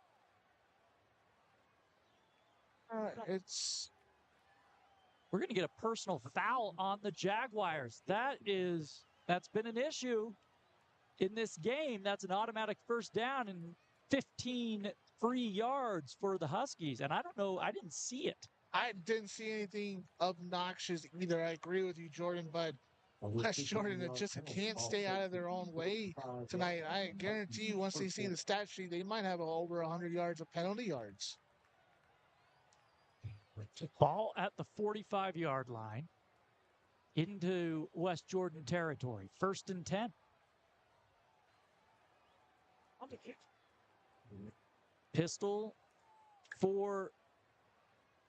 We're going to get a personal foul on the Jaguars. That's been an issue in this game. That's an automatic 1st down and 15 free yards for the Huskies. And I don't know, I didn't see it. I didn't see anything obnoxious either. I agree with you, Jordan, but West Jordan just can't stay out of their own way tonight. I guarantee you, once they see the stat sheet, they might have over 100 yards of penalty yards. Ball at the 45-yard line into West Jordan territory. 1st and 10. Pistol for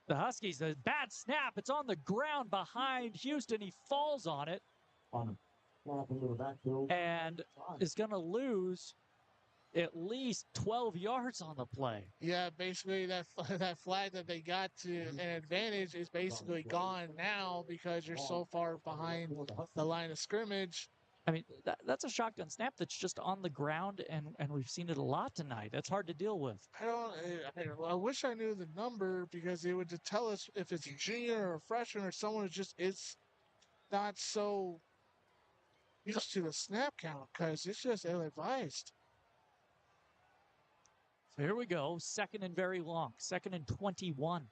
the Huskies. A bad snap. It's on the ground behind Houston. He falls on it and is going to lose at least 12 yards on the play. Yeah, basically that flag that they got to an advantage is basically gone now because you're so far behind the line of scrimmage. I mean, that's a shotgun snap that's just on the ground, and we've seen it a lot tonight. That's hard to deal with. I wish I knew the number because it would just tell us if it's a junior or a freshman or someone who just is not so used to the snap count because it's just ill-advised. So here we go. Second and very long. Second and 21.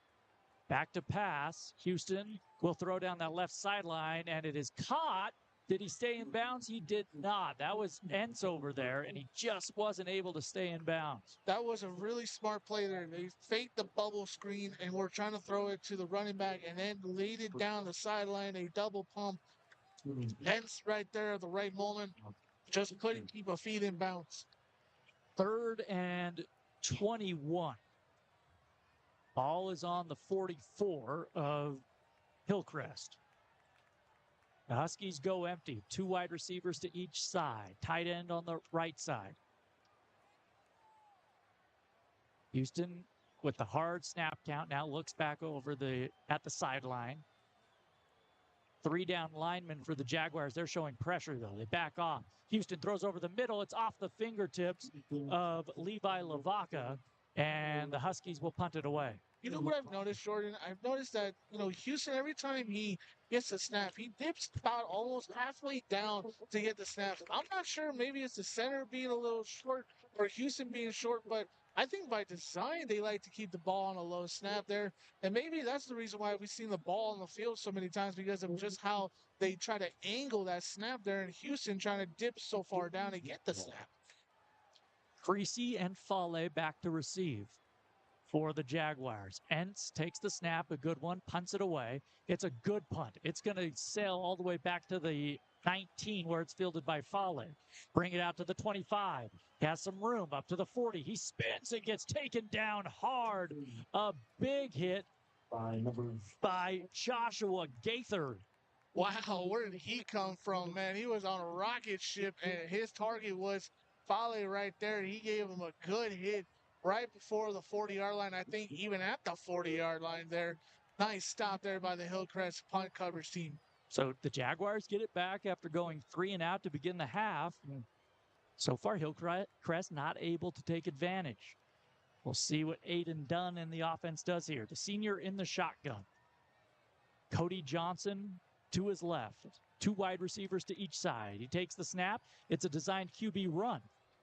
Back to pass. Houston will throw down that left sideline, and it is caught. Did he stay in bounds? He did not. That was Entz over there, and he just wasn't able to stay in bounds. That was a really smart play there. They faked the bubble screen and were trying to throw it to the running back and then laid it down the sideline. A double pump. Entz right there at the right moment. Just couldn't keep a feet in bounds. 3rd and 21. Ball is on the 44 of Hillcrest. The Huskies go empty. 2 wide receivers to each side. Tight end on the right side. Houston with the hard snap count now looks back over at the sideline. 3 down linemen for the Jaguars. They're showing pressure, though. They back off. Houston throws over the middle. It's off the fingertips of Levi Lavaca, and the Huskies will punt it away. You know what I've noticed, Jordan? I've noticed that, Houston, every time he gets a snap, he dips about almost halfway down to get the snaps. I'm not sure. Maybe it's the center being a little short or Houston being short, but I think by design, they like to keep the ball on a low snap there. And maybe that's the reason why we've seen the ball on the field so many times because of just how they try to angle that snap there. And Houston trying to dip so far down to get the snap. Creasy and Fale back to receive for the Jaguars. Entz takes the snap, a good one, punts it away. It's a good punt. It's going to sail all the way back to the 19 where it's fielded by Fale. Bring it out to the 25. He has some room up to the 40. He spins and gets taken down hard. A big hit by Joshua Gaither. Wow, where did he come from, man? He was on a rocket ship, and his target was Fale right there. He gave him a good hit right before the 40-yard line. I think even at the 40-yard line there. Nice stop there by the Hillcrest punt coverage team. So the Jaguars get it back after going 3 and out to begin the half. So far, Hillcrest not able to take advantage. We'll see what Aiden Dunn and the offense does here. The senior in the shotgun. Cody Johnson to his left. 2 wide receivers to each side. He takes the snap. It's a designed QB run.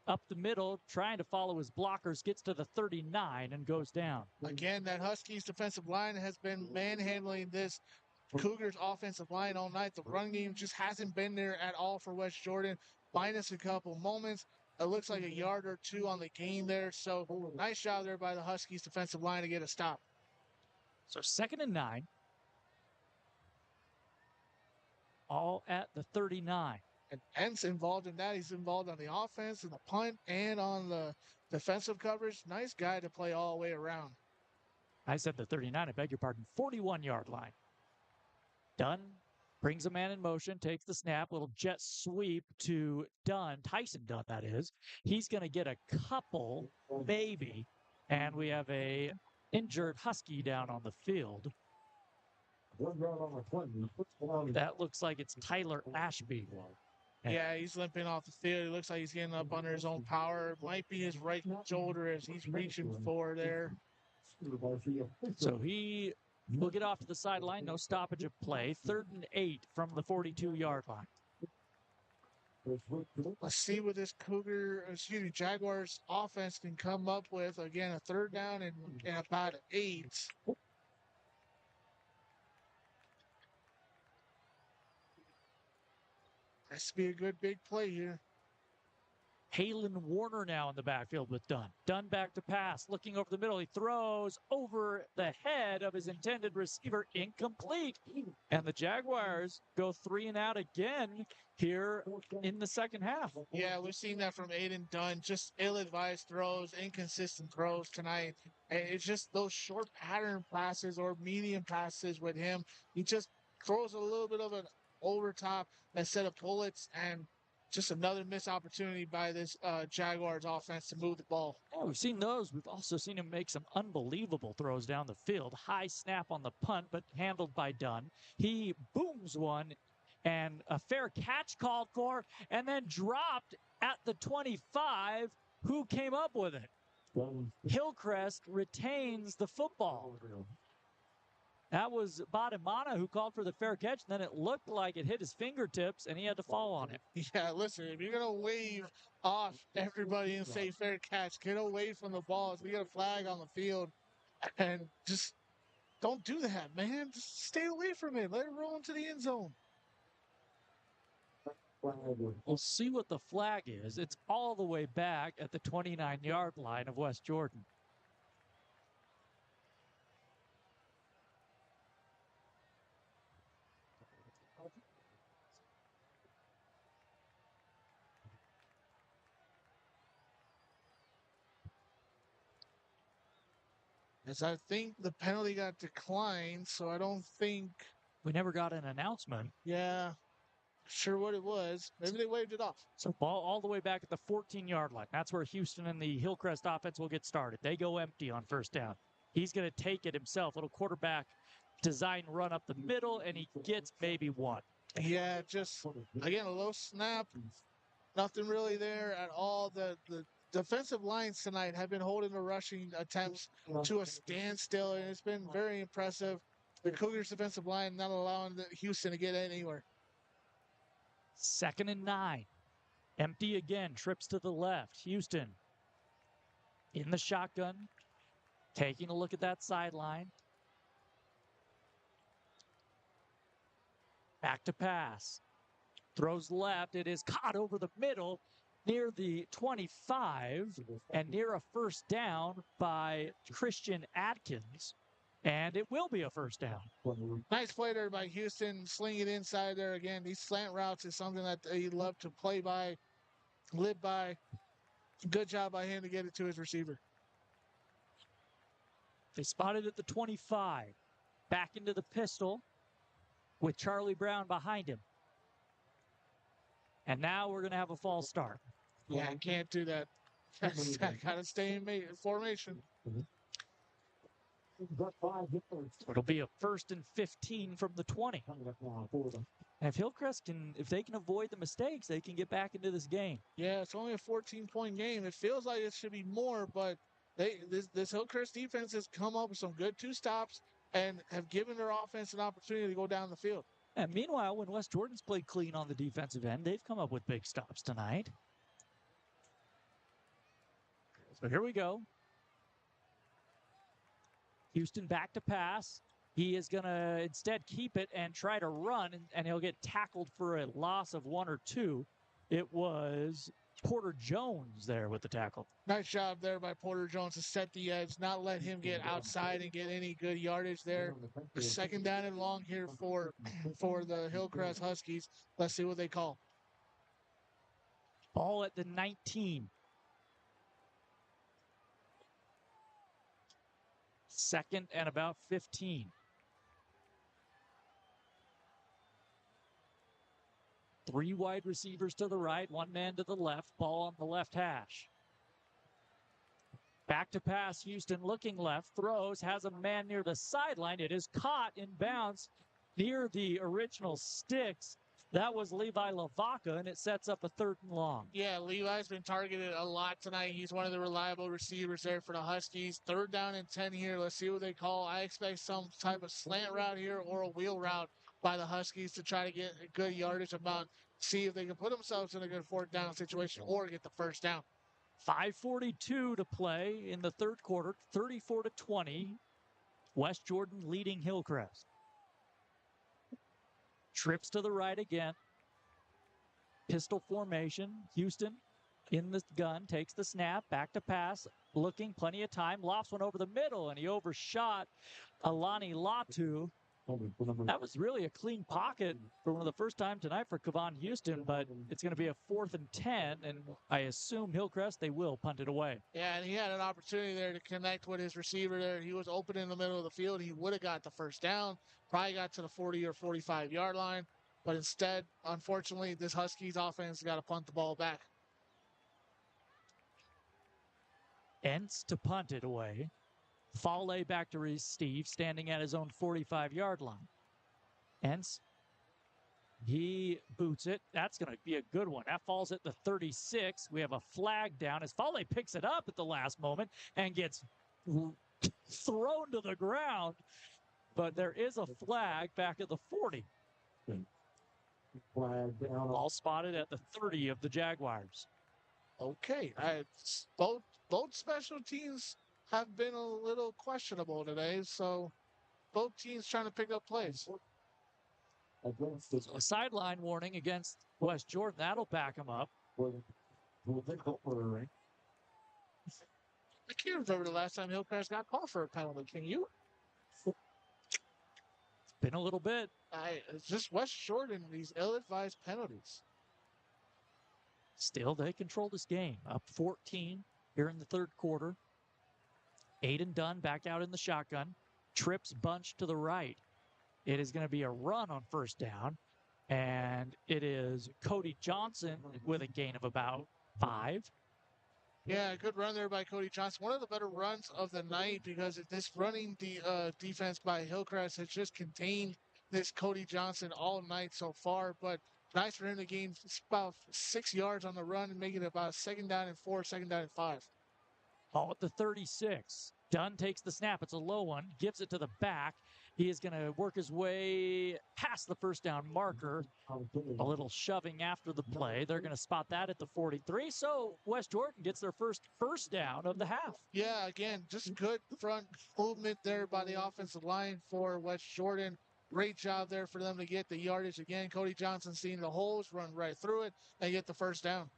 Up the middle, trying to follow his blockers, gets to the 39 and goes down. Again, that Huskies defensive line has been manhandling this Cougars offensive line all night. The run game just hasn't been there at all for West Jordan, minus a couple moments. It looks like a yard or 2 on the gain there. So nice job there by the Huskies defensive line to get a stop. So 2nd and 9. All at the 39. And Entz involved in that. He's involved on the offense and the punt and on the defensive coverage. Nice guy to play all the way around. I said the 39. I beg your pardon. 41-yard line. Dunn brings a man in motion, takes the snap, little jet sweep to Dunn, Tyson Dunn, that is. He's going to get a couple, maybe, and we have a injured Husky down on the field. That looks like it's Tyler Ashby. Yeah, he's limping off the field. He looks like he's getting up under his own power. Might be his right shoulder as he's reaching for there. So he will get off to the sideline. No stoppage of play. 3rd and 8 from the 42-yard line. Let's see what this Jaguars offense can come up with. Again, a 3rd down and about 8. Has to be a good big play here. Halen Warner now in the backfield with Dunn. Dunn back to pass, looking over the middle. He throws over the head of his intended receiver, incomplete. And the Jaguars go 3 and out again here in the second half. Yeah, we've seen that from Aiden Dunn. Just ill-advised throws, inconsistent throws tonight. And it's just those short pattern passes or medium passes with him. He just throws a little bit of an overtop instead of bullets, and just another missed opportunity by this Jaguars offense to move the ball. Yeah, we've seen those. We've also seen him make some unbelievable throws down the field. High snap on the punt, but handled by Dunn. He booms one, and a fair catch called for, and then dropped at the 25. Who came up with it? Hillcrest retains the football. That was Badimana who called for the fair catch, and then it looked like it hit his fingertips, and he had to fall on it. Yeah, listen, if you're going to wave off everybody and say fair catch, get away from the balls. We got a flag on the field, and just don't do that, man. Just stay away from it. Let it roll into the end zone. We'll see what the flag is. It's all the way back at the 29-yard line of West Jordan. As I think the penalty got declined, so I don't think. We never got an announcement. Yeah, sure what it was. Maybe they waved it off. So ball all the way back at the 14-yard line. That's where Houston and the Hillcrest offense will get started. They go empty on first down. He's going to take it himself. Little quarterback design run up the middle, and he gets maybe one. Yeah, just, again, a low snap. Nothing really there at all. The defensive lines tonight have been holding the rushing attempts to a standstill, and it's been very impressive. The Cougars' defensive line not allowing Houston to get anywhere. 2nd and 9. Empty again. Trips to the left. Houston in the shotgun. Taking a look at that sideline. Back to pass. Throws left. It is caught over the middle near the 25 and near a first down by Christian Atkins. And it will be a first down. Nice play there by Houston, sling it inside there again. These slant routes is something that they love to play by, live by. Good job by him to get it to his receiver. They spotted at the 25. Back into the pistol with Charlie Brown behind him. And now we're going to have a false start. Yeah, can't do that. Got to stay in formation. It'll be a 1st and 15 from the 20. And if Hillcrest if they can avoid the mistakes, they can get back into this game. Yeah, it's only a 14-point game. It feels like it should be more, but this Hillcrest defense has come up with some good 2 stops and have given their offense an opportunity to go down the field. And meanwhile, when West Jordan's played clean on the defensive end, they've come up with big stops tonight. So here we go. Houston back to pass. He is going to instead keep it and try to run, and he'll get tackled for a loss of 1 or 2. It was Porter Jones there with the tackle. Nice job there by Porter Jones to set the edge, not let him get outside and get any good yardage there. 2nd down and long here for the Hillcrest Huskies. Let's see what they call. Ball at the 19. 2nd and about 15. Three wide receivers to the right, 1 man to the left, ball on the left hash. Back to pass, Houston looking left, throws, has a man near the sideline. It is caught in bounds near the original sticks. That was Levi Lavaca, and it sets up a 3rd and long. Yeah, Levi's been targeted a lot tonight. He's one of the reliable receivers there for the Huskies. 3rd down and 10 here. Let's see what they call. I expect some type of slant route here or a wheel route by the Huskies to try to get a good yardage amount. See if they can put themselves in a good 4th down situation or get the 1st down. 5:42 to play in the 3rd quarter, 34-20. West Jordan leading Hillcrest. Trips to the right again. Pistol formation. Houston in the gun, takes the snap, back to pass, looking, plenty of time, lofts one over the middle, and he overshot Alani Latu. That was really a clean pocket for one of the first time tonight for Kavan Houston, but it's going to be a 4th and 10, and I assume Hillcrest, they will punt it away. Yeah, and he had an opportunity there to connect with his receiver there. He was open in the middle of the field. He would have got the 1st down, probably got to the 40 or 45-yard line, but instead, unfortunately, this Huskies offense got to punt the ball back. Entz to punt it away. Fale back to Steve, standing at his own 45-yard line. Entz He boots it. That's going to be a good one. That falls at the 36. We have a flag down as Foley picks it up at the last moment and gets thrown to the ground. But there is a flag back at the 40. Flag down. All spotted at the 30 of the Jaguars. Okay. Both special teams have been a little questionable today, so both teams trying to pick up plays. Against the A sideline warning against West Jordan. That'll back him up. will take over. I can't remember the last time Hillcrest got called for a penalty. Can you? It's been a little bit. It's just West Jordan, these ill-advised penalties. Still, they control this game. Up 14 here in the third quarter. Aiden Dunn back out in the shotgun. Trips bunch to the right. It is going to be a run on first down. And it is Cody Johnson with a gain of about 5. Yeah, good run there by Cody Johnson. One of the better runs of the night because this running defense by Hillcrest has just contained this Cody Johnson all night so far. But nice for him to gain about 6 yards on the run and make it about 2nd down and 4, 2nd down and 5. Ball at the 36. Dunn takes the snap. It's a low one. Gives it to the back. He is going to work his way past the first down marker. A little shoving after the play. They're going to spot that at the 43. So West Jordan gets their first down of the half. Yeah, again, just good front movement there by the offensive line for West Jordan. Great job there for them to get the yardage again. Cody Johnson seeing the holes, run right through it, and get the first down.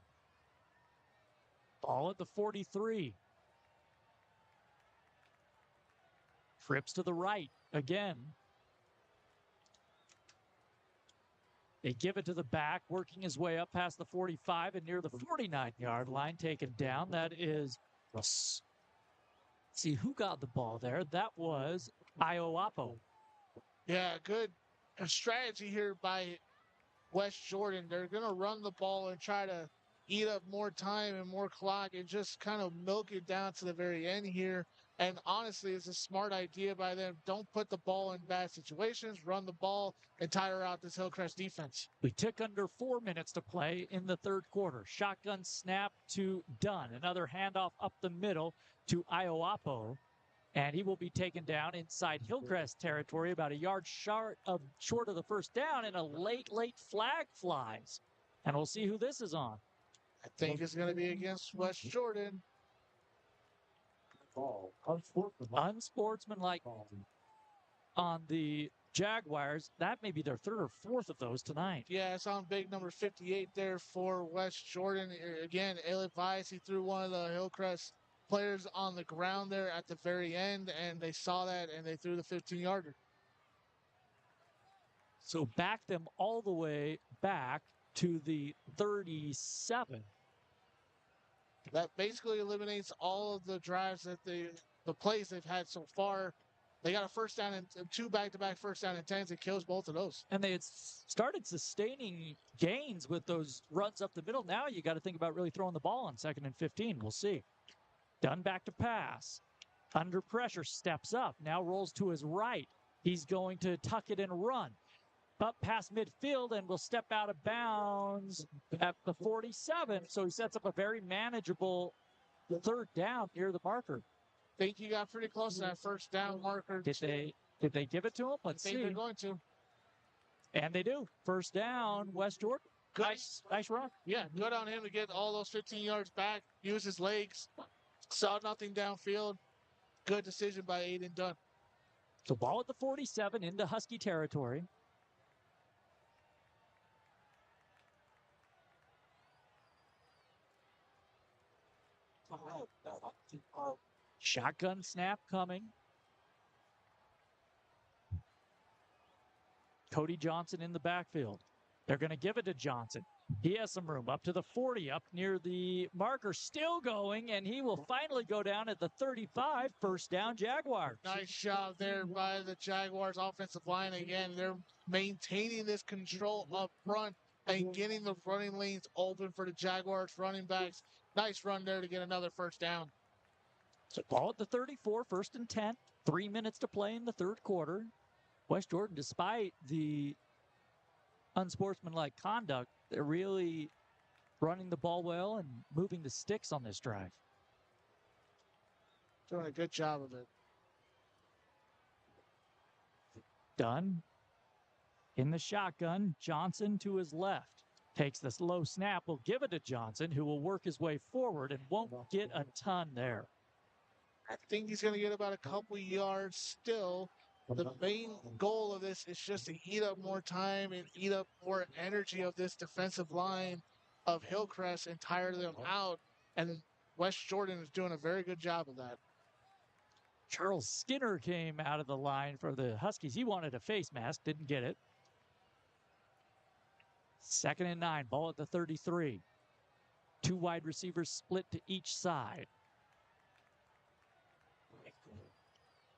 Ball at the 43. Trips to the right again. They give it to the back, working his way up past the 45 and near the 49-yard line, taken down. That is, let's see who got the ball there. That was Iowapo. Yeah, good strategy here by West Jordan. They're going to run the ball and try to eat up more time and more clock and just kind of milk it down to the very end here. And honestly, it's a smart idea by them. Don't put the ball in bad situations. Run the ball and tire out this Hillcrest defense. We took under 4 minutes to play in the third quarter. Shotgun snap to Dunn. Another handoff up the middle to Iowapo. And he will be taken down inside Hillcrest territory, about a yard short of the first down, and a late flag flies. And we'll see who this is on. I think it's going to be against West Jordan. Unsportsmanlike on the Jaguars. That may be their third or fourth of those tonight. Yeah, it's on big number 58 there for West Jordan. Again, ill-advised. He threw one of the Hillcrest players on the ground there at the very end, and they saw that, and they threw the 15-yarder. So back them all the way back to the 37. That basically eliminates all of the drives that the plays they've had so far. They got a first down and 2 back-to-back first down and 10s. It kills both of those. And they had started sustaining gains with those runs up the middle. Now you got to think about really throwing the ball on 2nd and 15. We'll see. Dunn back to pass. Under pressure, steps up. Now rolls to his right. He's going to tuck it and run. Up past midfield and will step out of bounds at the 47. So he sets up a very manageable third down near the marker. Think he got pretty close to that first down marker. Did they give it to him? Let's see. They're going to. And they do. First down, West Jordan. Good. Nice run. Yeah, good on him to get all those 15 yards back. Use his legs. Saw nothing downfield. Good decision by Aiden Dunn. So ball at the 47 into Husky territory. Shotgun snap coming. Cody Johnson in the backfield. They're going to give it to Johnson. He has some room up to the 40, up near the marker, still going, and he will finally go down at the 35. First down, Jaguars. Nice job there by the Jaguars offensive line. Again, they're maintaining this control up front and getting the running lanes open for the Jaguars running backs. Nice run there to get another first down. So ball at the 34, 1st and 10. 3 minutes to play in the third quarter. West Jordan, despite the unsportsmanlike conduct. They're really running the ball well and moving the sticks on this drive. Doing a good job of it. Dunn in the shotgun. Johnson to his left. Takes this low snap, will give it to Johnson, who will work his way forward and won't get a ton there. I think he's going to get about a couple yards still. The main goal of this is just to eat up more time and eat up more energy of this defensive line of Hillcrest and tire them out. And West Jordan is doing a very good job of that. Charles Skinner came out of the line for the Huskies. He wanted a face mask, didn't get it. 2nd and 9, ball at the 33. 2 wide receivers split to each side.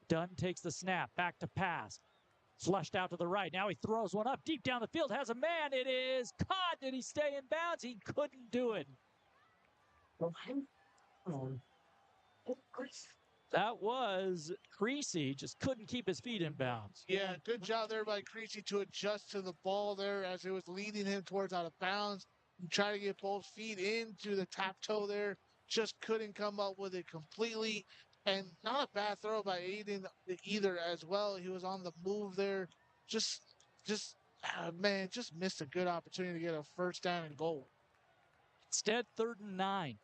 Dunn takes the snap, back to pass. Flushed out to the right. Now he throws one up deep down the field. Has a man. It is caught. Did he stay in bounds? He couldn't do it. That was Creasy. Just couldn't keep his feet in bounds. Yeah, good job there by Creasy to adjust to the ball there as it was leading him towards out of bounds. Try to get both feet into the tap toe there. Just couldn't come up with it completely. And not a bad throw by Aiden either as well. He was on the move there. Just missed a good opportunity to get a first down and goal. Instead, 3rd and 9.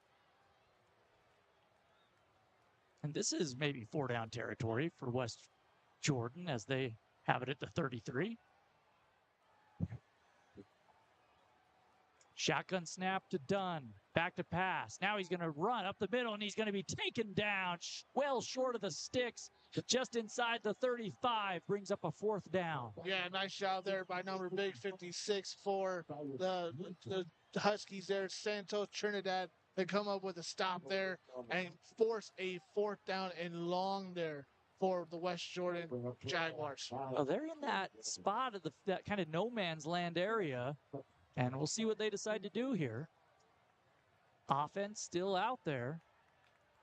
And this is maybe 4-down territory for West Jordan as they have it at the 33. Shotgun snap to Dunn. Back to pass. Now he's going to run up the middle, and he's going to be taken down well short of the sticks. Just inside the 35. Brings up a 4th down. Yeah, nice job there by number big 56 for the Huskies there. Santos Trinidad. They come up with a stop there and force a 4th down and long there for the West Jordan Jaguars. Well, they're in that spot of that kind of no man's land area, and we'll see what they decide to do here. Offense still out there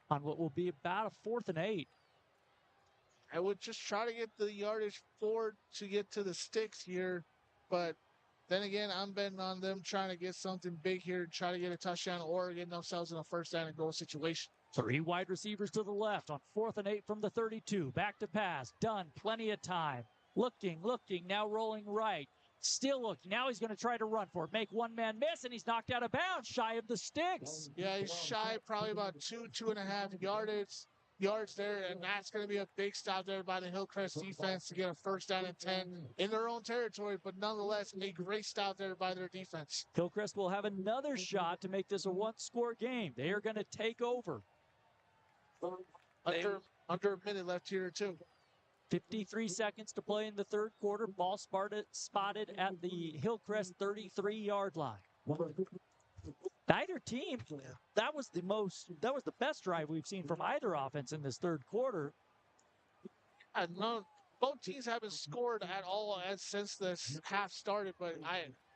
on what will be about a 4th and 8. I would just try to get the yardage forward to get to the sticks here, but then again, I'm betting on them trying to get something big here, try to get a touchdown or get themselves in a first down and goal situation. 3 wide receivers to the left on 4th and 8 from the 32. Back to pass. Done. Plenty of time. Looking. Now rolling right. Still looking. Now he's going to try to run for it. Make one man miss, and he's knocked out of bounds, shy of the sticks. Yeah, he's shy, probably about 2.5 yards there, and that's going to be a big stop there by the Hillcrest defense to get a first down and 10 in their own territory, but nonetheless, a great stop there by their defense. Hillcrest will have another shot to make this a 1-score game. They are going to take over. Under a minute left here, too. 53 seconds to play in the 3rd quarter. Ball spotted at the Hillcrest 33-yard line. Neither team, that was the best drive we've seen from either offense in this 3rd quarter. No, both teams haven't scored at all since this half started, but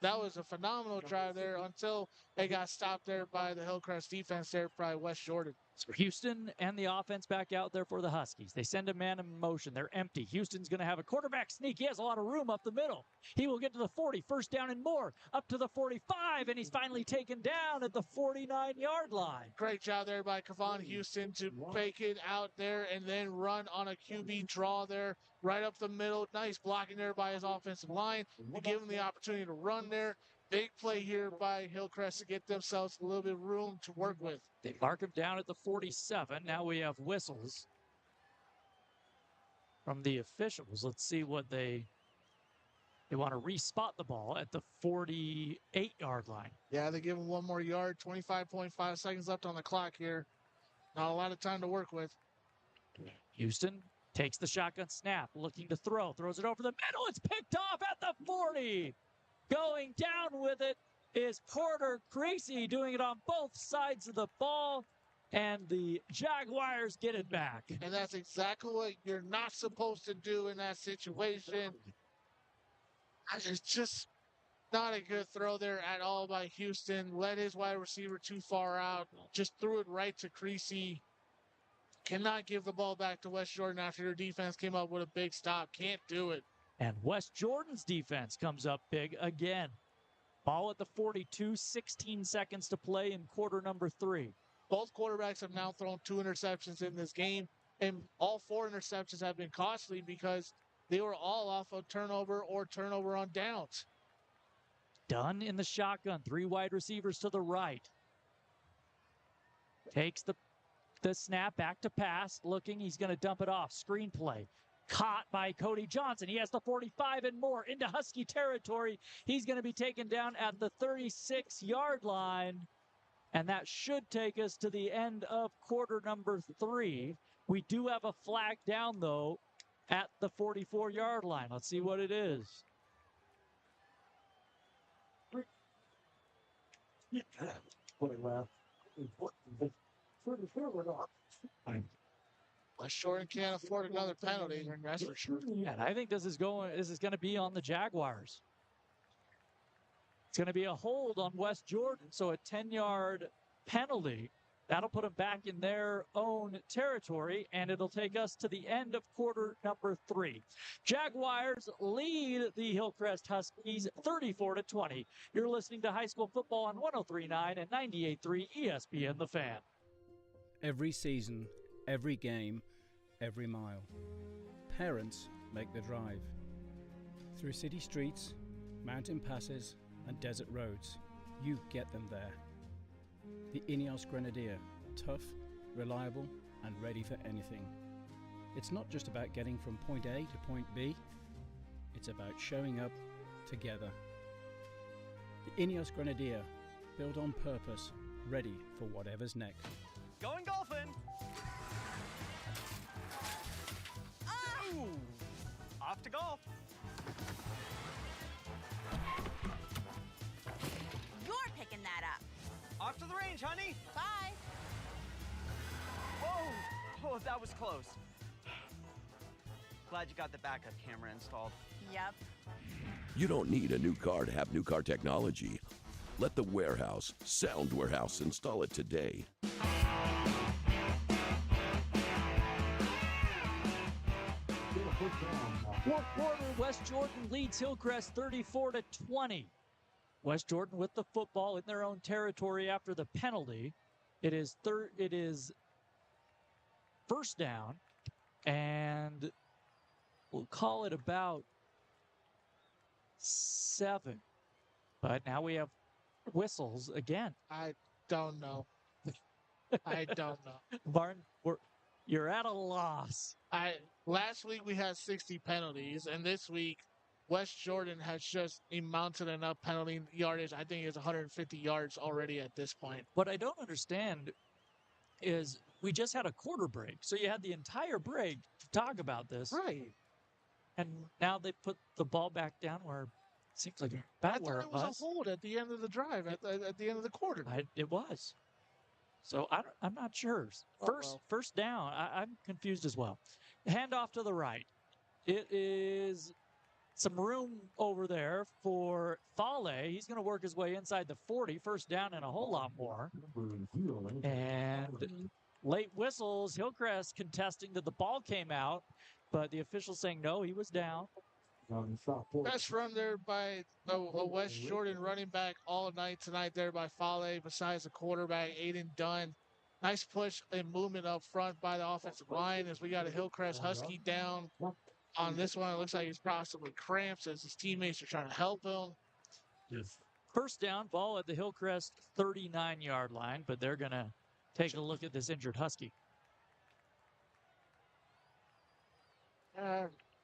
that was a phenomenal drive there until they got stopped there by the Hillcrest defense there by West Jordan. So Houston and the offense back out there for the Huskies. They send a man in motion. They're empty. Houston's going to have a quarterback sneak. He has a lot of room up the middle. He will get to the 40, first down and more, up to the 45, and he's finally taken down at the 49-yard line. Great job there by Kevon Houston to fake it out there and then run on a QB draw there right up the middle. Nice blocking there by his offensive line to give him the opportunity to run there. Big play here by Hillcrest to get themselves a little bit of room to work with. They mark him down at the 47. Now we have whistles from the officials. Let's see what they want to respot the ball at the 48-yard line. Yeah, they give him one more yard. 25.5 seconds left on the clock here. Not a lot of time to work with. Houston takes the shotgun snap, looking to throw. Throws it over the middle. It's picked off at the 40. Going down with it is Porter Creasy, doing it on both sides of the ball, and the Jaguars get it back. And that's exactly what you're not supposed to do in that situation. It's just not a good throw there at all by Houston. Led his wide receiver too far out. Just threw it right to Creasy. Cannot give the ball back to West Jordan after their defense came up with a big stop. Can't do it. And West Jordan's defense comes up big again. Ball at the 42, 16 seconds to play in quarter number 3. Both quarterbacks have now thrown 2 interceptions in this game, and all 4 interceptions have been costly because they were all off of turnover or turnover on downs. Dunn in the shotgun, 3 wide receivers to the right. Takes the snap, back to pass, looking, he's going to dump it off. Screenplay. Caught by Cody Johnson. He has the 45 and more into Husky territory. He's going to be taken down at the 36-yard line. And that should take us to the end of quarter number 3. We do have a flag down, though, at the 44-yard line. Let's see what it is. West Jordan can't afford another penalty, that's for sure. And I think this is going to be on the Jaguars. It's going to be a hold on West Jordan, so a 10-yard penalty. That'll put them back in their own territory, and it'll take us to the end of quarter number 3. Jaguars lead the Hillcrest Huskies 34-20. You're listening to high school football on 103.9 and 98.3 ESPN The Fan. Every season, every game, every mile. Parents make the drive. Through city streets, mountain passes, and desert roads, you get them there. The Ineos Grenadier, tough, reliable, and ready for anything. It's not just about getting from point A to point B, it's about showing up together. The Ineos Grenadier, built on purpose, ready for whatever's next. Going golfing! Ooh. Off to golf! You're picking that up. Off to the range, honey! Bye. Whoa! Oh, that was close. Glad you got the backup camera installed. Yep. You don't need a new car to have new car technology. Let the warehouse, Sound Warehouse, install it today. Fourth quarter, West Jordan leads Hillcrest 34-20. West Jordan with the football in their own territory after the penalty. It is first down, and we'll call it about 7. But now we have whistles again. I don't know. I don't know. Barton, you're at a loss. Last week we had 60 penalties, and this week West Jordan has just mounted enough penalty yardage. I think it's 150 yards already at this point. What I don't understand is we just had a quarter break, so you had the entire break to talk about this. Right. And now they put the ball back down where it seems like about where it was a hold at the end of the drive, at the end of the quarter. It was. So I'm not sure. First down, I'm confused as well. Hand off to the right. It is some room over there for Thale. He's going to work his way inside the 40. First down and a whole lot more. And late whistles. Hillcrest contesting that the ball came out, but the official saying no, he was down. Best run there by a West Jordan running back all night tonight there by Fale, besides the quarterback, Aiden Dunn. Nice push and movement up front by the offensive line as we got a Hillcrest Husky down on this one. It looks like he's possibly cramps as his teammates are trying to help him. Yes. First down, ball at the Hillcrest 39-yard line, but they're going to take a look at this injured Husky.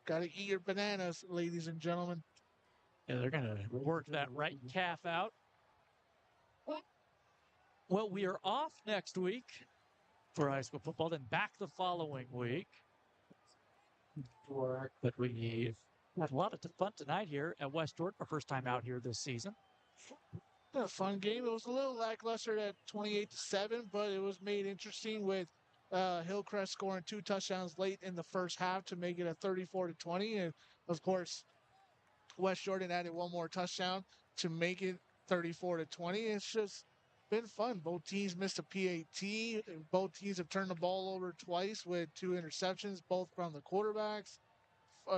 Got to eat your bananas, ladies and gentlemen. Yeah, they're going to work that right calf out. Well, we are off next week for high school football, then back the following week. But we had a lot of fun tonight here at West Jordan, our first time out here this season. A fun game. It was a little lackluster at 28-7, but it was made interesting with Hillcrest scoring 2 touchdowns late in the first half to make it a 34-20. And of course, West Jordan added one more touchdown to make it 34-20. It's just been fun. Both teams missed a PAT. Both teams have turned the ball over twice with 2 interceptions, both from the quarterbacks.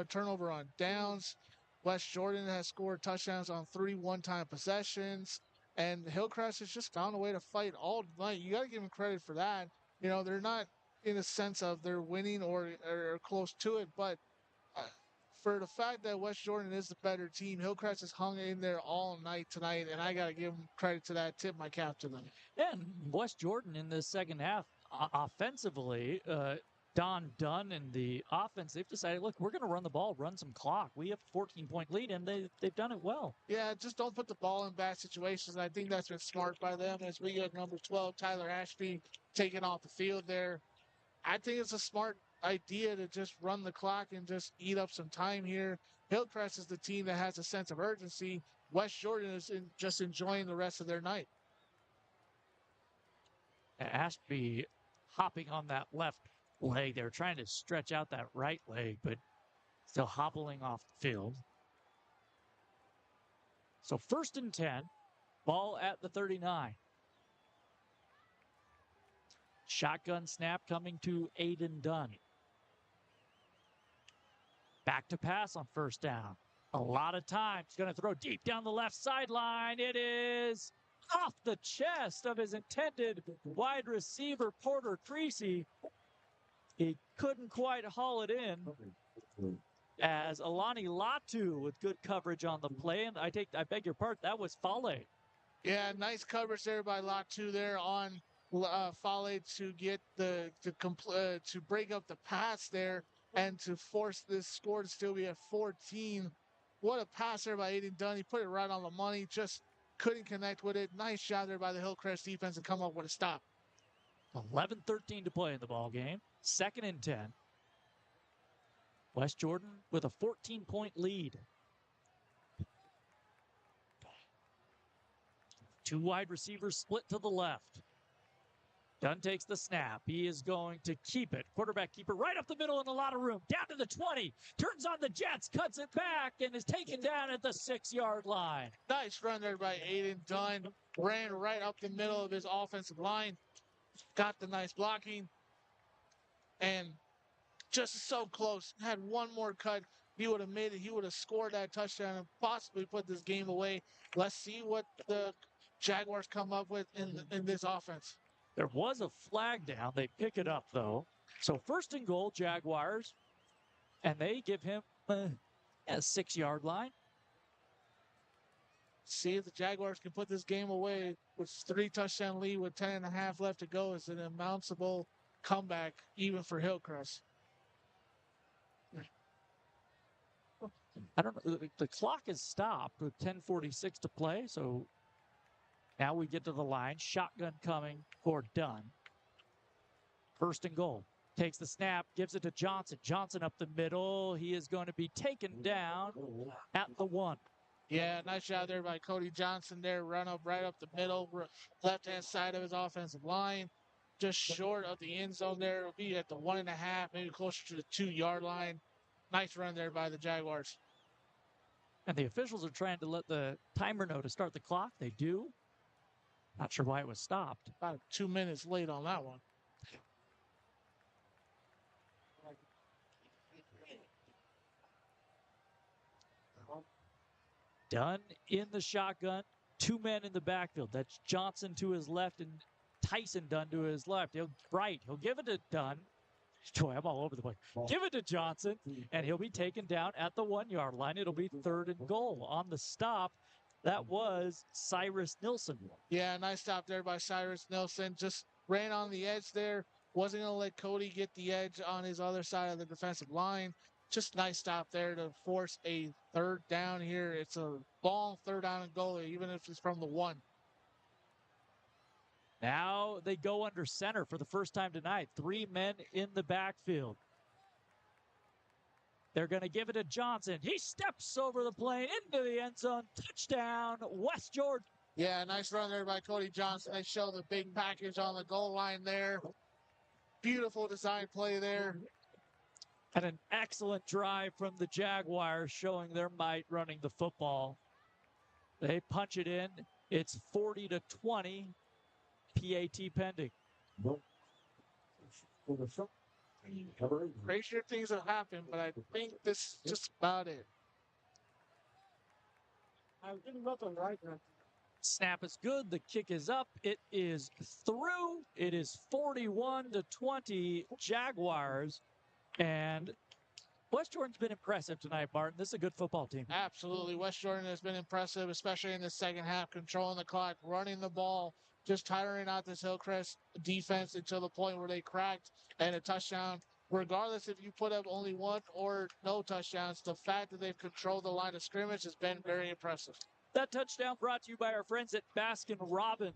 turnover on downs. West Jordan has scored touchdowns on 3 one-time possessions. And Hillcrest has just found a way to fight all night. You got to give them credit for that. You know, they're not in a sense of they're winning or close to it, but for the fact that West Jordan is the better team, Hillcrest has hung in there all night tonight, and I got to give them credit to that. Tip my cap to them. And West Jordan in the second half, offensively, Don Dunn and the offense, they've decided, look, we're going to run the ball, run some clock. We have a 14-point lead, and they've done it well. Yeah, just don't put the ball in bad situations. I think that's been smart by them as we get number 12, Tyler Ashby, taken off the field there. I think it's a smart idea to just run the clock and just eat up some time here. Hillcrest is the team that has a sense of urgency. West Jordan is just enjoying the rest of their night. Ashby hopping on that left leg. They were trying to stretch out that right leg, but still hobbling off the field. So 1st and 10, ball at the 39. Shotgun snap coming to Aiden Dunn. Back to pass on 1st down. A lot of time. He's going to throw deep down the left sideline. It is off the chest of his intended wide receiver, Porter Creasy. He couldn't quite haul it in as Alani Latu with good coverage on the play. And I beg your pardon, that was Fale. Yeah, nice coverage there by Latu there on Fale to get to break up the pass there and to force this score to still be at 14. What a pass there by Aiden Dunn. He put it right on the money, just couldn't connect with it. Nice job there by the Hillcrest defense to come up with a stop. 11-13 to play in the ball game. 2nd and 10. West Jordan with a 14-point lead. 2 wide receivers split to the left. Dunn takes the snap. He is going to keep it. Quarterback keeper right up the middle in a lot of room. Down to the 20. Turns on the Jets. Cuts it back and is taken down at the 6-yard line. Nice run there by Aiden Dunn. Ran right up the middle of his offensive line. Got the nice blocking. And just so close. Had one more cut. He would have made it. He would have scored that touchdown and possibly put this game away. Let's see what the Jaguars come up with in this offense. There was a flag down. They pick it up, though. So 1st and goal, Jaguars. And they give him a 6-yard line. See if the Jaguars can put this game away with 3-touchdown lead with 10.5 left to go. It's an immounceable comeback, even for Hillcrest. I don't know. The clock is stopped with 10:46 to play. So now we get to the line. Shotgun coming for Dunn. 1st and goal. Takes the snap, gives it to Johnson. Johnson up the middle. He is going to be taken down at the 1. Yeah, nice job there by Cody Johnson there. Run up right up the middle, left-hand side of his offensive line. Just short of the end zone there. It'll be at the 1.5, maybe closer to the 2-yard line. Nice run there by the Jaguars. And the officials are trying to let the timer know to start the clock. They do. Not sure why it was stopped. About 2 minutes late on that one. Dunn in the shotgun. 2 men in the backfield. That's Johnson to his left and Tyson Dunn to his left. He'll give it to Dunn. Boy, I'm all over the place. Give it to Johnson, and he'll be taken down at the 1-yard line. It'll be 3rd and goal. On the stop, that was Cyrus Nilsson. Yeah, nice stop there by Cyrus Nilsson. Just ran on the edge there. Wasn't going to let Cody get the edge on his other side of the defensive line. Just nice stop there to force a 3rd down here. It's a long 3rd down and goal, even if it's from the 1. Now they go under center for the first time tonight. 3 men in the backfield. They're going to give it to Johnson. He steps over the plane into the end zone. Touchdown, West Jordan. Yeah, nice run there by Cody Johnson. They show the big package on the goal line there. Beautiful design play there. And an excellent drive from the Jaguars, showing their might running the football. They punch it in. It's 40-20. PAT pending. Crazier things have happened, but I think this is just about it. I'm getting nothing right now. Snap is good. The kick is up. It is through. It is 41-20 Jaguars. And West Jordan's been impressive tonight, Martin. This is a good football team. Absolutely. West Jordan has been impressive, especially in the second half, controlling the clock, running the ball, just tiring out this Hillcrest defense until the point where they cracked and a touchdown. Regardless if you put up only one or no touchdowns, the fact that they've controlled the line of scrimmage has been very impressive. That touchdown brought to you by our friends at Baskin Robbins.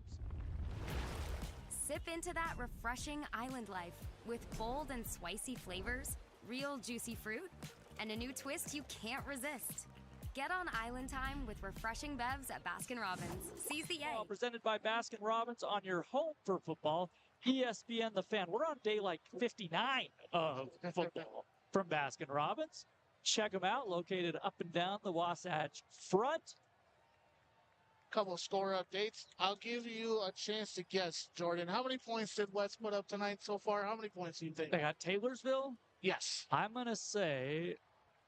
Sip into that refreshing island life with bold and spicy flavors, real juicy fruit, and a new twist you can't resist. Get on island time with refreshing bevs at Baskin Robbins. Seize the A. Presented by Baskin Robbins on your home for football, ESPN The Fan. We're on day like 59 of football from Baskin Robbins. Check them out, located up and down the Wasatch Front. Couple of score updates. I'll give you a chance to guess, Jordan. How many points did West put up tonight so far? How many points do you think? They got Taylorsville? Yes. I'm going to say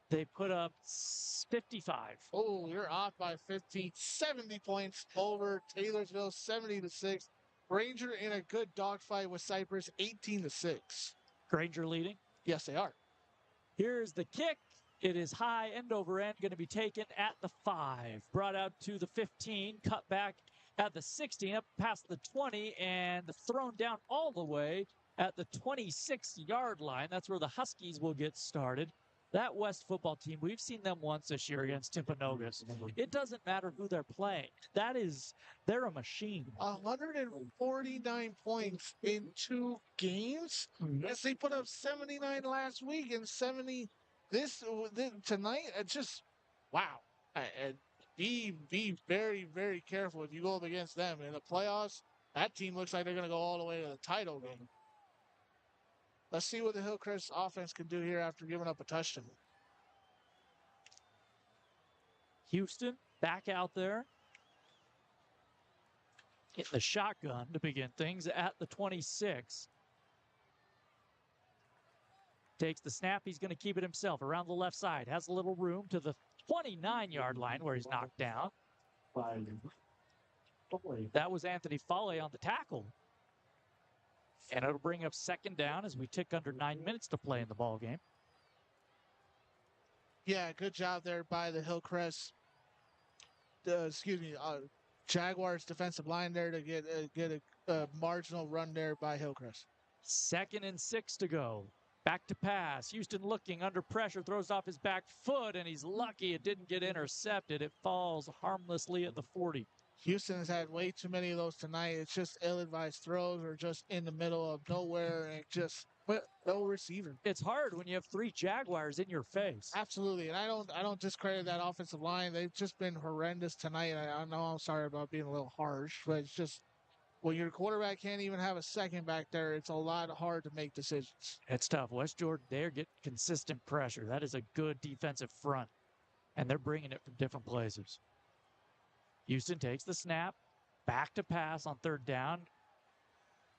they put up 55. Oh, you're off by 15. 70 points over Taylorsville, 70-6. Ranger in a good dogfight with Cypress, 18-6. Granger leading? Yes, they are. Here's the kick. It is high, end over end, going to be taken at the 5. Brought out to the 15, cut back at the 16, up past the 20, and thrown down all the way at the 26-yard line. That's where the Huskies will get started. That West football team, we've seen them once this year against Timpanogos. It doesn't matter who they're playing. They're a machine. 149 points in 2 games. Yes, they put up 79 last week and 70 tonight. It's just, wow. And be very, very careful if you go up against them in the playoffs. That team looks like they're going to go all the way to the title game. Let's see what the Hillcrest offense can do here after giving up a touchdown. Houston back out there. Getting the shotgun to begin things at the 26. Takes the snap. He's going to keep it himself around the left side. Has a little room to the 29-yard line where he's knocked down. That was Anthony Foley on the tackle. And it'll bring up second down as we tick under 9 minutes to play in the ball game. Yeah, good job there by the Hillcrest. Jaguars defensive line there to get a marginal run there by Hillcrest. 2nd and 6 to go. Back to pass. Houston looking under pressure, throws off his back foot, and he's lucky it didn't get intercepted. It falls harmlessly at the 40. Houston has had way too many of those tonight. It's just ill-advised throws or just in the middle of nowhere and just no receiver. It's hard when you have 3 Jaguars in your face. Absolutely, and I don't discredit that offensive line. They've just been horrendous tonight. I know I'm sorry about being a little harsh, but it's just when your quarterback can't even have a second back there, it's a lot hard to make decisions. It's tough. West Jordan, they're getting consistent pressure. That is a good defensive front, and they're bringing it from different places. Houston takes the snap, back to pass on 3rd down.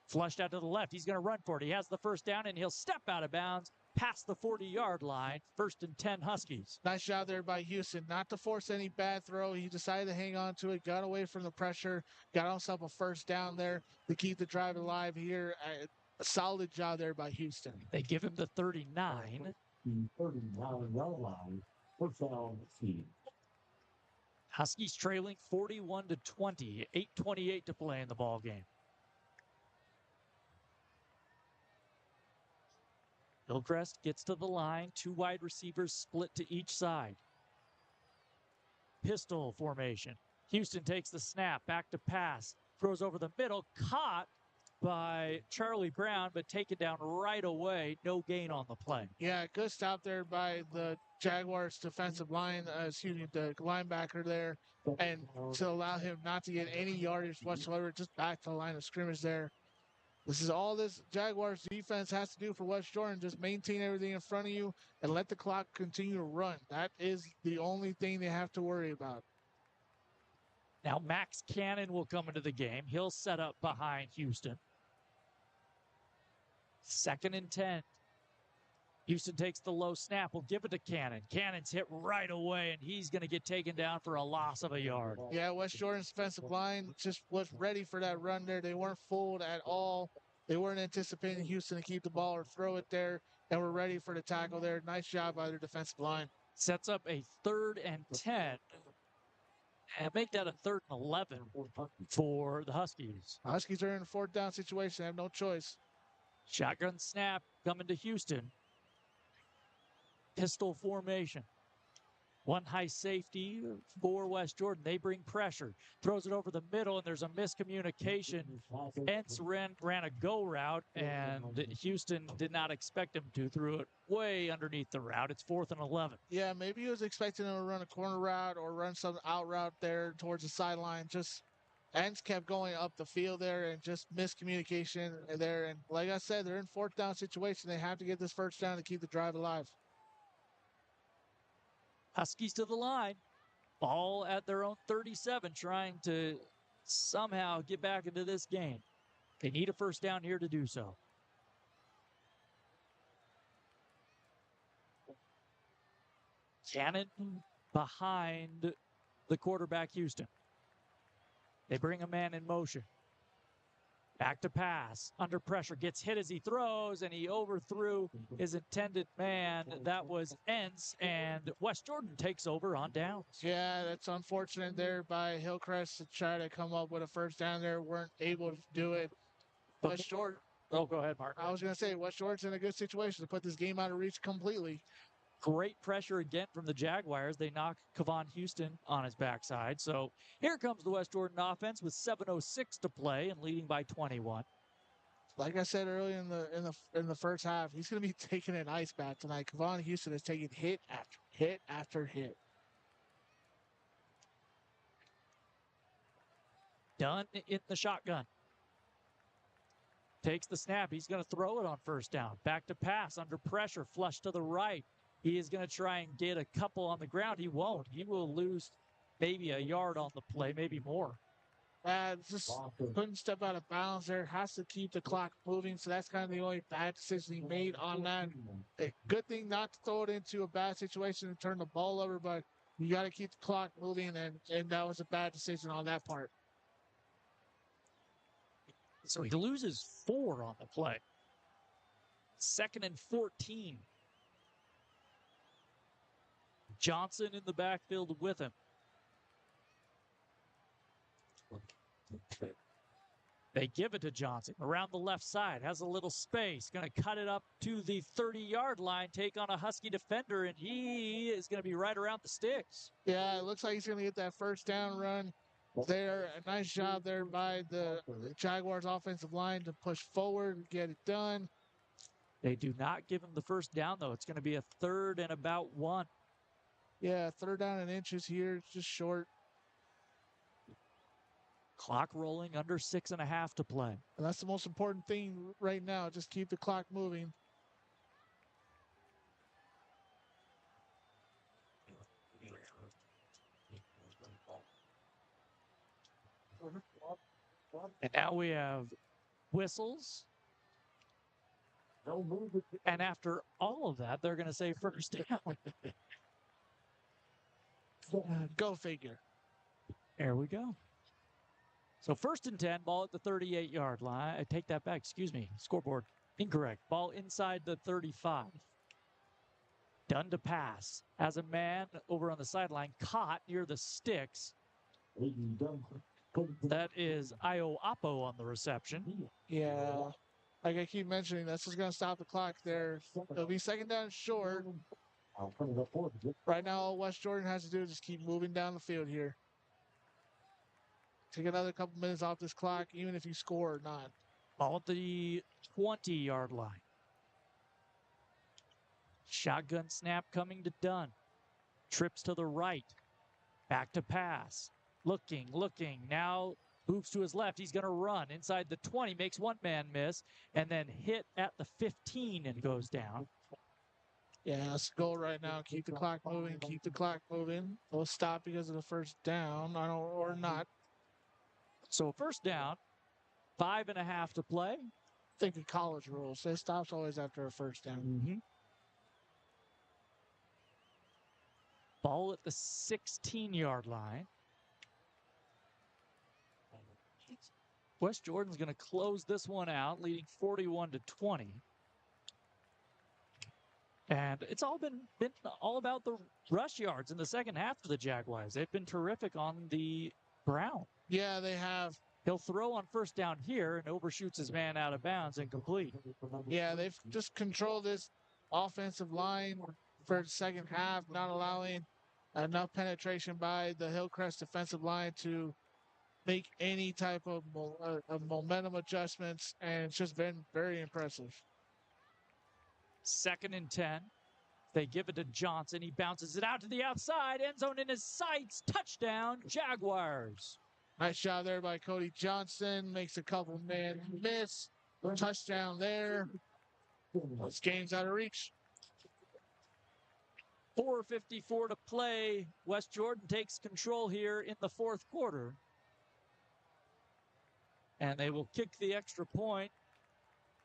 Flushed out to the left. He's going to run for it. He has the first down, and he'll step out of bounds past the 40-yard line. 1st and 10 Huskies. Nice job there by Houston. Not to force any bad throw. He decided to hang on to it, got away from the pressure, got himself a first down there to keep the drive alive here. A solid job there by Houston. They give him the 39. 39-yard line. First down, team. Huskies trailing 41-20. 8:28 to play in the ball game. Hillcrest gets to the line. 2 wide receivers split to each side. Pistol formation. Houston takes the snap. Back to pass. Throws over the middle. Caught by Charlie Brown, but taken down right away. No gain on the play. Yeah, good stop there by the Jaguars defensive line, the linebacker there, and to allow him not to get any yardage whatsoever, just back to the line of scrimmage there. This is all this Jaguars defense has to do for West Jordan. Just maintain everything in front of you and let the clock continue to run. That is the only thing they have to worry about. Now Max Cannon will come into the game. He'll set up behind Houston. 2nd and 10. Houston takes the low snap. We'll give it to Cannon. Cannon's hit right away, and he's going to get taken down for a loss of a yard. Yeah, West Jordan's defensive line just was ready for that run there. They weren't fooled at all. They weren't anticipating Houston to keep the ball or throw it there, and were ready for the tackle there. Nice job by their defensive line. Sets up a 3rd and 10. And make that a 3rd and 11 for the Huskies. Huskies are in a 4th down situation. They have no choice. Shotgun snap coming to Houston. Pistol formation. One high safety for West Jordan. They bring pressure. Throws it over the middle, and there's a miscommunication. Entz ran a go route, and Houston did not expect him to. Threw it way underneath the route. It's 4th and 11. Yeah, maybe he was expecting him to run a corner route or run some out route there towards the sideline. Just Entz kept going up the field there, and just miscommunication there. And like I said, they're in 4th down situation. They have to get this 1st down to keep the drive alive. Huskies to the line. Ball at their own 37, trying to somehow get back into this game. They need a 1st down here to do so. Cannon behind the quarterback, Houston. They bring a man in motion. Back to pass, under pressure, gets hit as he throws, and he overthrew his intended man. That was Entz, and West Jordan takes over on downs. Yeah, that's unfortunate there by Hillcrest to try to come up with a 1st down there. Weren't able to do it. West Jordan. Oh, go ahead, Mark. I was going to say, West Jordan's in a good situation to put this game out of reach completely. Great pressure again from the Jaguars. They knock Kevon Houston on his backside. So here comes the West Jordan offense with 7:06 to play and leading by 21. Like I said earlier in the first half, he's going to be taking an ice bath tonight. Kevon Houston is taking hit after hit after hit. Dunn in the shotgun. Takes the snap. He's going to throw it on 1st down. Back to pass under pressure. Flush to the right. He is going to try and get a couple on the ground. He won't. He will lose maybe a yard on the play, maybe more. Just couldn't step out of bounds there. Has to keep the clock moving. So that's kind of the only bad decision he made on that. A good thing not to throw it into a bad situation and turn the ball over, but you got to keep the clock moving, and that was a bad decision on that part. So he loses 4 on the play. 2nd and 14. Johnson in the backfield with him. They give it to Johnson around the left side. Has a little space. Going to cut it up to the 30-yard line. Take on a Husky defender, and he is going to be right around the sticks. Yeah, it looks like he's going to get that 1st down run there. A nice job there by the Jaguars offensive line to push forward and get it done. They do not give him the 1st down, though. It's going to be a 3rd and about 1. Yeah, 3rd down and inches here. It's just short. Clock rolling, under 6.5 to play. And that's the most important thing right now. Just keep the clock moving. And now we have whistles. And after all of that, they're going to say 1st down. Go figure. There we go. So 1st and 10, ball at the 38-yard line. I take that back. Excuse me. Scoreboard incorrect. Ball inside the 35. Done to pass. Has a man over on the sideline caught near the sticks. That is Io Oppo on the reception. Yeah. Like I keep mentioning, that's just going to stop the clock there. It'll be 2nd down short. Right now, all West Jordan has to do is just keep moving down the field here. Take another couple minutes off this clock, even if you score or not. Ball at the 20-yard line. Shotgun snap coming to Dunn. Trips to the right. Back to pass. Looking. Now moves to his left. He's going to run inside the 20. Makes one man miss. And then hit at the 15 and goes down. Yeah, let's go right now. Keep the clock moving. Keep the clock moving. We'll stop because of the 1st down. Or not. So 1st down. 5.5 to play. Think of college rules. It stops always after a 1st down. Mm-hmm. Ball at the 16-yard line. West Jordan's going to close this one out, leading 41-20. And it's all been all about the rush yards in the second half for the Jaguars. They've been terrific on the ground. Yeah, they have. He'll throw on first down here and overshoots his man out of bounds, incomplete. Yeah, they've just controlled this offensive line for the second half, not allowing enough penetration by the Hillcrest defensive line to make any type of momentum adjustments, and it's just been very impressive. 2nd and 10. They give it to Johnson. He bounces it out to the outside. End zone in his sights. Touchdown, Jaguars. Nice job there by Cody Johnson. Makes a couple man miss. Touchdown there. This game's out of reach. 4:54 to play. West Jordan takes control here in the fourth quarter. And they will kick the extra point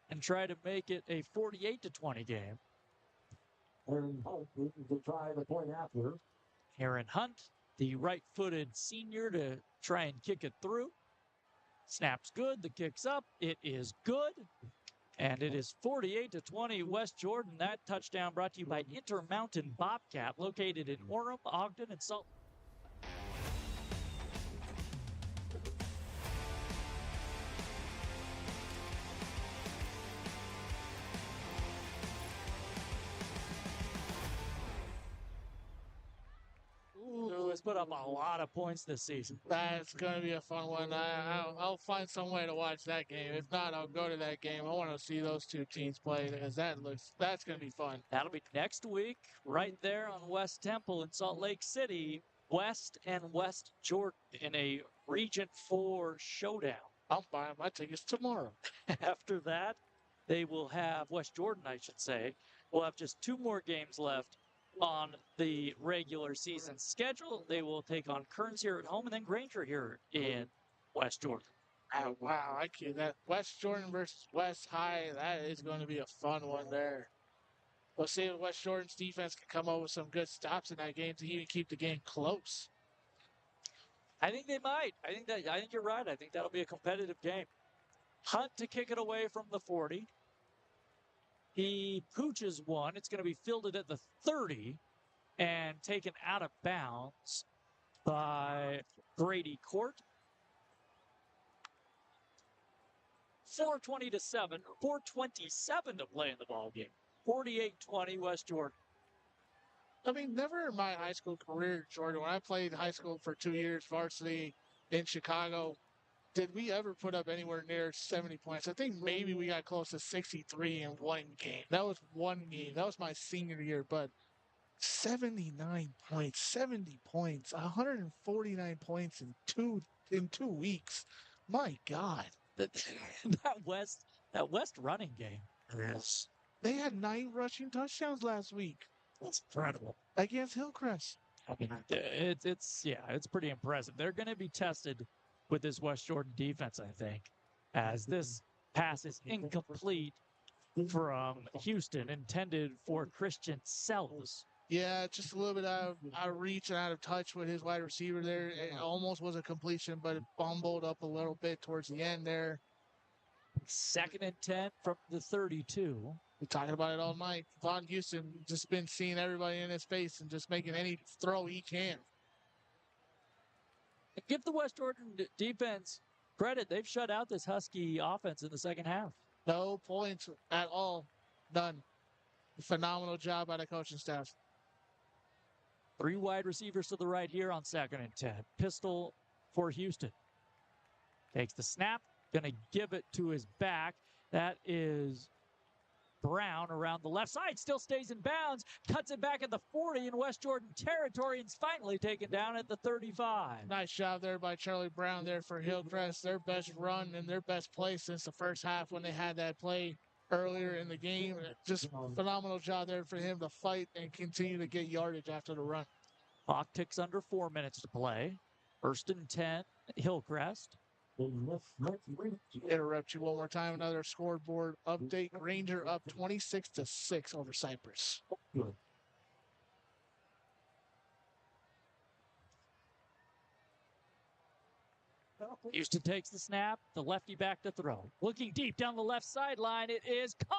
and try to make it a 48-20 game. Aaron Hunt to try the point after. Aaron Hunt, the right-footed senior, to try and kick it through. Snap's good. The kick's up. It is good. And it is 48-20 West Jordan. That touchdown brought to you by Intermountain Bobcat, located in Orem, Ogden, and Salt. Ooh, has put up a lot of points this season. That's going to be a fun one. I'll find some way to watch that game. If not, I'll go to that game. I want to see those two teams play because that's going to be fun. That'll be next week, right there on West Temple in Salt Lake City. West and West Jordan in a Region 4 showdown. I'll buy my tickets tomorrow. After that, they will have, West Jordan, I should say, will have just 2 more games left on the regular season schedule. They will take on Kearns here at home and then Granger here in West Jordan. Oh, wow, I can't. That West Jordan versus West High, that is going to be a fun one there. We'll see if West Jordan's defense can come up with some good stops in that game to even keep the game close. I think they might. I think you're right. I think that'll be a competitive game. Hunt to kick it away from the 40. He pooches one. It's going to be fielded at the 30 and taken out of bounds by Grady Court. 4:27 to play in the ball game. 48-20 West Jordan. I mean, never in my high school career, Jordan, when I played high school for 2 years, varsity in Chicago, did we ever put up anywhere near 70 points? I think maybe we got close to 63 in one game. That was one game. That was my senior year, but 79 points, 70 points, 149 points in two weeks. My God. That West running game. Yes. They had 9 rushing touchdowns last week. That's incredible. Against Hillcrest. I mean, it's pretty impressive. They're going to be tested with this West Jordan defense, I think, as this pass is incomplete from Houston, intended for Christian Sells. Yeah, just a little bit out of reach and out of touch with his wide receiver there. It almost was a completion, but it bumbled up a little bit towards the end there. 2nd and 10 from the 32. We're talking about it all night. Von Houston just been seeing everybody in his face and just making any throw he can. Give the West Jordan defense credit. They've shut out this Husky offense in the second half. No points at all. None. Phenomenal job by the coaching staff. 3 wide receivers to the right here on 2nd and 10. Pistol for Houston. Takes the snap. Going to give it to his back. That is Brown around the left side. Still stays in bounds. Cuts it back at the 40 in West Jordan territory and is finally taken down at the 35. Nice job there by Charlie Brown there for Hillcrest. Their best run and their best play since the first half when they had that play earlier in the game. Just phenomenal job there for him to fight and continue to get yardage after the run. Clock ticks under 4 minutes to play. 1st and 10, Hillcrest. Interrupt you one more time. Another scoreboard update. Ranger up 26-6 over Cypress. Houston takes the snap, the lefty back to throw. Looking deep down the left sideline, it is caught.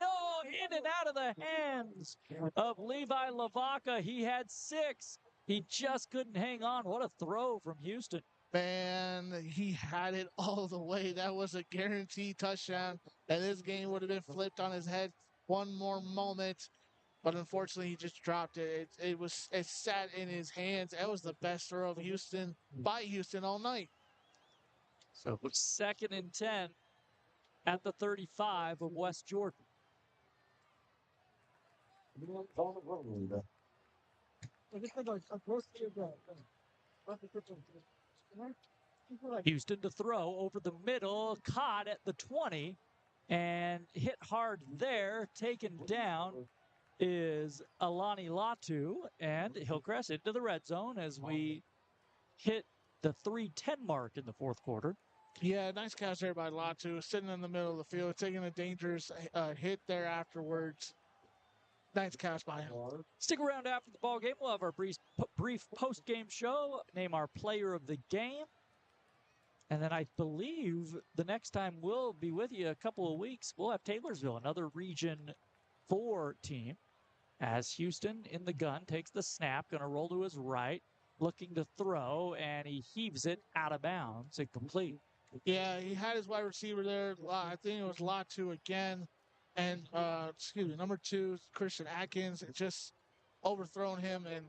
No, in and out of the hands of Levi Lavaca. He had 6. He just couldn't hang on. What a throw from Houston. Man, he had it all the way. That was a guaranteed touchdown, and this game would have been flipped on his head one more moment. But unfortunately, he just dropped it. It sat in his hands. That was the best throw of Houston by Houston all night. So it's 2nd and 10 at the 35 of West Jordan. Houston to throw over the middle, caught at the 20 and hit hard there. Taken down is Alani Latu, and Hillcrest into the red zone as we hit the 3:10 mark in the fourth quarter. Yeah, nice catch there by Latu, sitting in the middle of the field, taking a dangerous hit there afterwards. Nice catch by him. Stick around after the ball game. We'll have our brief post-game show, name our player of the game. And then I believe the next time we'll be with you a couple of weeks, we'll have Taylorsville, another Region 4 team, as Houston in the gun takes the snap, going to roll to his right, looking to throw, and he heaves it out of bounds, incomplete. Yeah, he had his wide receiver there. I think it was Latu again. And, number 2, Christian Atkins, just overthrown him, and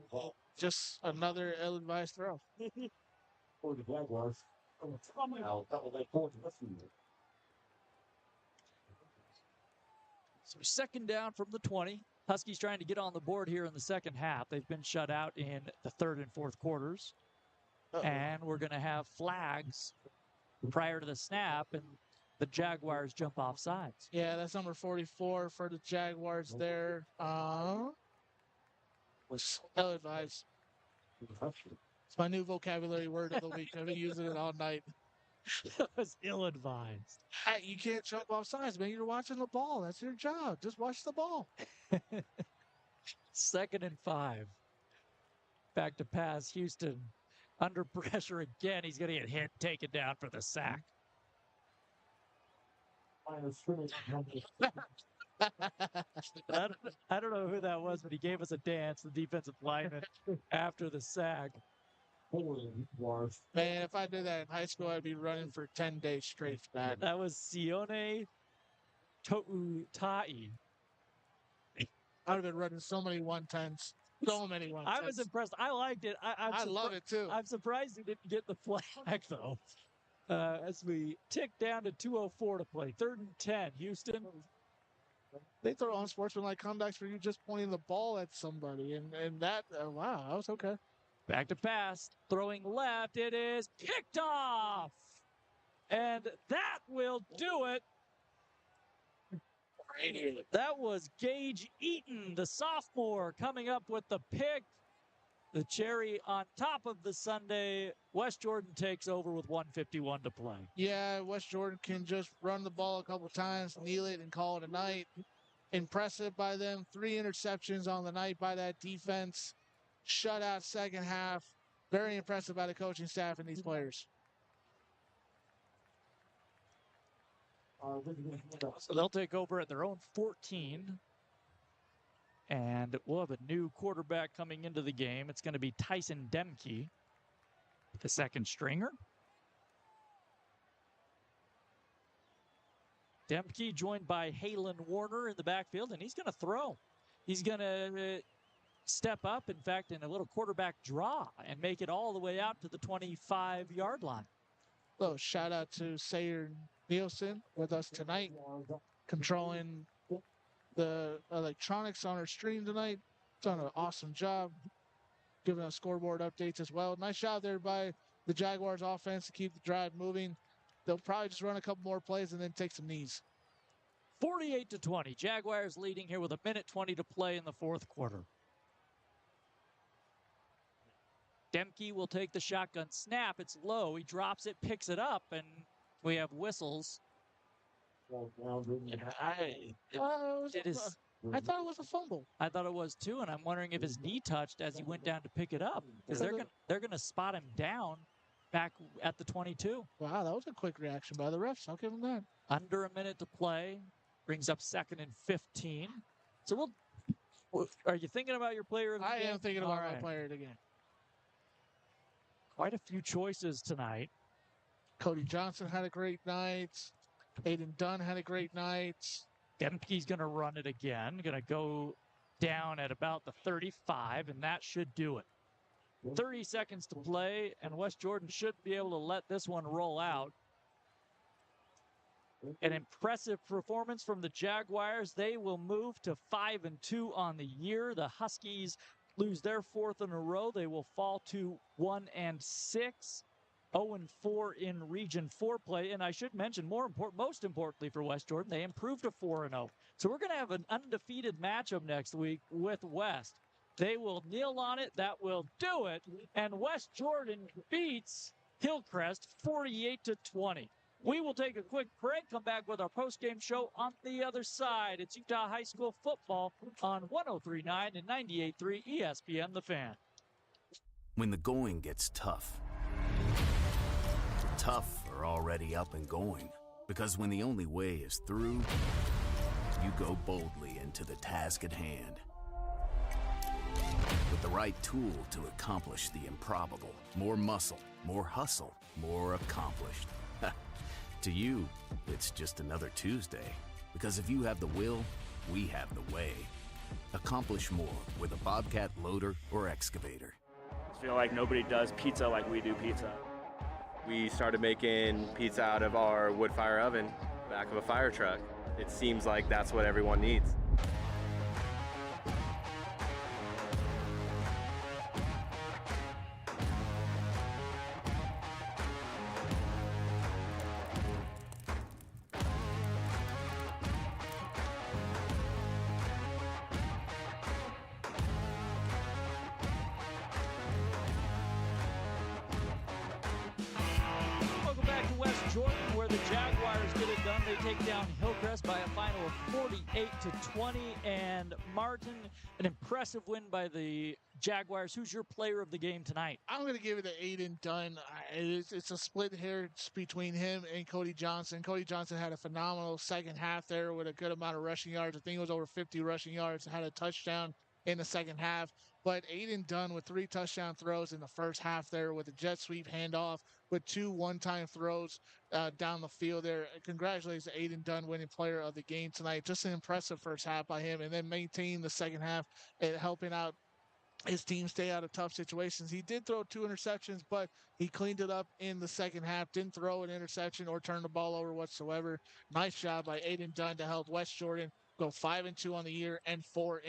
just another ill-advised throw. For the Jaguars. So 2nd down from the 20. Huskies trying to get on the board here in the second half. They've been shut out in the 3rd and 4th quarters. And we're going to have flags prior to the snap, and the Jaguars jump off sides. Yeah, that's number 44 for the Jaguars there. Was ill-advised. It's my new vocabulary word of the week. I've been using it all night. It was ill-advised. Hey, you can't jump off sides, man. You're watching the ball. That's your job. Just watch the ball. 2nd and 5. Back to pass. Houston under pressure again. He's going to get hit, taken down for the sack. I don't know who that was, but he gave us a dance, the defensive lineman, after the sack. Man, if I did that in high school, I'd be running for 10 days straight for that. That was Sione To'utai. I'd have been running so many 110s. So many 110s. I was impressed. I liked it. I love it, too. I'm surprised he didn't get the flag, though. As we tick down to 2:04 to play. 3rd and 10, Houston. They throw unsportsmanlike conducts for you just pointing the ball at somebody. And that, wow, that was okay. Back to pass. Throwing left. It is picked off. And that will do it. That was Gage Eaton, the sophomore, coming up with the pick. The cherry on top of the Sunday. West Jordan takes over with 1:51 to play. Yeah, West Jordan can just run the ball a couple times, kneel it, and call it a night. Impressive by them. 3 interceptions on the night by that defense. Shutout second half. Very impressive by the coaching staff and these players. So they'll take over at their own 14. And we'll have a new quarterback coming into the game. It's going to be Tyson Demke, the second stringer. Demke joined by Halen Warner in the backfield, and he's going to throw. He's going to step up, in fact, in a little quarterback draw and make it all the way out to the 25-yard line. So shout out to Sayer Nielsen with us tonight, controlling the electronics on our stream tonight. Done an awesome job giving us scoreboard updates as well. Nice job there by the Jaguars offense to keep the drive moving. They'll probably just run a couple more plays and then take some knees. 48-20. Jaguars leading here with 1:20 to play in the fourth quarter. Demke will take the shotgun snap. It's low. He drops it, picks it up, and we have whistles. I thought it was a fumble. I thought it was too, and I'm wondering if his knee touched as he went down to pick it up, because they're gonna spot him down back at the 22. Wow, that was a quick reaction by the refs. I'll give them that. Under a minute to play. Brings up 2nd and 15. So are you thinking about your player of the game? I am thinking about my player of the game. Quite a few choices tonight. Cody Johnson had a great night. Aiden Dunn had a great night. Dempke's going to run it again. Going to go down at about the 35, and that should do it. 30 seconds to play, and West Jordan should be able to let this one roll out. An impressive performance from the Jaguars. They will move to 5-2 on the year. The Huskies lose their 4th in a row. They will fall to 1-6, 0-4 in Region 4 play. And I should mention, most importantly for West Jordan, they improved to 4-0. So we're going to have an undefeated matchup next week with West. They will kneel on it. That will do it. And West Jordan beats Hillcrest 48-20. We will take a quick break, come back with our post-game show on the other side. It's Utah High School football on 103.9 and 98.3 ESPN The Fan. When the going gets tough, the tough are already up and going. Because when the only way is through, you go boldly into the task at hand. With the right tool to accomplish the improbable. More muscle, more hustle, more accomplished. To you, it's just another Tuesday. Because if you have the will, we have the way. Accomplish more with a Bobcat loader or excavator. I feel like nobody does pizza like we do pizza. We started making pizza out of our wood fire oven, back of a fire truck. It seems like that's what everyone needs. Take down Hillcrest by a final of 48-20. And Martin, an impressive win by the Jaguars. Who's your player of the game tonight? I'm going to give it to Aiden Dunn. It's a split here between him and Cody Johnson. Cody Johnson had a phenomenal second half there with a good amount of rushing yards. I think it was over 50 rushing yards. Had a touchdown in the second half. But Aiden Dunn with 3 touchdown throws in the first half there with a jet sweep handoff with 2 one-time throws down the field there. Congratulations to Aiden Dunn, winning player of the game tonight. Just an impressive first half by him, and then maintaining the second half and helping out his team stay out of tough situations. He did throw 2 interceptions, but he cleaned it up in the second half. Didn't throw an interception or turn the ball over whatsoever. Nice job by Aiden Dunn to help West Jordan go 5-2 on the year and 4-0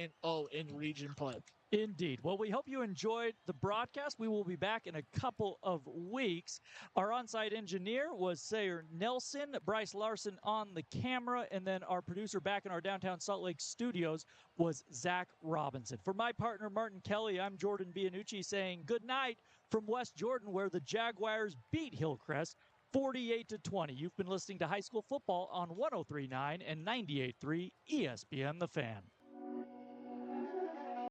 in region play. Indeed. Well, we hope you enjoyed the broadcast. We will be back in a couple of weeks. Our on-site engineer was Sayer Nelson, Bryce Larson on the camera, and then our producer back in our downtown Salt Lake studios was Zach Robinson. For my partner, Martin Kelly, I'm Jordan Bianucci saying good night from West Jordan, where the Jaguars beat Hillcrest 48-20. You've been listening to High School Football on 103.9 and 98.3 ESPN The Fan.